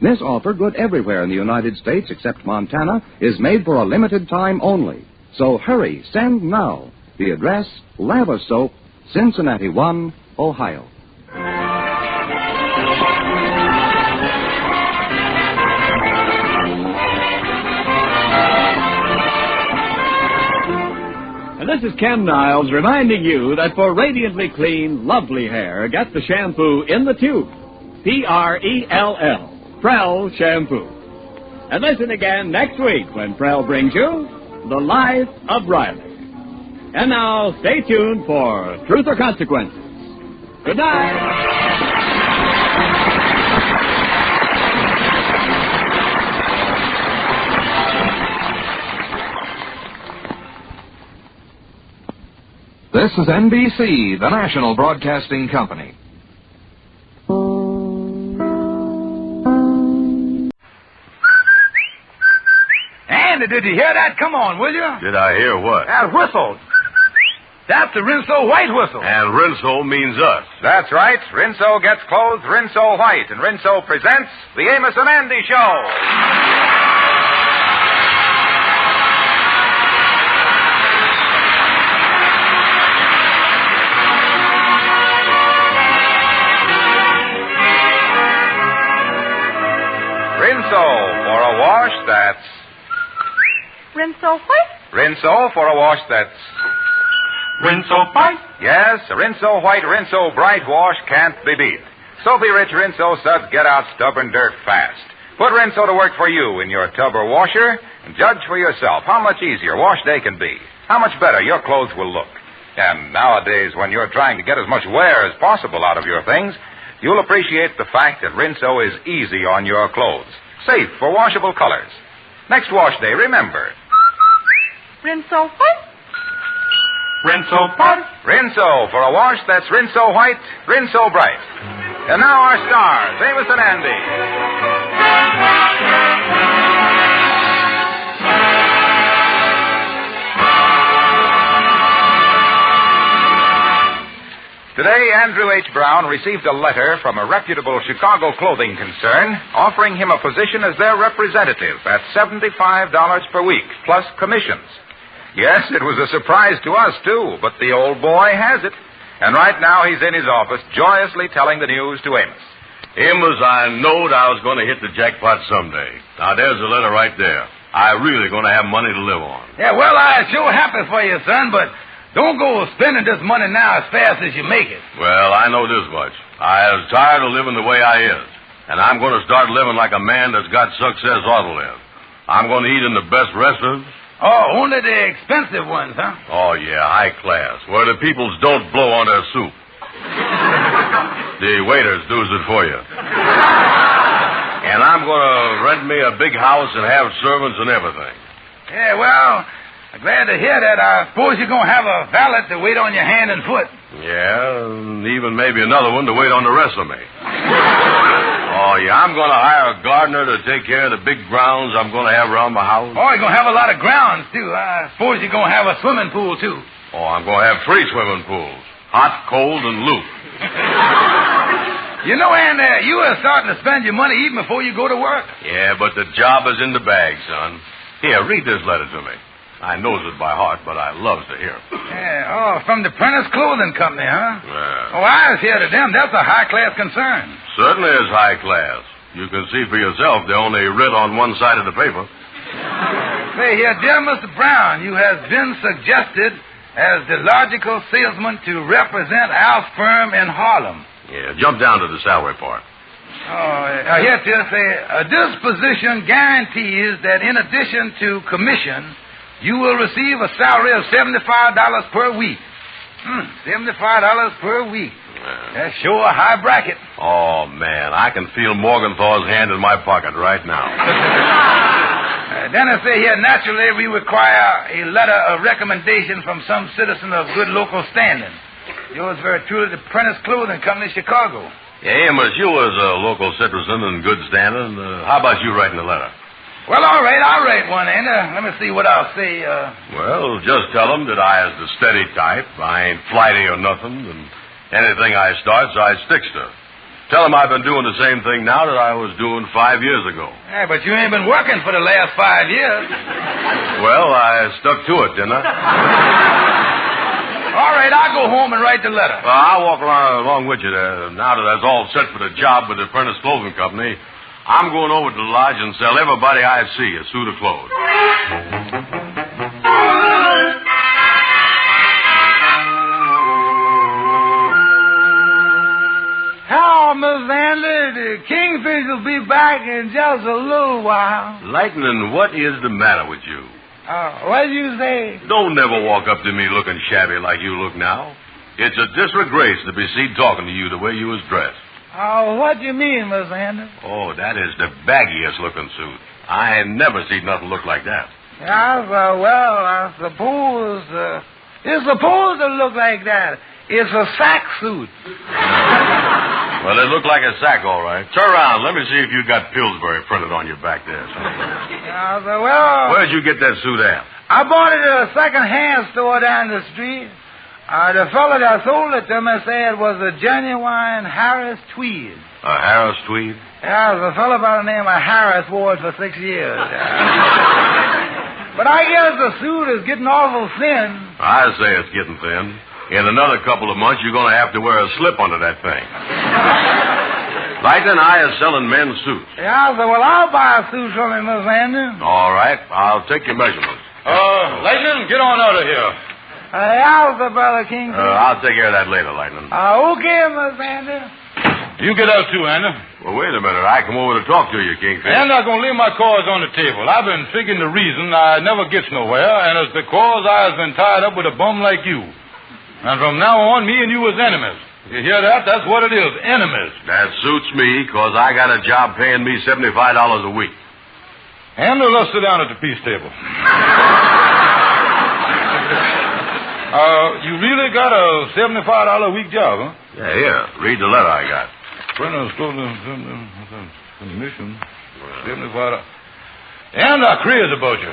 This offer, good everywhere in the United States except Montana, is made for a limited time only. So hurry, send now. The address, Lava Soap, Cincinnati 1, Ohio. And this is Ken Niles reminding you that for radiantly clean, lovely hair, get the shampoo in the tube. P-R-E-L-L. Prell Shampoo. And listen again next week when Prell brings you The Life of Riley. And now, stay tuned for Truth or Consequences. Good night. This is NBC, the national broadcasting company. Andy, did you hear that? Come on, will you? Did I hear what? That whistle. That's the Rinso White whistle. And Rinso means us. That's right. Rinso gets clothes Rinso White, and Rinso presents the Amos and Andy Show. Rinso for a wash that's... Rinso White? Rinso for a wash that's... Rinso White? Yes, a Rinso White, Rinso Bright wash can't be beat. Soapy-rich Rinso suds get out stubborn dirt fast. Put Rinso to work for you in your tub or washer, and judge for yourself how much easier wash day can be, how much better your clothes will look. And nowadays, when you're trying to get as much wear as possible out of your things, you'll appreciate the fact that Rinso is easy on your clothes, safe for washable colors. Next wash day, remember... Rinso White? Rinso White? Rinso for a wash that's Rinso White, Rinso Bright. And now our stars, Amos and Andy. Today, Andrew H. Brown received a letter from a reputable Chicago clothing concern offering him a position as their representative at $75 per week, plus commissions. Yes, it was a surprise to us, too, but the old boy has it. And right now he's in his office joyously telling the news to Amos. Amos, I knowed I was going to hit the jackpot someday. Now, there's the letter right there. I'm really going to have money to live on. Yeah, well, I'm sure happy for you, son, but don't go spending this money now as fast as you make it. Well, I know this much. I was tired of living the way I is, and I'm going to start living like a man that's got success ought to live. I'm going to eat in the best restaurants. Oh, only the expensive ones, huh? Oh, yeah, high class, where the peoples don't blow on their soup. The waiters does it for you. And I'm going to rent me a big house and have servants and everything. Yeah, well, I'm glad to hear that. I suppose you're going to have a valet to wait on your hand and foot. Yeah, and even maybe another one to wait on the rest of me. Oh, yeah, I'm going to hire a gardener to take care of the big grounds I'm going to have around my house. Oh, you're going to have a lot of grounds, too. I suppose you're going to have a swimming pool, too. Oh, I'm going to have 3 swimming pools. Hot, cold, and loose. You know, Andy, you are starting to spend your money even before you go to work. Yeah, but the job is in the bag, son. Here, read this letter to me. I knows it by heart, but I loves to hear it. Yeah, oh, from the Prentice Clothing Company, huh? Yeah. Oh, I was here to them. That's a high-class concern. Certainly is high class. You can see for yourself they only writ on one side of the paper. Say here, dear Mr. Brown, you have been suggested as the logical salesman to represent our firm in Harlem. Yeah, jump down to the salary part. Oh, here to say, this position guarantees that in addition to commission, you will receive a salary of $75 per week. $75 per week. That's sure a high bracket. Oh, man, I can feel Morgenthau's hand in my pocket right now. Then I say here, naturally, we require a letter of recommendation from some citizen of good local standing. Yours very truly, the Prentice Clothing Company, Chicago. Yeah, Amos, you was a local citizen in good standing. How about you writing a letter? Well, all right, I'll write one, Edna. Let me see what I'll say. Well, just tell them that I is the steady type. I ain't flighty or nothing, and anything I starts, I sticks to. Tell them I've been doing the same thing now that I was doing 5 years ago. Yeah, but you ain't been working for the last 5 years. Well, I stuck to it, didn't I? All right, I'll go home and write the letter. Well, I'll walk along with you there. Now that that's all set for the job with the Prentice Clothing Company, I'm going over to the lodge and sell everybody I see a suit of clothes. How, Miss Andy, the Kingfish will be back in just a little while. Lightning, what is the matter with you? What did you say? Don't never walk up to me looking shabby like you look now. It's a disgrace to be seen talking to you the way you was dressed. What do you mean, Miss Andy? Oh, that is the baggiest looking suit. I ain't never seen nothing look like that. Yeah, well, I suppose it's supposed to look like that. It's a sack suit. Well, it looked like a sack, all right. Turn around. Let me see if you got Pillsbury printed on your back there. Where'd you get that suit at? I bought it at a second-hand store down the street. The fellow that sold it to me said it was a genuine Harris tweed. A Harris tweed? Yeah, it was a fellow by the name of Harris wore it for 6 years. But I guess the suit is getting awful thin. I say it's getting thin. In another couple of months, you're going to have to wear a slip under that thing. Lightning, I is selling men's suits. Yeah, well, I'll buy a suit from him, Miss Andy. All right. I'll take your measurements. Lightning, get on out of here. How's the brother King? I'll take care of that later, Lightning. Okay, Miss Andy. You get out too, Anna. Well, wait a minute. I come over to talk to you, Kingfish. I'm not going to leave my cards on the table. I've been figuring the reason I never gets nowhere, and it's because I've been tied up with a bum like you. And from now on, me and you is enemies. You hear that? That's what it is, enemies. That suits me, because I got a job paying me $75 a week. And let's sit down at the peace table. You really got a $75 a week job, huh? Yeah, here. Read the letter I got. Prentice Commission, $75. And I'm crazy about you.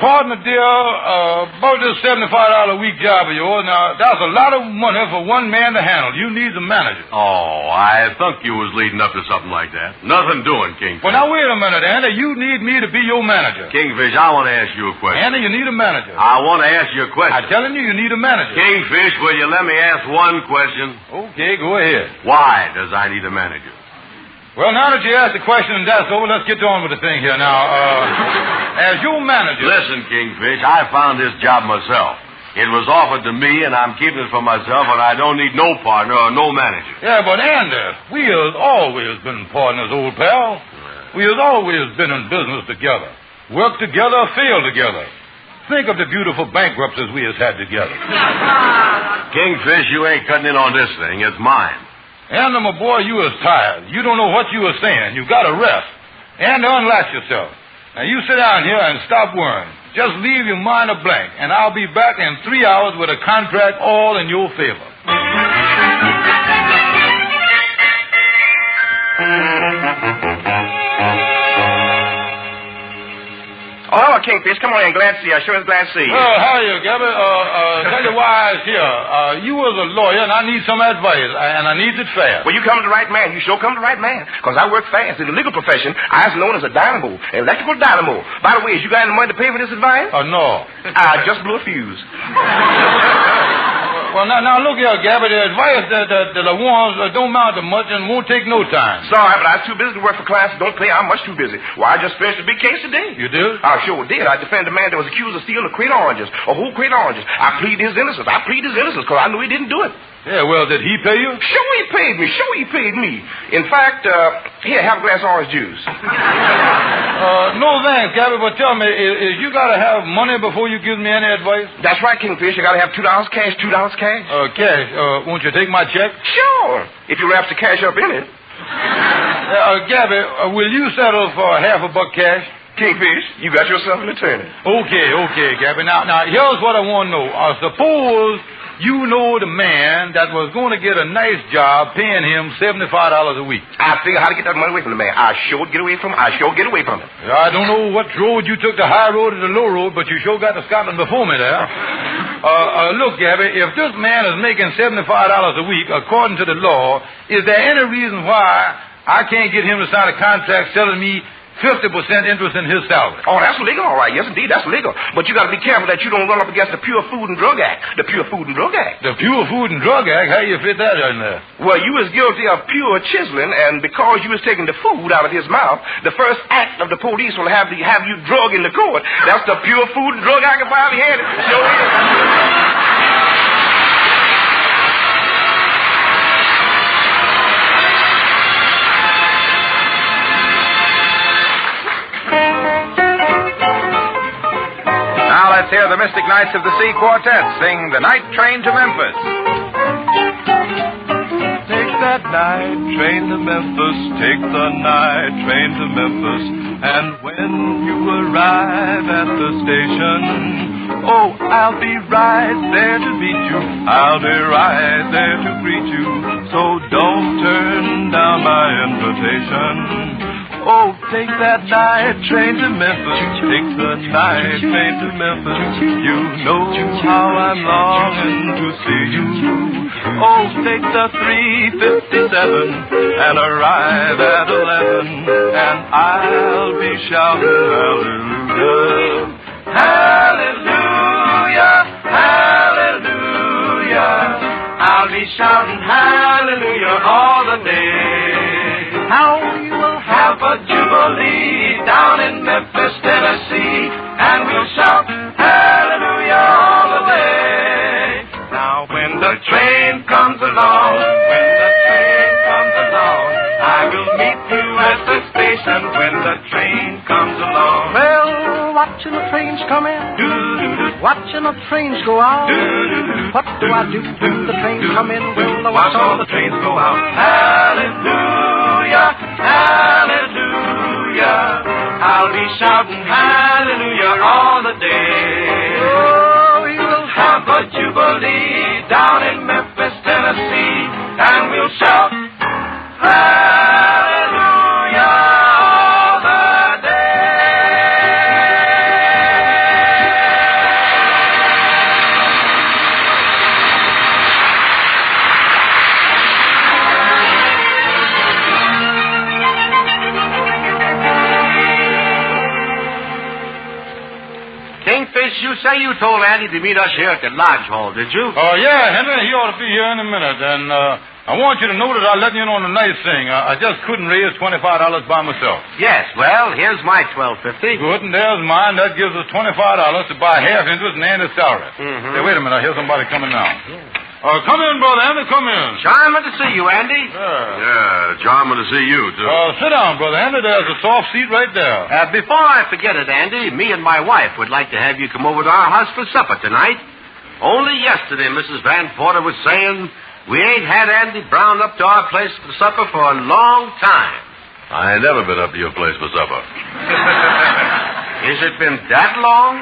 Partner, dear, about this $75 a week job of yours, now, that's a lot of money for one man to handle. You need a manager. Oh, I thought you was leading up to something like that. Nothing doing, Kingfish. Well, now, wait a minute, Andy. You need me to be your manager. Kingfish, I want to ask you a question. Andy, you need a manager. I want to ask you a question. I'm telling you, you need a manager. Kingfish, will you let me ask one question? Okay, go ahead. Why does I need a manager? Well, now that you asked the question and that's over, let's get on with the thing here. Now, as your manager... Listen, Kingfish, I found this job myself. It was offered to me, and I'm keeping it for myself, and I don't need no partner or no manager. Yeah, but Andy, we has always been partners, old pal. We has always been in business together. Work together, fail together. Think of the beautiful bankruptcies we has had together. Kingfish, you ain't cutting in on this thing. It's mine. Andy, my boy, you is tired. You don't know what you are saying. You got to rest. And unlatch yourself. Now, you sit down here and stop worrying. Just leave your mind a blank, and I'll be back in 3 hours with a contract all in your favor. Oh, hello, Kingfish. Come on in. Glad to see you. I sure is glad to see you. Oh, how are you, Gabby? Tell you why I was here. You was a lawyer, and I need some advice, and I need it fast. Well, you come to the right man. You sure come to the right man. Because I work fast. In the legal profession, I was known as a dynamo, an electrical dynamo. By the way, you got any money to pay for this advice? No. I just blew a fuse. Well, now look here, Gabby. The advice that I want don't amount to much and won't take no time. Sorry, but I was too busy to work for clients. Don't pay. I'm much too busy. Why, I just finished a big case today. You did? I sure did. I defended a man that was accused of stealing a crate of oranges, a whole crate of oranges. I plead his innocence. Because I knew he didn't do it. Yeah, well, did he pay you? Sure he paid me. In fact, here, have a glass of orange juice. No thanks, Gabby, but tell me, is you got to have money before you give me any advice? That's right, Kingfish. You got to have $2 cash, $2 cash. Cash. Won't you take my check? Sure, if you wrap the cash up in it. Gabby, will you settle for $50 cash? Kingfish, you got yourself an attorney. Okay, Gabby. Now, here's what I want to know. Suppose you know the man that was going to get a nice job paying him $75 a week. I figure how to get that money away from the man. I sure get away from him. I don't know what road you took, the high road or the low road, but you sure got to Scotland before me there. Look, Gabby, if this man is making $75 a week, according to the law, is there any reason why I can't get him to sign a contract telling me 50% interest in his salary? Oh, that's legal, all right. Yes, indeed, that's legal. But you got to be careful that you don't run up against the Pure Food and Drug Act. The Pure Food and Drug Act. The Pure Food and Drug Act? How you fit that in there? Well, you was guilty of pure chiseling, and because you was taking the food out of his mouth, the first act of the police will have you drug in the court. That's the Pure Food and Drug Act if I ever had it. Sure is. Let's hear the Mystic Knights of the Sea Quartet sing The Night Train to Memphis. Take that night train to Memphis, take the night train to Memphis, and when you arrive at the station, oh, I'll be right there to meet you, I'll be right there to greet you, so don't turn down my invitation. Oh, take that night train to Memphis, take the night train to Memphis. You know how I'm longing to see you. Oh, take the 357 and arrive at 11, and I'll be shouting hallelujah, hallelujah, hallelujah. I'll be shouting hallelujah all the day. How we will have a jubilee down in Memphis, Tennessee, and we'll shout hallelujah all the way. Now when the train comes along, I will meet you at the station when the train comes along. Well, watching the trains come in, watching the trains go out. What do I do when the trains come in? Well, I watch all the trains go out. Hallelujah, hallelujah. I'll be shouting hallelujah all the day. Oh, we will have a jubilee down in Memphis, Tennessee, and we'll shout hallelujah all the You say you told Andy to meet us here at the lodge hall, did you? Oh, yeah, Henry. He ought to be here in a minute. And I want you to know that I let you in on a nice thing. I just couldn't raise $25 by myself. Yes, well, here's my $12.50. Good, and there's mine. That gives us $25 to buy half interest in Andy's salary. Mm-hmm. Hey, wait a minute. I hear somebody coming now. Yeah. Come in, Brother Andy. Come in. Charming to see you, Andy. Yeah, charming to see you, too. Sit down, Brother Andy. There's a soft seat right there. Before I forget it, Andy, me and my wife would like to have you come over to our house for supper tonight. Only yesterday, Mrs. Van Porter was saying we ain't had Andy Brown up to our place for supper for a long time. I ain't never been up to your place for supper. Has it been that long?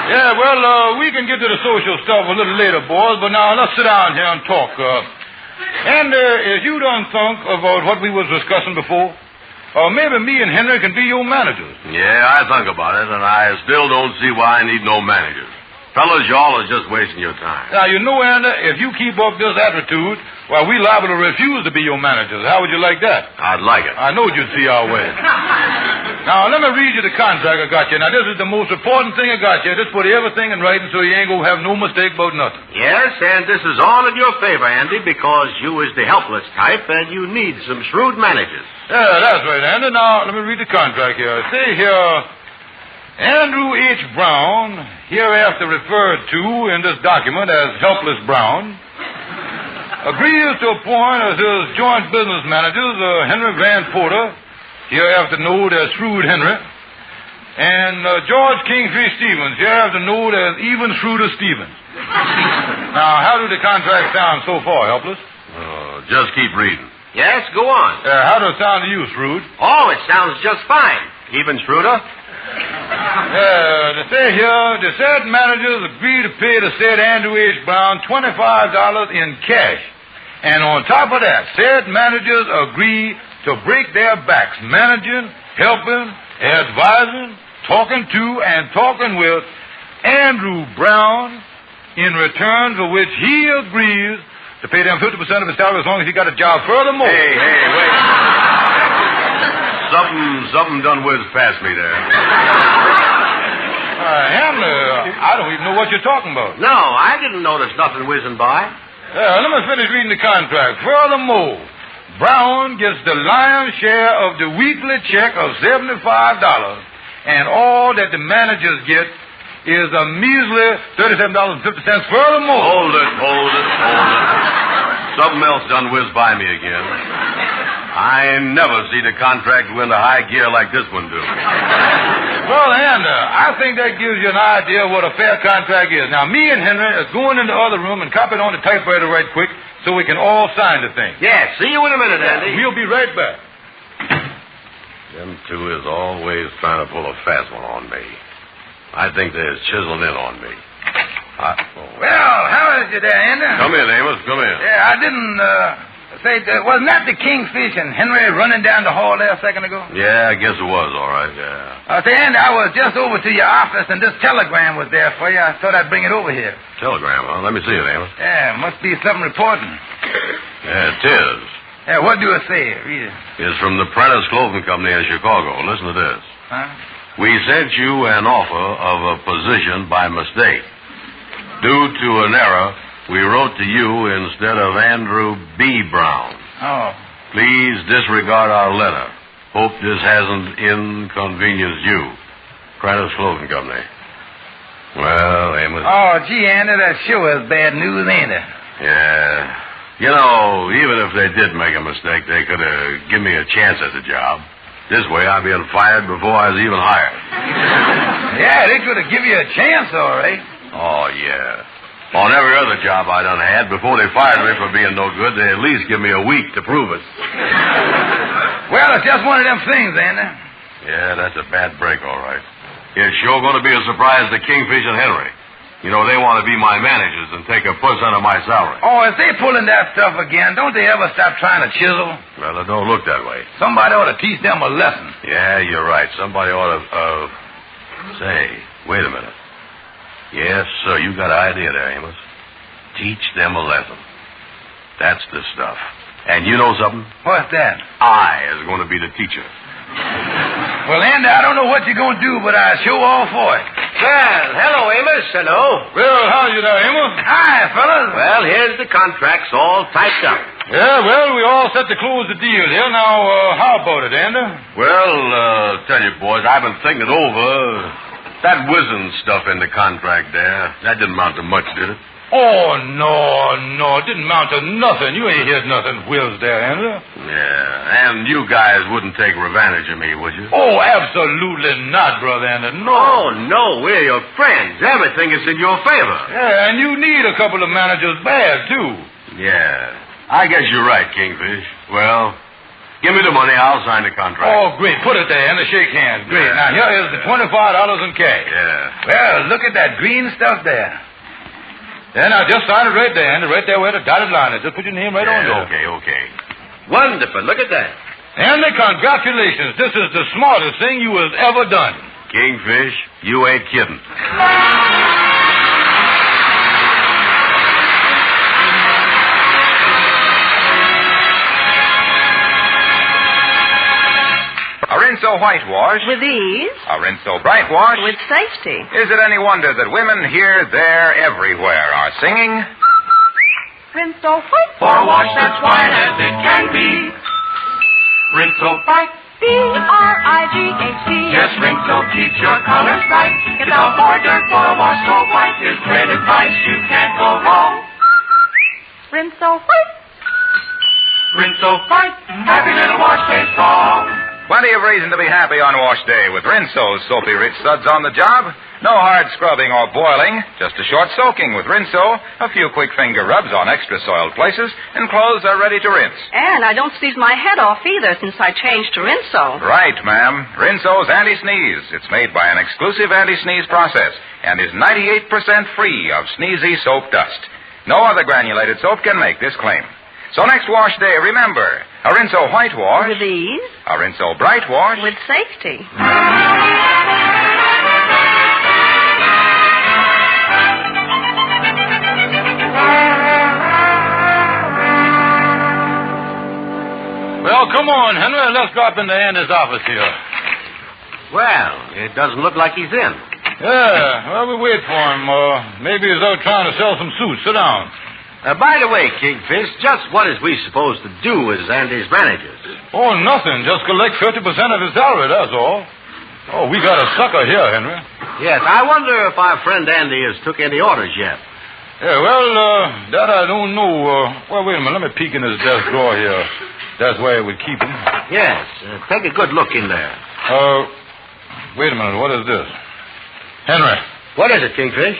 Yeah, well, we can get to the social stuff a little later, boys, but now let's sit down here and talk. And as you done think about what we was discussing before, maybe me and Henry can be your managers. Yeah, I think about it, and I still don't see why I need no managers. Fellas, y'all are just wasting your time. Now, you know, Andy, if you keep up this attitude, well, we liable to refuse to be your managers. How would you like that? I'd like it. I know you'd see our way. Now, let me read you the contract I got you. Now, this is the most important thing I got you. Just put everything in writing so you ain't going to have no mistake about nothing. Yes, and this is all in your favor, Andy, because you is the helpless type, and you need some shrewd managers. Yeah, that's right, Andy. Now, let me read the contract here. Say here, Andrew H. Brown, hereafter referred to in this document as Helpless Brown, agrees to appoint as his joint business managers Henry Van Porter, hereafter known as Shrewd Henry, and George Kingfish Stevens, hereafter known as Even Shrewder Stevens. Now, how do the contracts sound so far, Helpless? Just keep reading. Yes, go on. How does it sound to you, Shrewd? Oh, it sounds just fine. Even shrewder? They say here, the said managers agree to pay the said Andrew H. Brown $25 in cash. And on top of that, said managers agree to break their backs managing, helping, advising, talking to, and talking with Andrew Brown, in return for which he agrees to pay them 50% of his salary as long as he got a job. Furthermore... Hey, wait. Something done whizzed past me there. Hamler, I don't even know what you're talking about. No, I didn't notice nothing whizzing by. Let me finish reading the contract. Furthermore, Brown gets the lion's share of the weekly check of $75, and all that the managers get is a measly $37.50. Furthermore... Hold it. Something else done whizzed by me again. I never see the contract go into high gear like this one do. Well, Anna, I think that gives you an idea of what a fair contract is. Now, me and Henry are going in the other room and copy it on the typewriter right quick so we can all sign the thing. Yeah, see you in a minute, Andy. We'll be right back. Them two is always trying to pull a fast one on me. I think they're chiseling in on me. Well, how is it there, Edna? Come in, Amos. Come in. Yeah, I didn't say that. Wasn't that the Kingfish and Henry running down the hall there a second ago? Yeah, I guess it was, all right, yeah. Say, Andy, I was just over to your office, and this telegram was there for you. I thought I'd bring it over here. Telegram, huh? Let me see it, Amos. Yeah, must be something important. Yeah, it is. Yeah, what do it say? Read it. It's from the Prentice Clothing Company in Chicago. Listen to this. Huh? We sent you an offer of a position by mistake. Due to an error, we wrote to you instead of Andrew B. Brown. Oh. Please disregard our letter. Hope this hasn't inconvenienced you. Prentice Clothing Company. Well, Amos. Oh, gee, Andy, that sure is bad news, ain't it? Yeah. You know, even if they did make a mistake, they could have given me a chance at the job. This way, I'd be fired before I was even hired. Yeah, they could have given you a chance, all right. Oh, yeah. On every other job I done had, before they fired me for being no good, they at least give me a week to prove it. Well, it's just one of them things, Andy. Yeah, that's a bad break, all right. It's sure going to be a surprise to Kingfish and Henry. You know, they want to be my managers and take a percent of my salary. Oh, if they pulling that stuff again, don't they ever stop trying to chisel? Well, it don't look that way. Somebody ought to teach them a lesson. Yeah, you're right. Somebody ought to, Say, wait a minute. Yes, sir, you got an idea there, Amos. Teach them a lesson. That's the stuff. And you know something? What's that? I is going to be the teacher. Well, Andy, I don't know what you're going to do, but I sure all for it. Well, hello, Amos. Hello. Well, how you there, Amos? Hi, fellas. Well, here's the contracts all typed up. Yeah, well, we all set to close the deal here. Now, how about it, Andy? Well, tell you, boys, I've been thinking it over. That whizzing stuff in the contract there, that didn't amount to much, did it? Oh, no. It didn't amount to nothing. You ain't heard nothing whizzed there, Andy. Yeah, and you guys wouldn't take revenge of me, would you? Oh, absolutely not, Brother Andy. No. Oh, no, we're your friends. Everything is in your favor. Yeah, and you need a couple of managers bad, too. Yeah. I guess you're right, Kingfish. Well, give me the money. I'll sign the contract. Oh, great. Put it there and shake hands. Great. Yeah. Now, here is the $25 in cash. Yeah. Well, look at that green stuff there. Yeah, now, just sign it right there, Andy. Right there where the dotted line is. Just put your name right on there. Okay. Wonderful. Look at that. Andy, congratulations. This is the smartest thing you have ever done. Kingfish, you ain't kidding. A Rinso whitewash. With ease. A Rinso bright wash. With safety. Is it any wonder that women here, there, everywhere are singing? Rinso white. For a wash that's white as it can be. Rinso bright. B-R-I-G-H-T. Yes, Rinso keeps your colors bright. It's a more dirt for a wash so white. Is great advice. You can't go wrong. Rinso white. Rinso white. Happy little wash stays strong. Plenty of reason to be happy on wash day with Rinso's soapy rich suds on the job. No hard scrubbing or boiling, just a short soaking with Rinso, a few quick finger rubs on extra soiled places, and clothes are ready to rinse. And I don't sneeze my head off either since I changed to Rinso. Right, ma'am. Rinso's anti-sneeze. It's made by an exclusive anti-sneeze process and is 98% free of sneezy soap dust. No other granulated soap can make this claim. So next wash day, remember, a Rinso white wash. With ease. A Rinso bright wash. With safety. Well, come on, Henry. Let's drop into Andy's office here. Well, it doesn't look like he's in. Yeah, well, we wait for him. Maybe he's out trying to sell some suits. Sit down. By the way, Kingfish, just what is we supposed to do as Andy's managers? Oh, nothing. Just collect 50% of his salary, that's all. Oh, we got a sucker here, Henry. Yes, I wonder if our friend Andy has took any orders yet. Yeah, well, that I don't know. Well, wait a minute. Let me peek in his desk drawer here. That's where we keep him. Yes, take a good look in there. Wait a minute. What is this? Henry. What is it, Kingfish?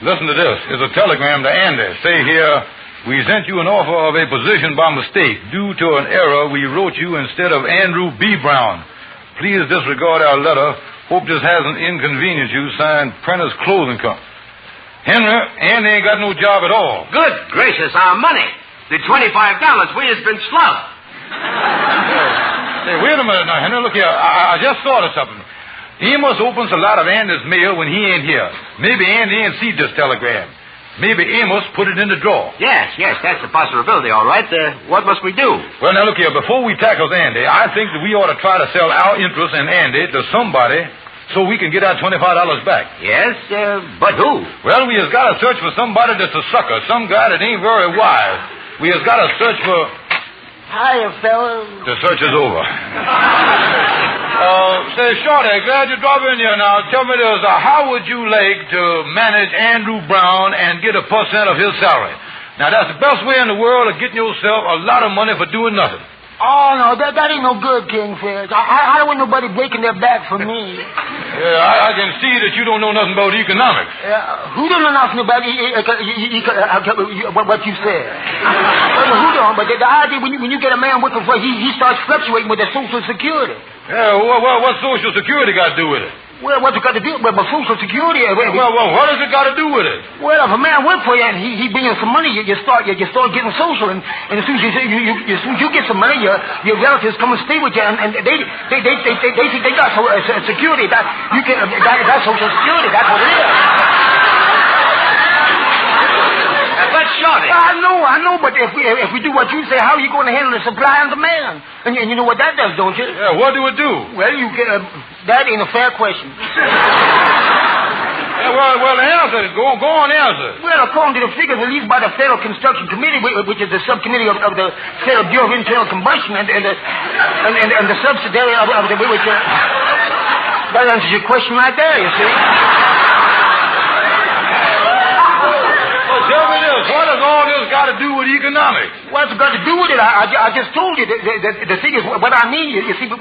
Listen to this. It's a telegram to Andy. Say here, we sent you an offer of a position by mistake. Due to an error, we wrote you instead of Andrew B. Brown. Please disregard our letter. Hope this hasn't inconvenienced you. Signed, Prentice Clothing Company. Henry, Andy ain't got no job at all. Good gracious, our money. The $25 we has been slugged. Hey, wait a minute now, Henry. Look here. I just thought of something. Amos opens a lot of Andy's mail when he ain't here. Maybe Andy ain't seen this telegram. Maybe Amos put it in the drawer. Yes, that's a possibility, all right. What must we do? Well, now, look here. Before we tackle Andy, I think that we ought to try to sell our interest in Andy to somebody so we can get our $25 back. Yes, but who? Well, we has got to search for somebody that's a sucker, some guy that ain't very wise. We has got to search for... Hiya, fellas. The search is over. Say, Shorty, glad you dropped in here now. Tell me this, how would you like to manage Andrew Brown and get a % of his salary? Now, that's the best way in the world of getting yourself a lot of money for doing nothing. Oh, no, that ain't no good, Kingfish. I don't want nobody breaking their back for me. Yeah, I can see that you don't know nothing about economics. Who don't know nothing about what you said? Well, who don't? But the idea when you get a man working for he starts fluctuating with the Social Security. Yeah, well, what's Social Security got to do with it? Well, what's it got to do with Social Security? Well, what has it got to do with it? Well, if a man works for you and he bring in some money, you start getting social, and as soon as you get some money, your relatives come and stay with you, and they think they got security. That's Social Security. That's what it is. But Shorty. I know, but if we do what you say, how are you going to handle the supply and demand? And you know what that does, don't you? Yeah, what do it do? Well, you get that ain't a fair question. Yeah, well, answer it. Go on, answer it. Well, according to the figures released by the Federal Construction Committee, which is the subcommittee of the Federal Bureau of Internal Combustion, and the subsidiary of the which that answers your question right there. You see. Tell me this, what has all this got to do with economics? What's it got to do with it? I just told you. The thing is, what I mean, you see, Look,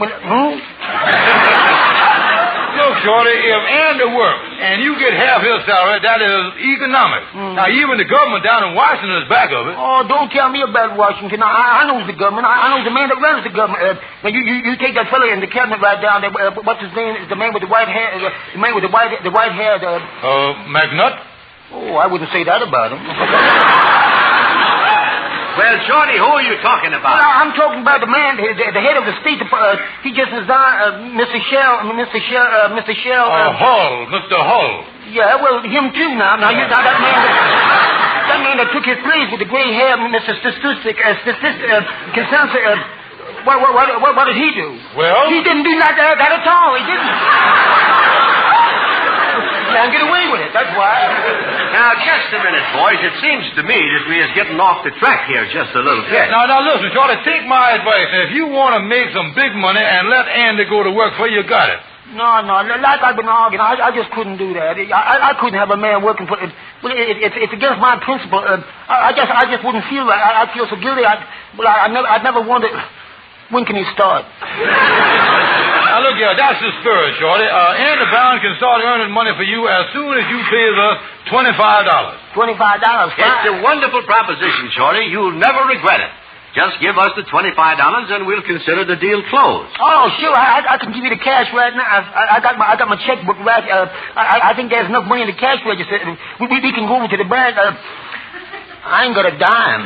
Shorty, if Andy works and you get half his salary, that is economics. Now, even the government down in Washington is back of it. Oh, don't tell me about Washington. I know the government. I know the man that runs the government. Now, you take that fellow in the cabinet right down there. What's his name? The man with the white hair. The man with the white hair. McNutt? Oh, I wouldn't say that about him. Well, Shorty, who are you talking about? Well, I'm talking about the man, the head of the State Department. He just resigned, Mr. Shell. Hull, Mr. Hull. Yeah, well, him too now. Now that man that took his place with the gray hair, Mr. Consensus. What did he do? Well, he didn't do that at all. He didn't. Can't get away with it, that's why. Now, just a minute, boys. It seems to me that we is getting off the track here just a little bit. Now, listen, Shorty, take my advice. If you want to make some big money and let Andy go to work for you, got it. No, like I've been arguing, I just couldn't do that. I couldn't have a man working for... It's against my principle. I just wouldn't feel right. I feel so guilty. I never wanted... When can he start? Now, look here, that's the spirit, Shorty. Andy Brown can start earning money for you as soon as you pay us $25. $25? It's a wonderful proposition, Shorty. You'll never regret it. Just give us the $25 and we'll consider the deal closed. Oh, sure. I can give you the cash right now. I got my checkbook right. I think there's enough money in the cash register. We can go over to the bank. I ain't got a dime.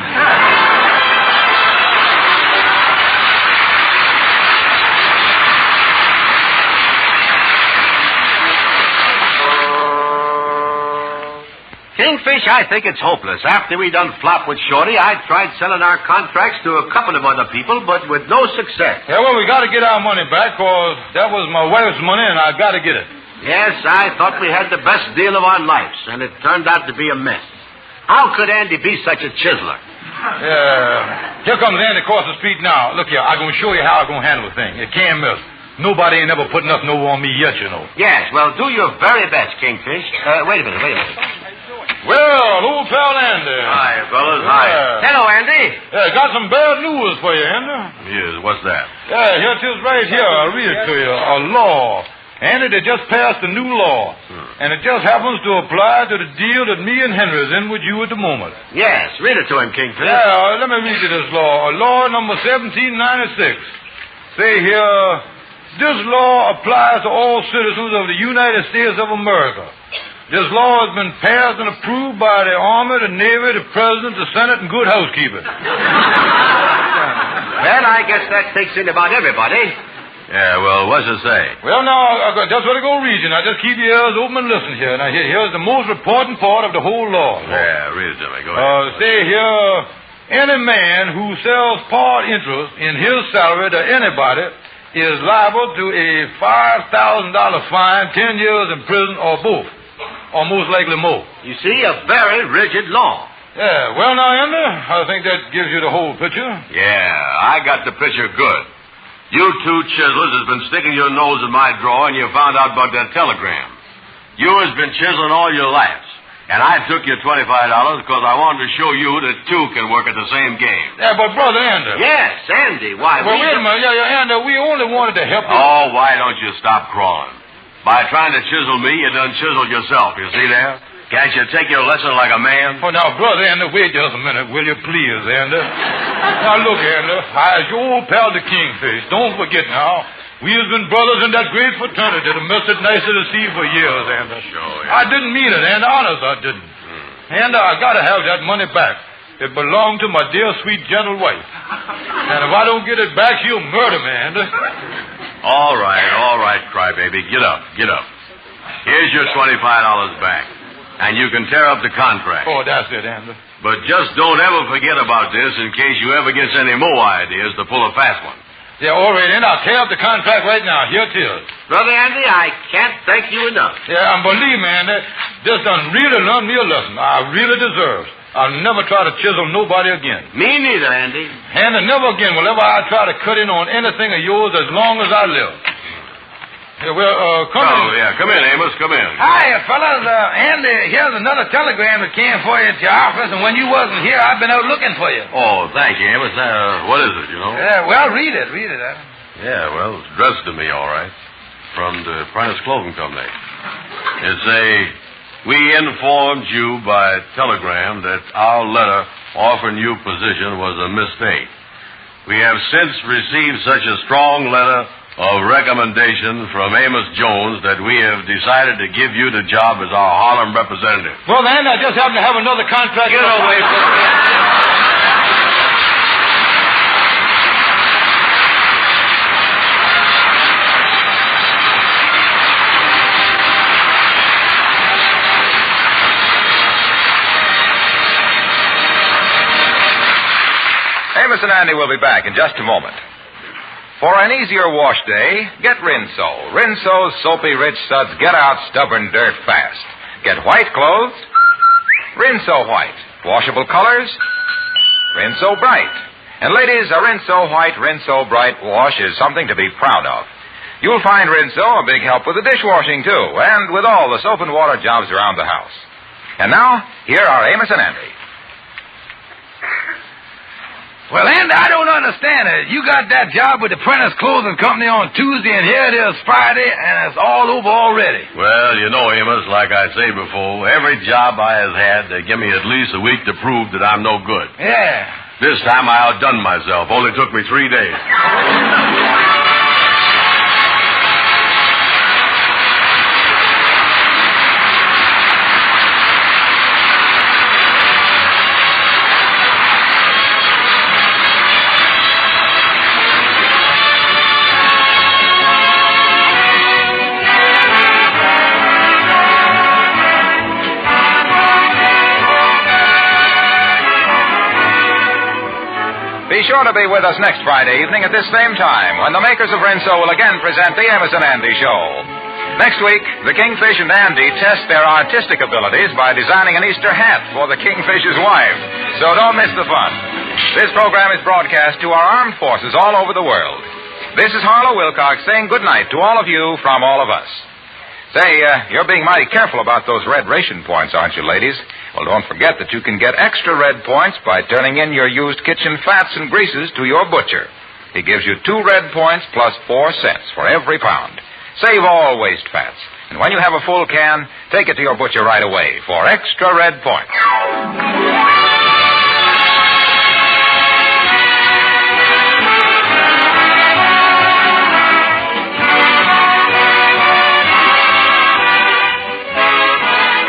Kingfish, I think it's hopeless. After we done flop with Shorty, I tried selling our contracts to a couple of other people, but with no success. Yeah, well, we got to get our money back, because that was my wife's money, and I got to get it. Yes, I thought we had the best deal of our lives, and it turned out to be a mess. How could Andy be such a chiseler? Yeah. Here comes Andy across the street now. Look here, I'm going to show you how I'm going to handle the thing. It can't miss. Nobody ain't ever put enough no on me yet, you know. Yes, well, do your very best, Kingfish. Wait a minute. Well, old pal Andy. Hi, fellas. Hi. Hello, Andy. Yeah, got some bad news for you, Andy. Yes, what's that? Yeah, here it is right here. I'll read it to you. A law. Andy, they just passed a new law. And it just happens to apply to the deal that me and Henry's in with you at the moment. Yes, read it to him, Kingfish. Yeah, let me read you this law. Law number 1796. Say here, this law applies to all citizens of the United States of America. This law has been passed and approved by the Army, the Navy, the President, the Senate, and good housekeeping. Well, I guess that takes in about everybody. Yeah, well, what's it say? Well, now, that's what I go read you. Now, just keep your ears open and listen here. Now, here's the most important part of the whole law. Yeah, read it to me. Go ahead. Say here, any man who sells part interest in his salary to anybody is liable to a $5,000 fine, 10 years in prison, or both. Or most likely more. You see, a very rigid law. Yeah, well now, Andy, I think that gives you the whole picture. Yeah, I got the picture good. You two chiselers has been sticking your nose in my drawer and you found out about that telegram. You has been chiseling all your lives. And I took your $25 because I wanted to show you that two can work at the same game. Yeah, but Brother Andy. Yes, Andy, why? Well, wait a minute. Yeah, Andy, we only wanted to help you. Oh, why don't you stop crawling? By trying to chisel me, you done chiseled yourself. You see there? Can't you take your lesson like a man? Oh, now, Brother Andy, wait just a minute, will you please, Andy? Now, look, Andy, as your old pal, the Kingfish, don't forget now, we has been brothers in that great fraternity that messed it nicer to see for years, Andy. Sure, yeah. I didn't mean it, Andy. Honest, I didn't. Andy, I got to have that money back. It belonged to my dear, sweet, gentle wife. And if I don't get it back, she'll murder me, Andy. All right, crybaby. Get up. Here's your $25 back. And you can tear up the contract. Oh, that's it, Andy. But just don't ever forget about this in case you ever get any more ideas to pull a fast one. Yeah, all right, Andy. I'll tear up the contract right now. Here it is. Brother Andy, I can't thank you enough. Yeah, and believe me, Andy, this done really learned me a lesson. I really deserve. I'll never try to chisel nobody again. Me neither, Andy. Andy, never again will ever I try to cut in on anything of yours as long as I live. Yeah, well, come in. Oh, yeah, come in, Amos, come in. Hi, fellas. Andy, here's another telegram that came for you at your office, and when you wasn't here, I've been out looking for you. Oh, thank you, Amos. What is it, you know? Well, read it. Yeah, well, it's addressed to me, all right. From the Prentice Clothing Company. It's we informed you by telegram that our letter offering you position was a mistake. We have since received such a strong letter of recommendation from Amos Jones that we have decided to give you the job as our Harlem representative. Well, then, I just happen to have another contract. Get away from me. Amos and Andy will be back in just a moment. For an easier wash day, get Rinso. Rinso's soapy rich suds get out stubborn dirt fast. Get white clothes, Rinso White. Washable colors, Rinso Bright. And ladies, a Rinso White, Rinso Bright wash is something to be proud of. You'll find Rinso a big help with the dishwashing, too, and with all the soap and water jobs around the house. And now, here are Amos and Andy. Well, Andy, I don't understand it. You got that job with the Prentice Clothing Company on Tuesday, and here it is Friday, and it's all over already. Well, you know, Amos, like I say before, every job I have had, they give me at least a week to prove that I'm no good. Yeah. This time I outdone myself. Only took me 3 days. Be sure to be with us next Friday evening at this same time when the makers of Rinso will again present the Amos and Andy Show. Next week, the Kingfish and Andy test their artistic abilities by designing an Easter hat for the Kingfish's wife. So don't miss the fun. This program is broadcast to our armed forces all over the world. This is Harlow Wilcox saying good night to all of you from all of us. Say, you're being mighty careful about those red ration points, aren't you, ladies? Well, don't forget that you can get extra red points by turning in your used kitchen fats and greases to your butcher. He gives you 2 red points plus 4 cents for every pound. Save all waste fats. And when you have a full can, take it to your butcher right away for extra red points.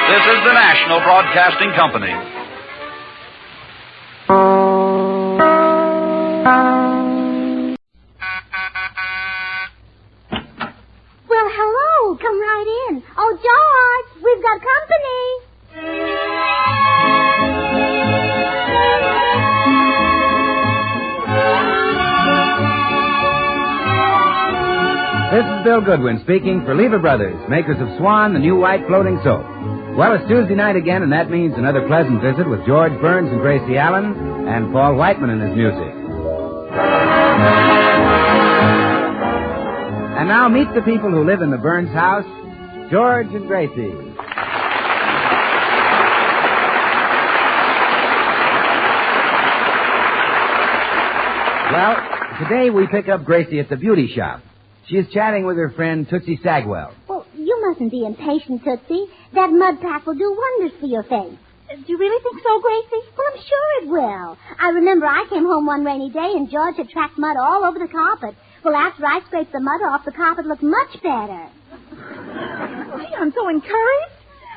This is the National Broadcasting Company. Well, hello. Come right in. Oh, George, we've got company. This is Bill Goodwin speaking for Lever Brothers, makers of Swan, the new white floating soap. Well, it's Tuesday night again, and that means another pleasant visit with George Burns and Gracie Allen and Paul Whiteman and his music. And now meet the people who live in the Burns house, George and Gracie. Well, today we pick up Gracie at the beauty shop. She is chatting with her friend Tootsie Sagwell. Well, you mustn't be impatient, Tootsie. That mud pack will do wonders for your face. Do you really think so, Gracie? Well, I'm sure it will. I remember I came home one rainy day and George had tracked mud all over the carpet. Well, after I scraped the mud off, the carpet looked much better. Gee, I'm so encouraged.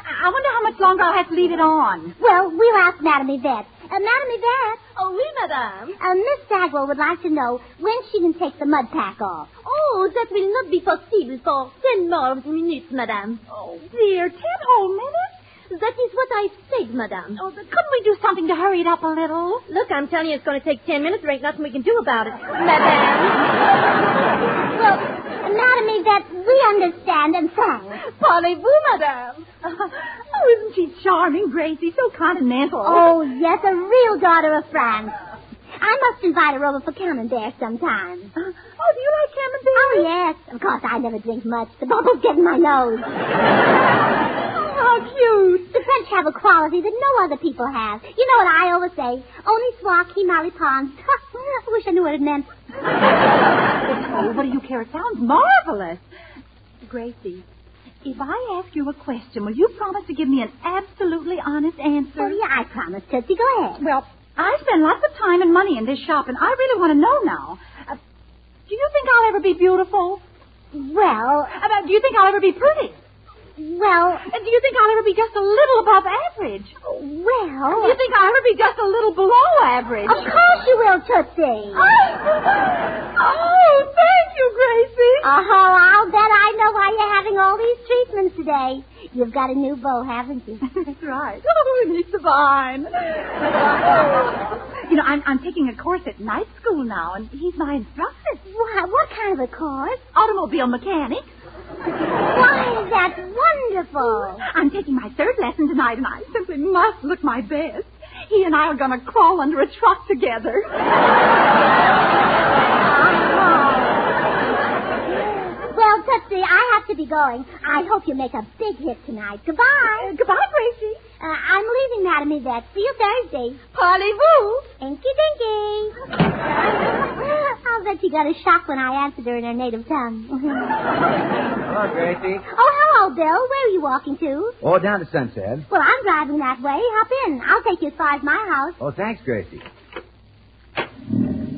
I wonder how much longer I'll have to leave it on. Well, we'll ask Madame Yvette. Madame Yvette? Oh, oui, madame. Miss Sagwell would like to know when she can take the mud pack off. Oh, that will not be possible for 10 more minutes, madame. Oh, dear, 10 whole minutes? That is what I said, madame. Oh, couldn't we do something to hurry it up a little? Look, I'm telling you it's going to take 10 minutes. There ain't nothing we can do about it, madame. Well, Madame Yvette, we understand and thanks. Parlez-vous, madame? Oh, isn't she charming, Gracie? So continental. Oh, yes, a real daughter of France. I must invite her over for camembert sometime. Oh, do you like camembert? Oh, yes. Of course, I never drink much. The bubbles get in my nose. How cute. The French have a quality that no other people have. You know what I always say? Only soir qui mal pense. I wish I knew what it meant. Oh, what do you care? It sounds marvelous. Gracie, if I ask you a question, will you promise to give me an absolutely honest answer? Oh, yeah, I promise, Tootsie. Go ahead. Well, I spend lots of time and money in this shop, and I really want to know now. Do you think I'll ever be beautiful? Well... do you think I'll ever be pretty? Well... do you think I'll ever be just a little above average? Well... Do you think I'll ever be just a little below average? Of course you will, Tootsie. Oh, thank you, Gracie. Oh, I'll bet I know why you're having all these treatments today. You've got a new beau, haven't you? That's right. Oh, he's divine. You know, I'm taking a course at night school now, and he's my instructor. Why, what kind of a course? Automobile mechanics. Why, that's wonderful. I'm taking my 3rd lesson tonight, and I simply must look my best. He and I are going to crawl under a truck together. Well, Tootsie, I have to be going. I hope you make a big hit tonight. Goodbye. Goodbye, Gracie. I'm leaving, Madam Yvette. See you Thursday. Parlez-vous. Inky dinky. I'll bet you got a shock when I answered her in her native tongue. Hello, Gracie. Oh, hello, Bill. Where are you walking to? Oh, down to Sunset. Well, I'm driving that way. Hop in. I'll take you as far as my house. Oh, thanks, Gracie.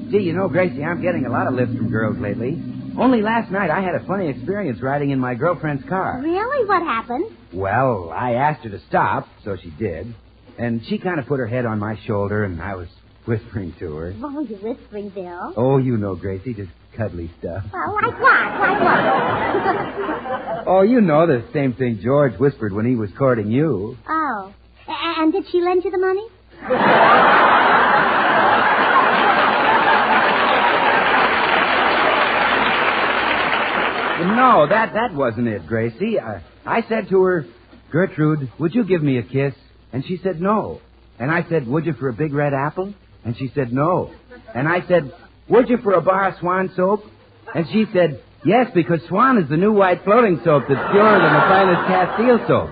Gee, you know, Gracie, I'm getting a lot of lifts from girls lately. Only last night I had a funny experience riding in my girlfriend's car. Really? What happened? Well, I asked her to stop, so she did. And she kind of put her head on my shoulder, and I was whispering to her. What were you whispering, Bill? Oh, you know, Gracie, just cuddly stuff. Well, like what? Like what? Oh, you know, the same thing George whispered when he was courting you. Oh. And did she lend you the money? No, that wasn't it, Gracie. I said to her, Gertrude, would you give me a kiss? And she said no. And I said, would you for a big red apple? And she said no. And I said, would you for a bar of Swan soap? And she said, yes, because Swan is the new white floating soap that's purer than the finest Castile soap.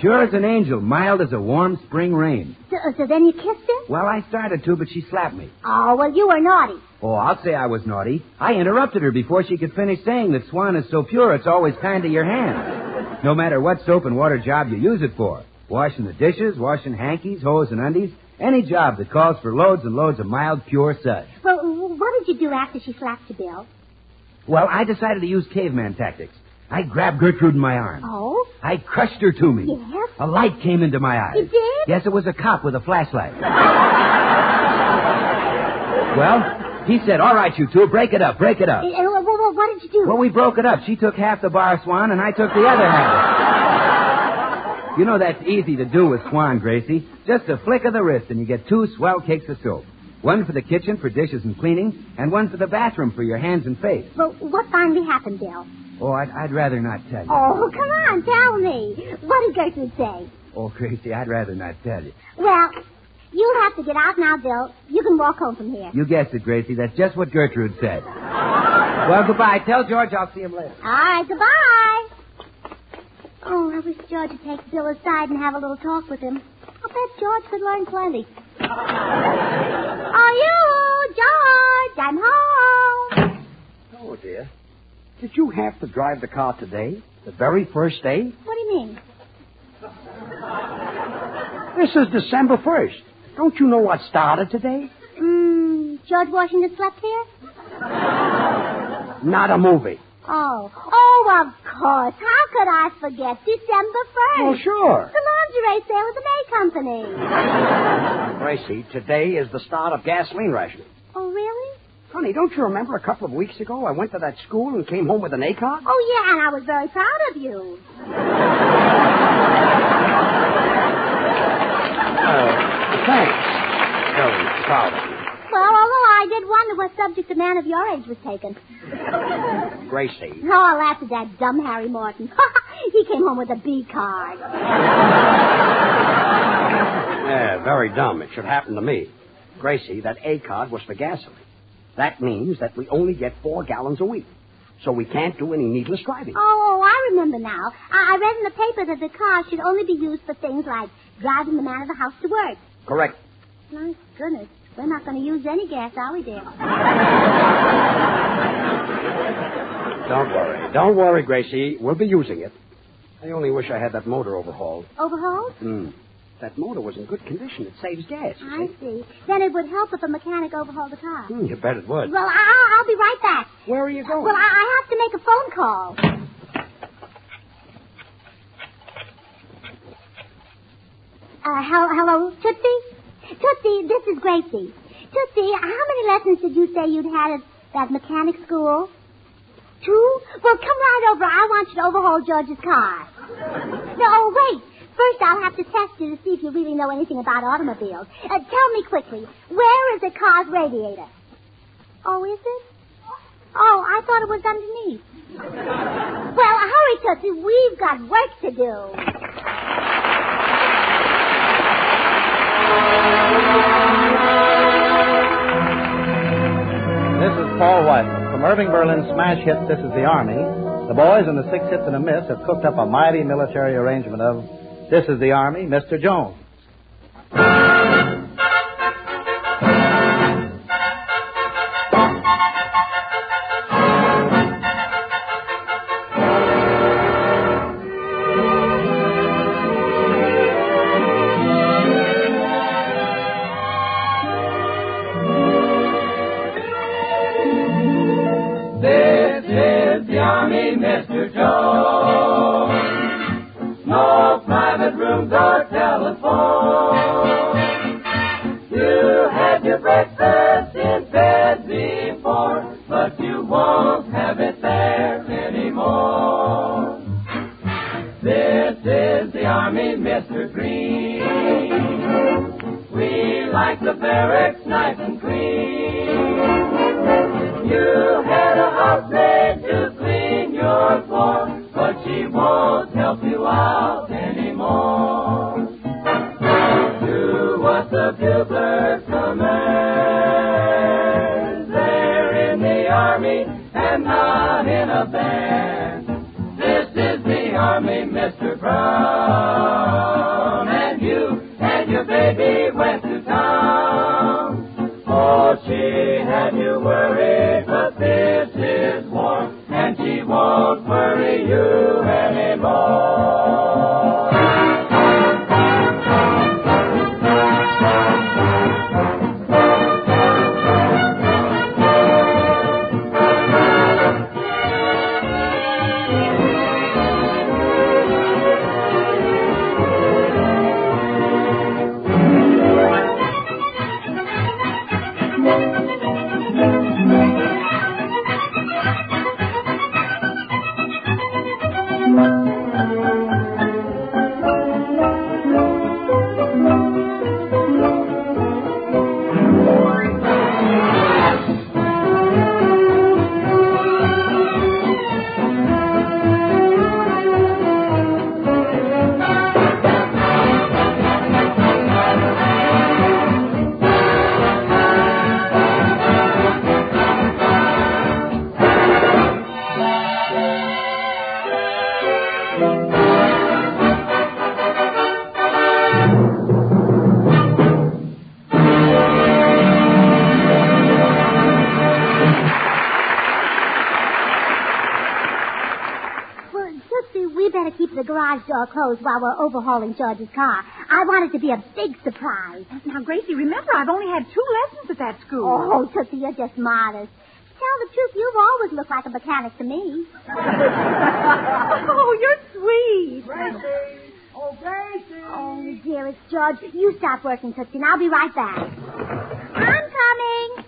Pure as an angel, mild as a warm spring rain. So then you kissed her? Well, I started to, but she slapped me. Oh, well, you were naughty. Oh, I'll say I was naughty. I interrupted her before she could finish saying that Swan is so pure it's always kind to your hands. No matter what soap and water job you use it for. Washing the dishes, washing hankies, hose, and undies. Any job that calls for loads and loads of mild, pure suds. Well, what did you do after she slapped you, Bill? Well, I decided to use caveman tactics. I grabbed Gertrude in my arms. Oh? I crushed her to me. Yes? A light came into my eyes. You did? Yes, it was a cop with a flashlight. Well, he said, all right, you two, break it up, break it up. What did you do? Well, we broke it up. She took half the bar of Swan, and I took the other half. You know that's easy to do with Swan, Gracie. Just a flick of the wrist, and you get 2 swell cakes of soap. One for the kitchen for dishes and cleaning, and one for the bathroom for your hands and face. Well, what finally happened, Bill? Oh, I'd rather not tell you. Oh, come on, tell me. What did Gertrude say? Oh, Gracie, I'd rather not tell you. Well, you'll have to get out now, Bill. You can walk home from here. You guessed it, Gracie. That's just what Gertrude said. Well, goodbye. Tell George I'll see him later. All right, goodbye. Oh, I wish George would take Bill aside and have a little talk with him. I bet George could learn plenty. Oh, you, George, I'm home. Oh, dear. Did you have to drive the car today? The very first day? What do you mean? This is December 1st. Don't you know what started today? George Washington slept here? Not a movie. Oh, of course. How could I forget December 1st? Oh, sure. The lingerie sale at the May Company. Gracie, today is the start of gasoline rationing. Oh, really? Honey, don't you remember a couple of weeks ago I went to that school and came home with an A card? Oh, yeah, and I was very proud of you. Thanks. Very proud of you. Well, although I did wonder what subject a man of your age was taking. Gracie. Oh, I'll laugh at that dumb Harry Morton. He came home with a B card. Yeah, very dumb. It should happen to me. Gracie, that A card was for gasoline. That means that we only get 4 gallons a week. So we can't do any needless driving. Oh, I remember now. I read in the paper that the car should only be used for things like driving the man of the house to work. Correct. My goodness. We're not going to use any gas, are we, dear? Don't worry. Don't worry, Gracie. We'll be using it. I only wish I had that motor overhauled. Overhauled? That motor was in good condition. It saves gas. I see. Then it would help if a mechanic overhauled the car. You bet it would. Well, I'll be right back. Where are you going? Well, I have to make a phone call. Hello, Tootsie? Tootsie, this is Gracie. Tootsie, how many lessons did you say you'd had at that mechanic school? 2? Well, come right over. I want you to overhaul George's car. No, wait. First, I'll have to test you to see if you really know anything about automobiles. Tell me quickly, where is the car's radiator? Oh, is it? Oh, I thought it was underneath. Well, hurry, Tootsie. We've got work to do. This is Paul Whiteman. From Irving Berlin's smash hit, This Is the Army, the boys in the 6 Hits and a Miss have cooked up a mighty military arrangement of This is the Army, Mr. Jones. Door closed while we're overhauling George's car. I want it to be a big surprise. Now, Gracie, remember, I've only had 2 lessons at that school. Oh, Tootsie, you're just modest. Tell the truth, you've always looked like a mechanic to me. Oh, you're sweet. Gracie! Oh, Gracie! Oh, dearest George, you stop working, Tootsie, and I'll be right back. I'm coming.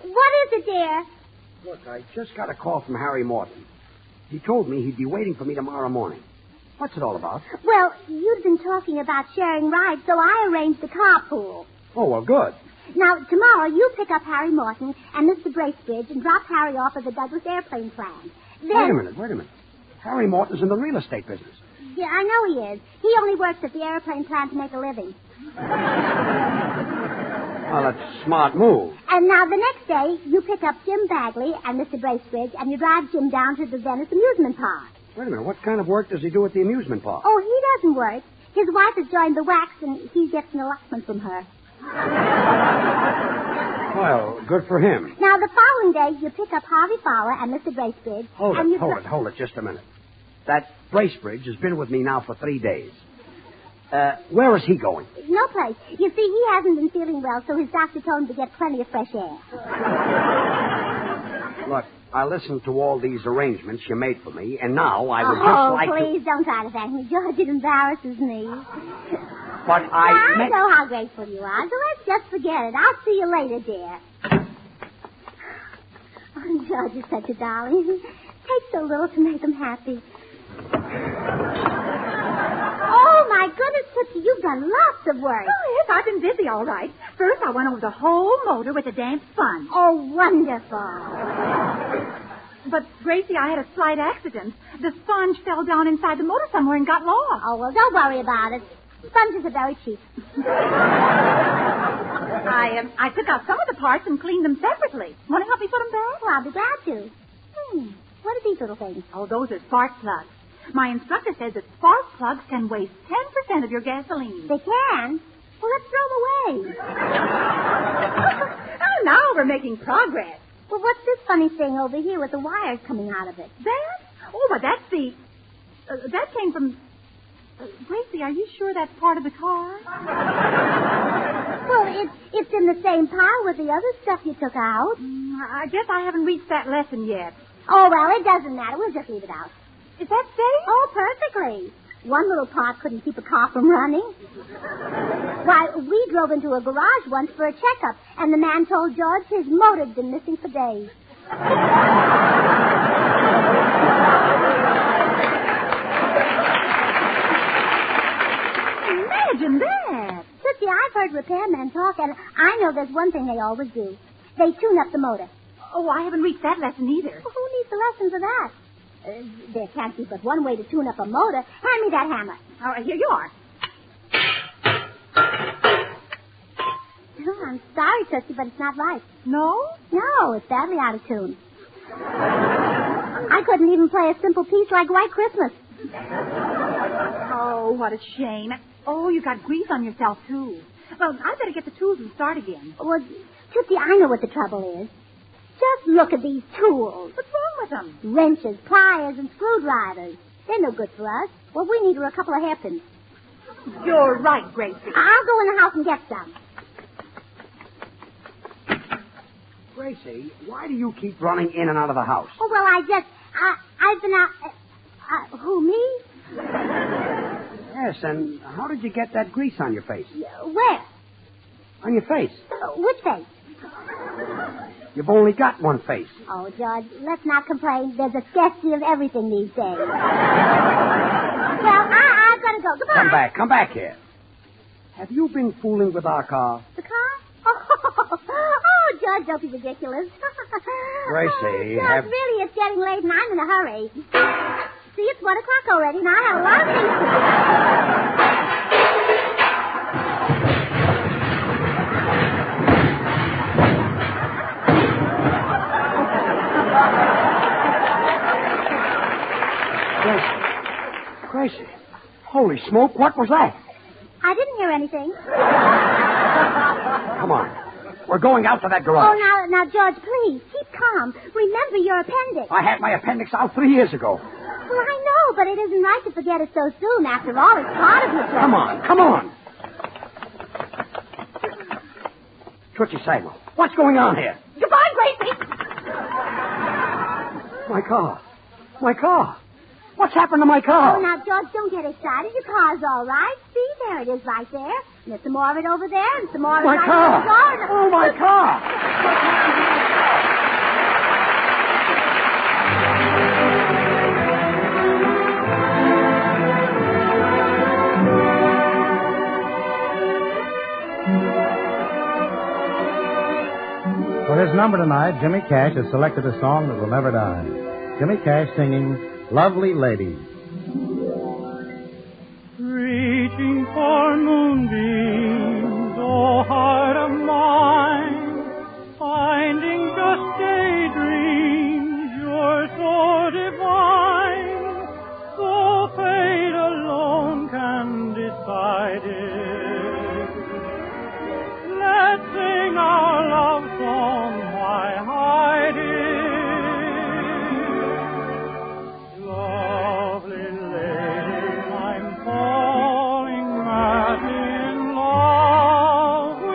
What is it, dear? Look, I just got a call from Harry Morton. He told me he'd be waiting for me tomorrow morning. What's it all about? Well, you'd been talking about sharing rides, so I arranged the carpool. Oh, well, good. Now, tomorrow you pick up Harry Morton and Mr. Bracebridge and drop Harry off at the Douglas airplane plant. Then... Wait a minute. Harry Morton's in the real estate business. Yeah, I know he is. He only works at the airplane plant to make a living. Well, that's a smart move. And now the next day, you pick up Jim Bagley and Mr. Bracebridge, and you drive Jim down to the Venice amusement park. Wait a minute. What kind of work does he do at the amusement park? Oh, he doesn't work. His wife has joined the wax, and he gets an allotment from her. Well, good for him. Now, the following day, you pick up Harvey Fowler and Mr. Bracebridge. Hold it just a minute. That Bracebridge has been with me now for 3 days. Where is he going? No place. You see, he hasn't been feeling well, so his doctor told him to get plenty of fresh air. Look, I listened to all these arrangements you made for me, and now I would just like to... Oh, please, don't try to thank me, George. It embarrasses me. But I know how grateful you are, so let's just forget it. I'll see you later, dear. Oh, George is such a darling. It takes so little to make him happy. Oh, my goodness, Tootsie, you've done lots of work. Oh, yes, I've been busy, all right. First, I went over the whole motor with a damp sponge. Oh, wonderful. But, Gracie, I had a slight accident. The sponge fell down inside the motor somewhere and got lost. Oh, well, don't worry about it. Sponges are very cheap. I took out some of the parts and cleaned them separately. Want to help me put them back? Well, I'll be glad to. What are these little things? Oh, those are spark plugs. My instructor says that spark plugs can waste 10% of your gasoline. They can? Well, let's throw them away. Oh, now we're making progress. Well, what's this funny thing over here with the wires coming out of it? That? Oh, but that's the... that came from... Gracie, are you sure that's part of the car? Well, it's in the same pile with the other stuff you took out. I guess I haven't reached that lesson yet. Oh, well, it doesn't matter. We'll just leave it out. Is that safe? Oh, perfectly. One little part couldn't keep a car from running. Why, we drove into a garage once for a checkup, and the man told George his motor'd been missing for days. Imagine that. Tootsie, I've heard repairmen talk, and I know there's one thing they always do. They tune up the motor. Oh, I haven't reached that lesson either. Well, who needs the lesson for that? There can't be but one way to tune up a motor. Hand me that hammer. All right, here you are. Oh, I'm sorry, Tootsie, but it's not right. No? No, it's badly out of tune. I couldn't even play a simple piece like White Christmas. Oh, what a shame. Oh, you got grease on yourself, too. Well, I'd better get the tools and start again. Well, Tootsie, I know what the trouble is. Just look at these tools. What's wrong with them? Wrenches, pliers, and screwdrivers. They're no good for us. What we need are a couple of hairpins. You're right, Gracie. I'll go in the house and get some. Gracie, why do you keep running in and out of the house? Oh, well, I've been out... who, me? Yes, and how did you get that grease on your face? Where? On your face. Which face? You've only got one face. Oh, George, let's not complain. There's a scarcity of everything these days. Well, I've got to go. Goodbye. Come back here. Have you been fooling with our car? The car? Oh, George, don't be ridiculous. Gracie, George, really, it's getting late and I'm in a hurry. See, it's 1 o'clock already, and I have a lot of things to Gracie, holy smoke, what was that? I didn't hear anything. Come on. We're going out to that garage. Oh, now, George, please, keep calm. Remember your appendix. I had my appendix out 3 years ago. Well, I know, but it isn't right to forget it so soon. After all, it's part of the job. Come on. Tootsie Sagwell, what's going on here? Goodbye, Gracie. My car. What's happened to my car? Oh, now, George, don't get excited. Your car's all right. See, there it is right there. And there's some more of it over there, and some more of it right car. in the garden. Oh, my car. For his number tonight, Jimmy Cash has selected a song that will never die. Jimmy Cash singing Lovely Lady. Reaching for moonbeams, oh heart of mine, finding just daydreams, you're so divine, so fate alone can decide it. Let's sing our love song, why hide it? Lovely lady, I'm falling madly in love with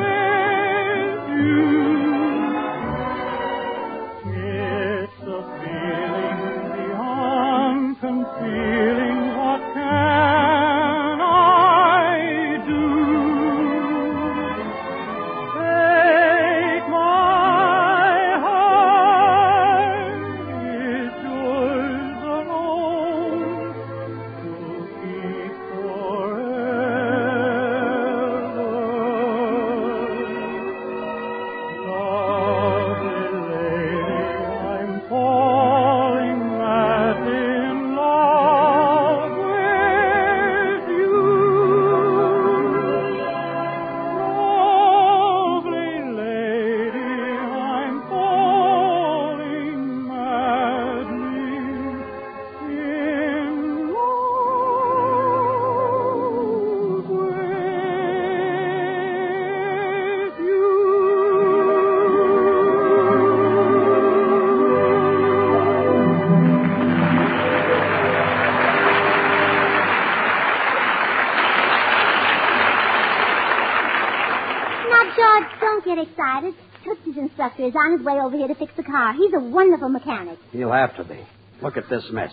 decided. Tootsie's instructor is on his way over here to fix the car. He's a wonderful mechanic. He'll have to be. Look at this mess.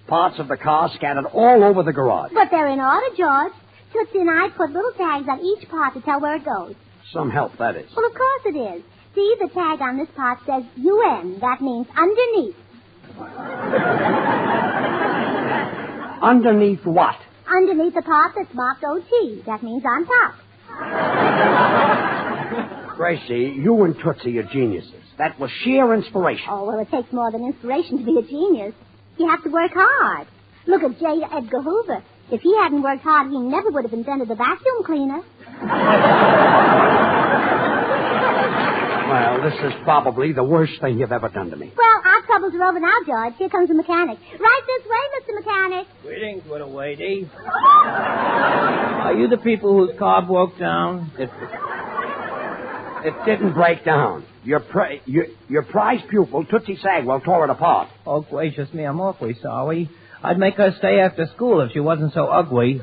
Parts of the car scattered all over the garage. But they're in order, George. Tootsie and I put little tags on each part to tell where it goes. Some help, that is. Well, of course it is. See, the tag on this part says UN. That means underneath. Underneath what? Underneath the part that's marked OT. That means on top. Gracie, you and Tootsie are geniuses. That was sheer inspiration. Oh, well, it takes more than inspiration to be a genius. You have to work hard. Look at J. Edgar Hoover. If he hadn't worked hard, he never would have invented the vacuum cleaner. Well, this is probably the worst thing you've ever done to me. Well, our troubles are over now, George. Here comes the mechanic. Right this way, Mr. Mechanic. Greetings, little lady. Are you the people whose car broke down? It didn't break down. Your prize pupil, Tootsie Sagwell, tore it apart. Oh, gracious me, I'm awfully sorry. I'd make her stay after school if she wasn't so ugly.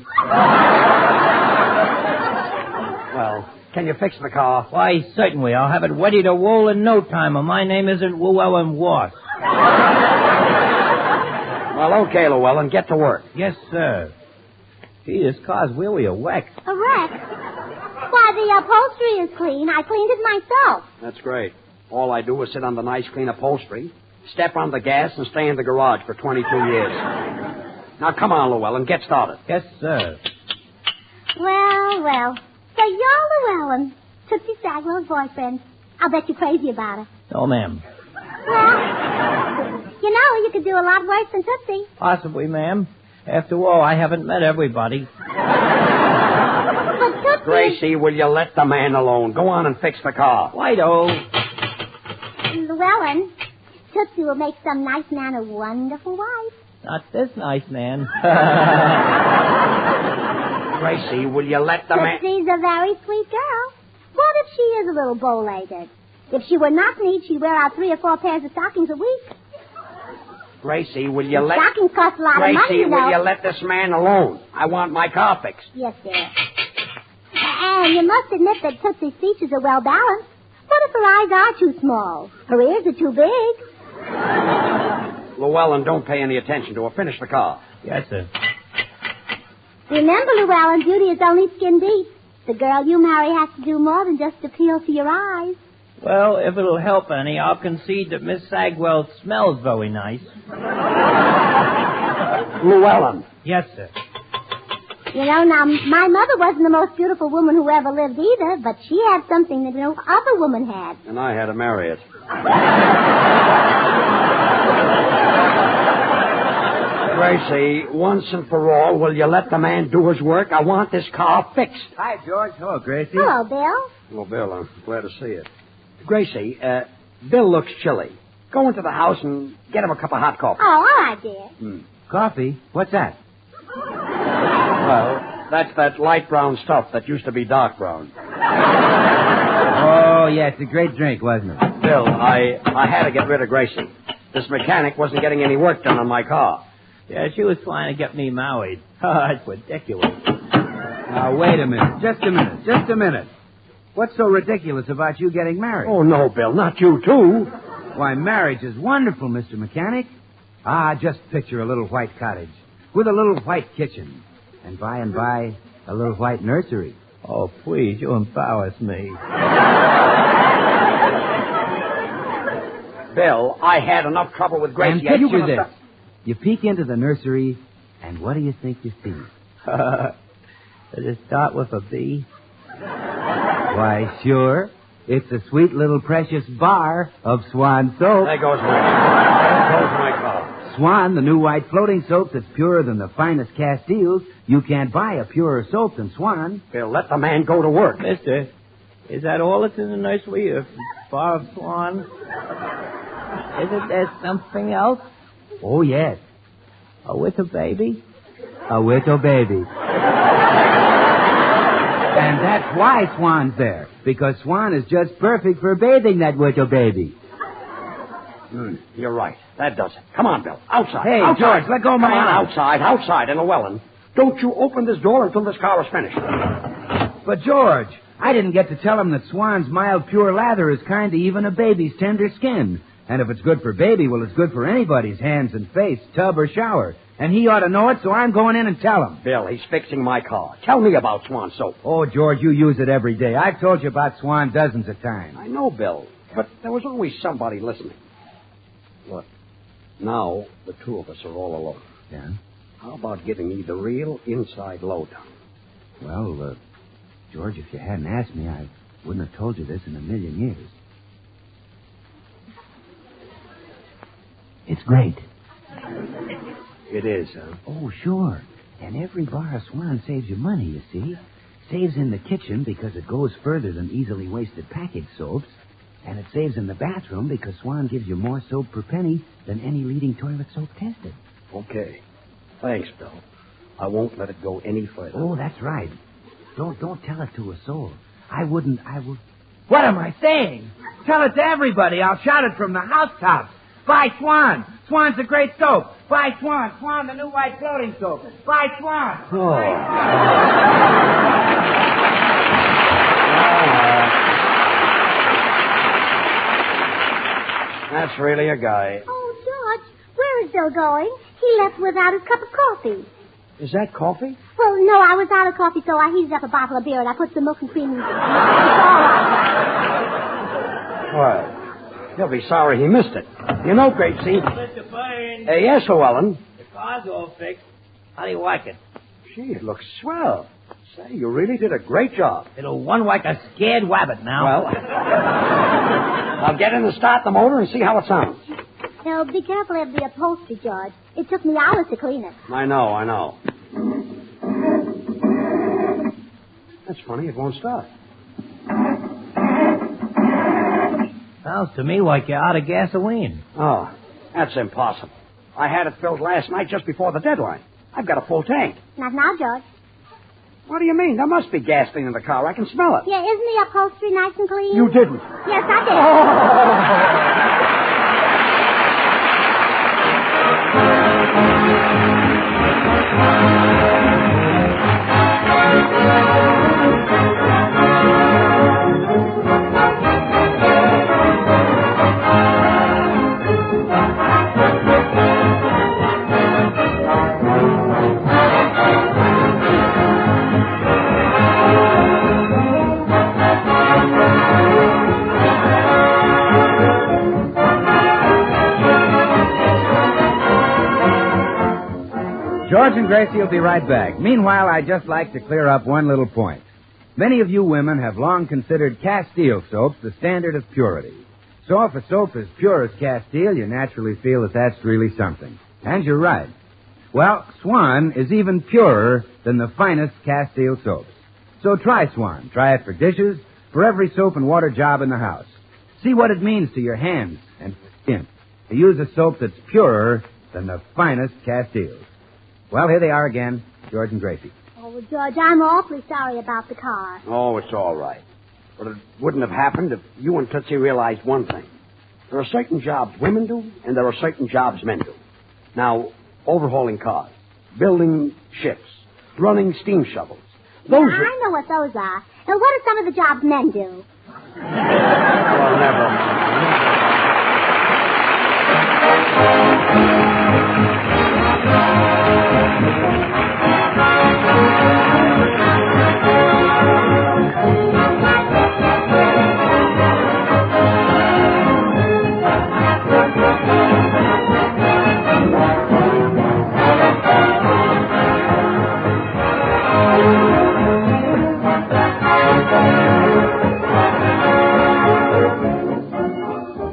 Well, can you fix the car? Why, certainly. I'll have it ready to roll in no time, and my name isn't Llewellyn Ross. Well, okay, Llewellyn, get to work. Yes, sir. Gee, this car's really a wreck. A wreck? Why, the upholstery is clean. I cleaned it myself. That's great. All I do is sit on the nice, clean upholstery, step on the gas, and stay in the garage for 22 years. Now, come on, Llewellyn, get started. Yes, sir. Well. So you're Llewellyn, Tootsie Sagwell's boyfriend. I'll bet you're crazy about her. No, ma'am. Well, you could do a lot worse than Tootsie. Possibly, ma'am. After all, I haven't met everybody. But Tootsie... Gracie, will you let the man alone? Go on and fix the car. Righto. Llewellyn, Tootsie will make some nice man a wonderful wife. Not this nice man. Gracie, will you let the man... Tootsie's a very sweet girl. What if she is a little bow-legged? If she were not neat, she'd wear out 3 or 4 pairs of stockings a week. Gracie, will you let... Stockings cost a lot of money, Gracie, will you let this man alone? I want my car fixed. Yes, dear. And you must admit that Tootsie's features are well balanced. What if her eyes are too small? Her ears are too big. Llewellyn, don't pay any attention to her. Finish the car. Yes, sir. Remember, Llewellyn, beauty is only skin deep. The girl you marry has to do more than just appeal to your eyes. Well, if it'll help any, I'll concede that Miss Sagwell smells very nice. Llewellyn. Yes, sir. Now, my mother wasn't the most beautiful woman who ever lived either, but she had something that no other woman had. And I had to marry it. Gracie, once and for all, will you let the man do his work? I want this car fixed. Hi, George. Hello, Gracie. Hello, Bill. Well, Bill, I'm glad to see you. Gracie, Bill looks chilly. Go into the house and get him a cup of hot coffee. Oh, all right, dear. Coffee? What's that? Well, that's that light brown stuff that used to be dark brown. Oh, yeah, it's a great drink, wasn't it? Bill, I had to get rid of Gracie. This mechanic wasn't getting any work done on my car. Yeah, she was trying to get me married. It's ridiculous. Now, wait a minute. Just a minute. What's so ridiculous about you getting married? Oh, no, Bill, not you, too. Why, marriage is wonderful, Mr. Mechanic. Just picture a little white cottage with a little white kitchen. And by, a little white nursery. Oh, please, you embarrass me. Bill, I had enough trouble with Gracie. And picture this. You peek into the nursery, and what do you think you see? Does it start with a B? Why, sure. It's a sweet little precious bar of Swan soap. There goes my car. Swan, the new white floating soap that's purer than the finest Castiles. You can't buy a purer soap than Swan. Bill, let the man go to work. Mister, is that all that's in the nursery? A bar of Swan? Isn't there something else? Oh, yes. A little baby? A little baby. And that's why Swan's there. Because Swan is just perfect for bathing that little baby. You're right. That does it. Come on, Bill. Outside. Hey, outside. George, let go of my arm. Outside. And Llewellyn, don't you open this door until this car is finished. But, George, I didn't get to tell him that Swan's mild, pure lather is kind to even a baby's tender skin. And if it's good for baby, well, it's good for anybody's hands and face, tub or shower. And he ought to know it, so I'm going in and tell him. Bill, he's fixing my car. Tell me about Swan soap. Oh, George, you use it every day. I've told you about Swan dozens of times. I know, Bill, but there was always somebody listening. Look, now the two of us are all alone. Yeah? How about giving me the real inside lowdown? Well, George, if you hadn't asked me, I wouldn't have told you this in a million years. It's great. It is, huh? Oh, sure. And every bar of Swan saves you money, you see. Saves in the kitchen because it goes further than easily wasted packaged soaps. And it saves in the bathroom because Swan gives you more soap per penny than any leading toilet soap tested. Okay. Thanks, Bill. I won't let it go any further. Oh, that's right. Don't tell it to a soul. I would... What am I saying? Tell it to everybody. I'll shout it from the housetops. Buy Swan. Swan's a great soap. Buy Swan. Swan, the new white floating soap. Buy Swan. Oh. That's really a guy. Oh, George, where is Bill going? He left without his cup of coffee. Is that coffee? Well, no, I was out of coffee, so I heated up a bottle of beer and I put some milk and cream in it. It's all right. Well, he'll be sorry he missed it. You know, Gracie. Mr. Burns. Yes, Llewellyn. The car's all fixed. How do you like it? Gee, it looks swell. Say, you really did a great job. It'll run like a scared wabbit now. Well, I'll get in and start the motor and see how it sounds. Now, be careful of the upholstery, George. It took me hours to clean it. I know. That's funny. It won't start. Sounds to me like you're out of gasoline. Oh, that's impossible. I had it filled last night just before the deadline. I've got a full tank. Not now, George. What do you mean? There must be gasoline in the car. I can smell it. Yeah, isn't the upholstery nice and clean? You didn't. Yes, I did. George and Gracie will be right back. Meanwhile, I'd just like to clear up one little point. Many of you women have long considered Castile soaps the standard of purity. So if a soap is pure as Castile, you naturally feel that that's really something. And you're right. Well, Swan is even purer than the finest Castile soaps. So try Swan. Try it for dishes, for every soap and water job in the house. See what it means to your hands and skin to use a soap that's purer than the finest Castiles. Well, here they are again, George and Gracie. Oh, George, I'm awfully sorry about the car. Oh, it's all right. But it wouldn't have happened if you and Tootsie realized one thing. There are certain jobs women do, and there are certain jobs men do. Now, overhauling cars, building ships, running steam shovels. Those are... I know what those are. Now, what are some of the jobs men do? Well, never mind.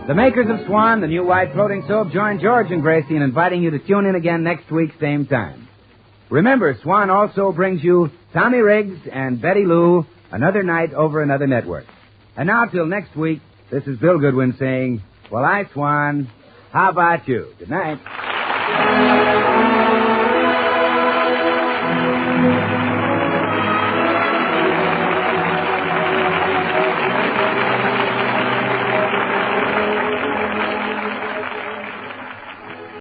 The makers of Swan, the new white floating soap, join George and Gracie in inviting you to tune in again next week, same time. Remember, Swan also brings you Tommy Riggs and Betty Lou, Another Night Over Another Network. And now, till next week, this is Bill Goodwin saying, well, I, Swan, how about you? Good night.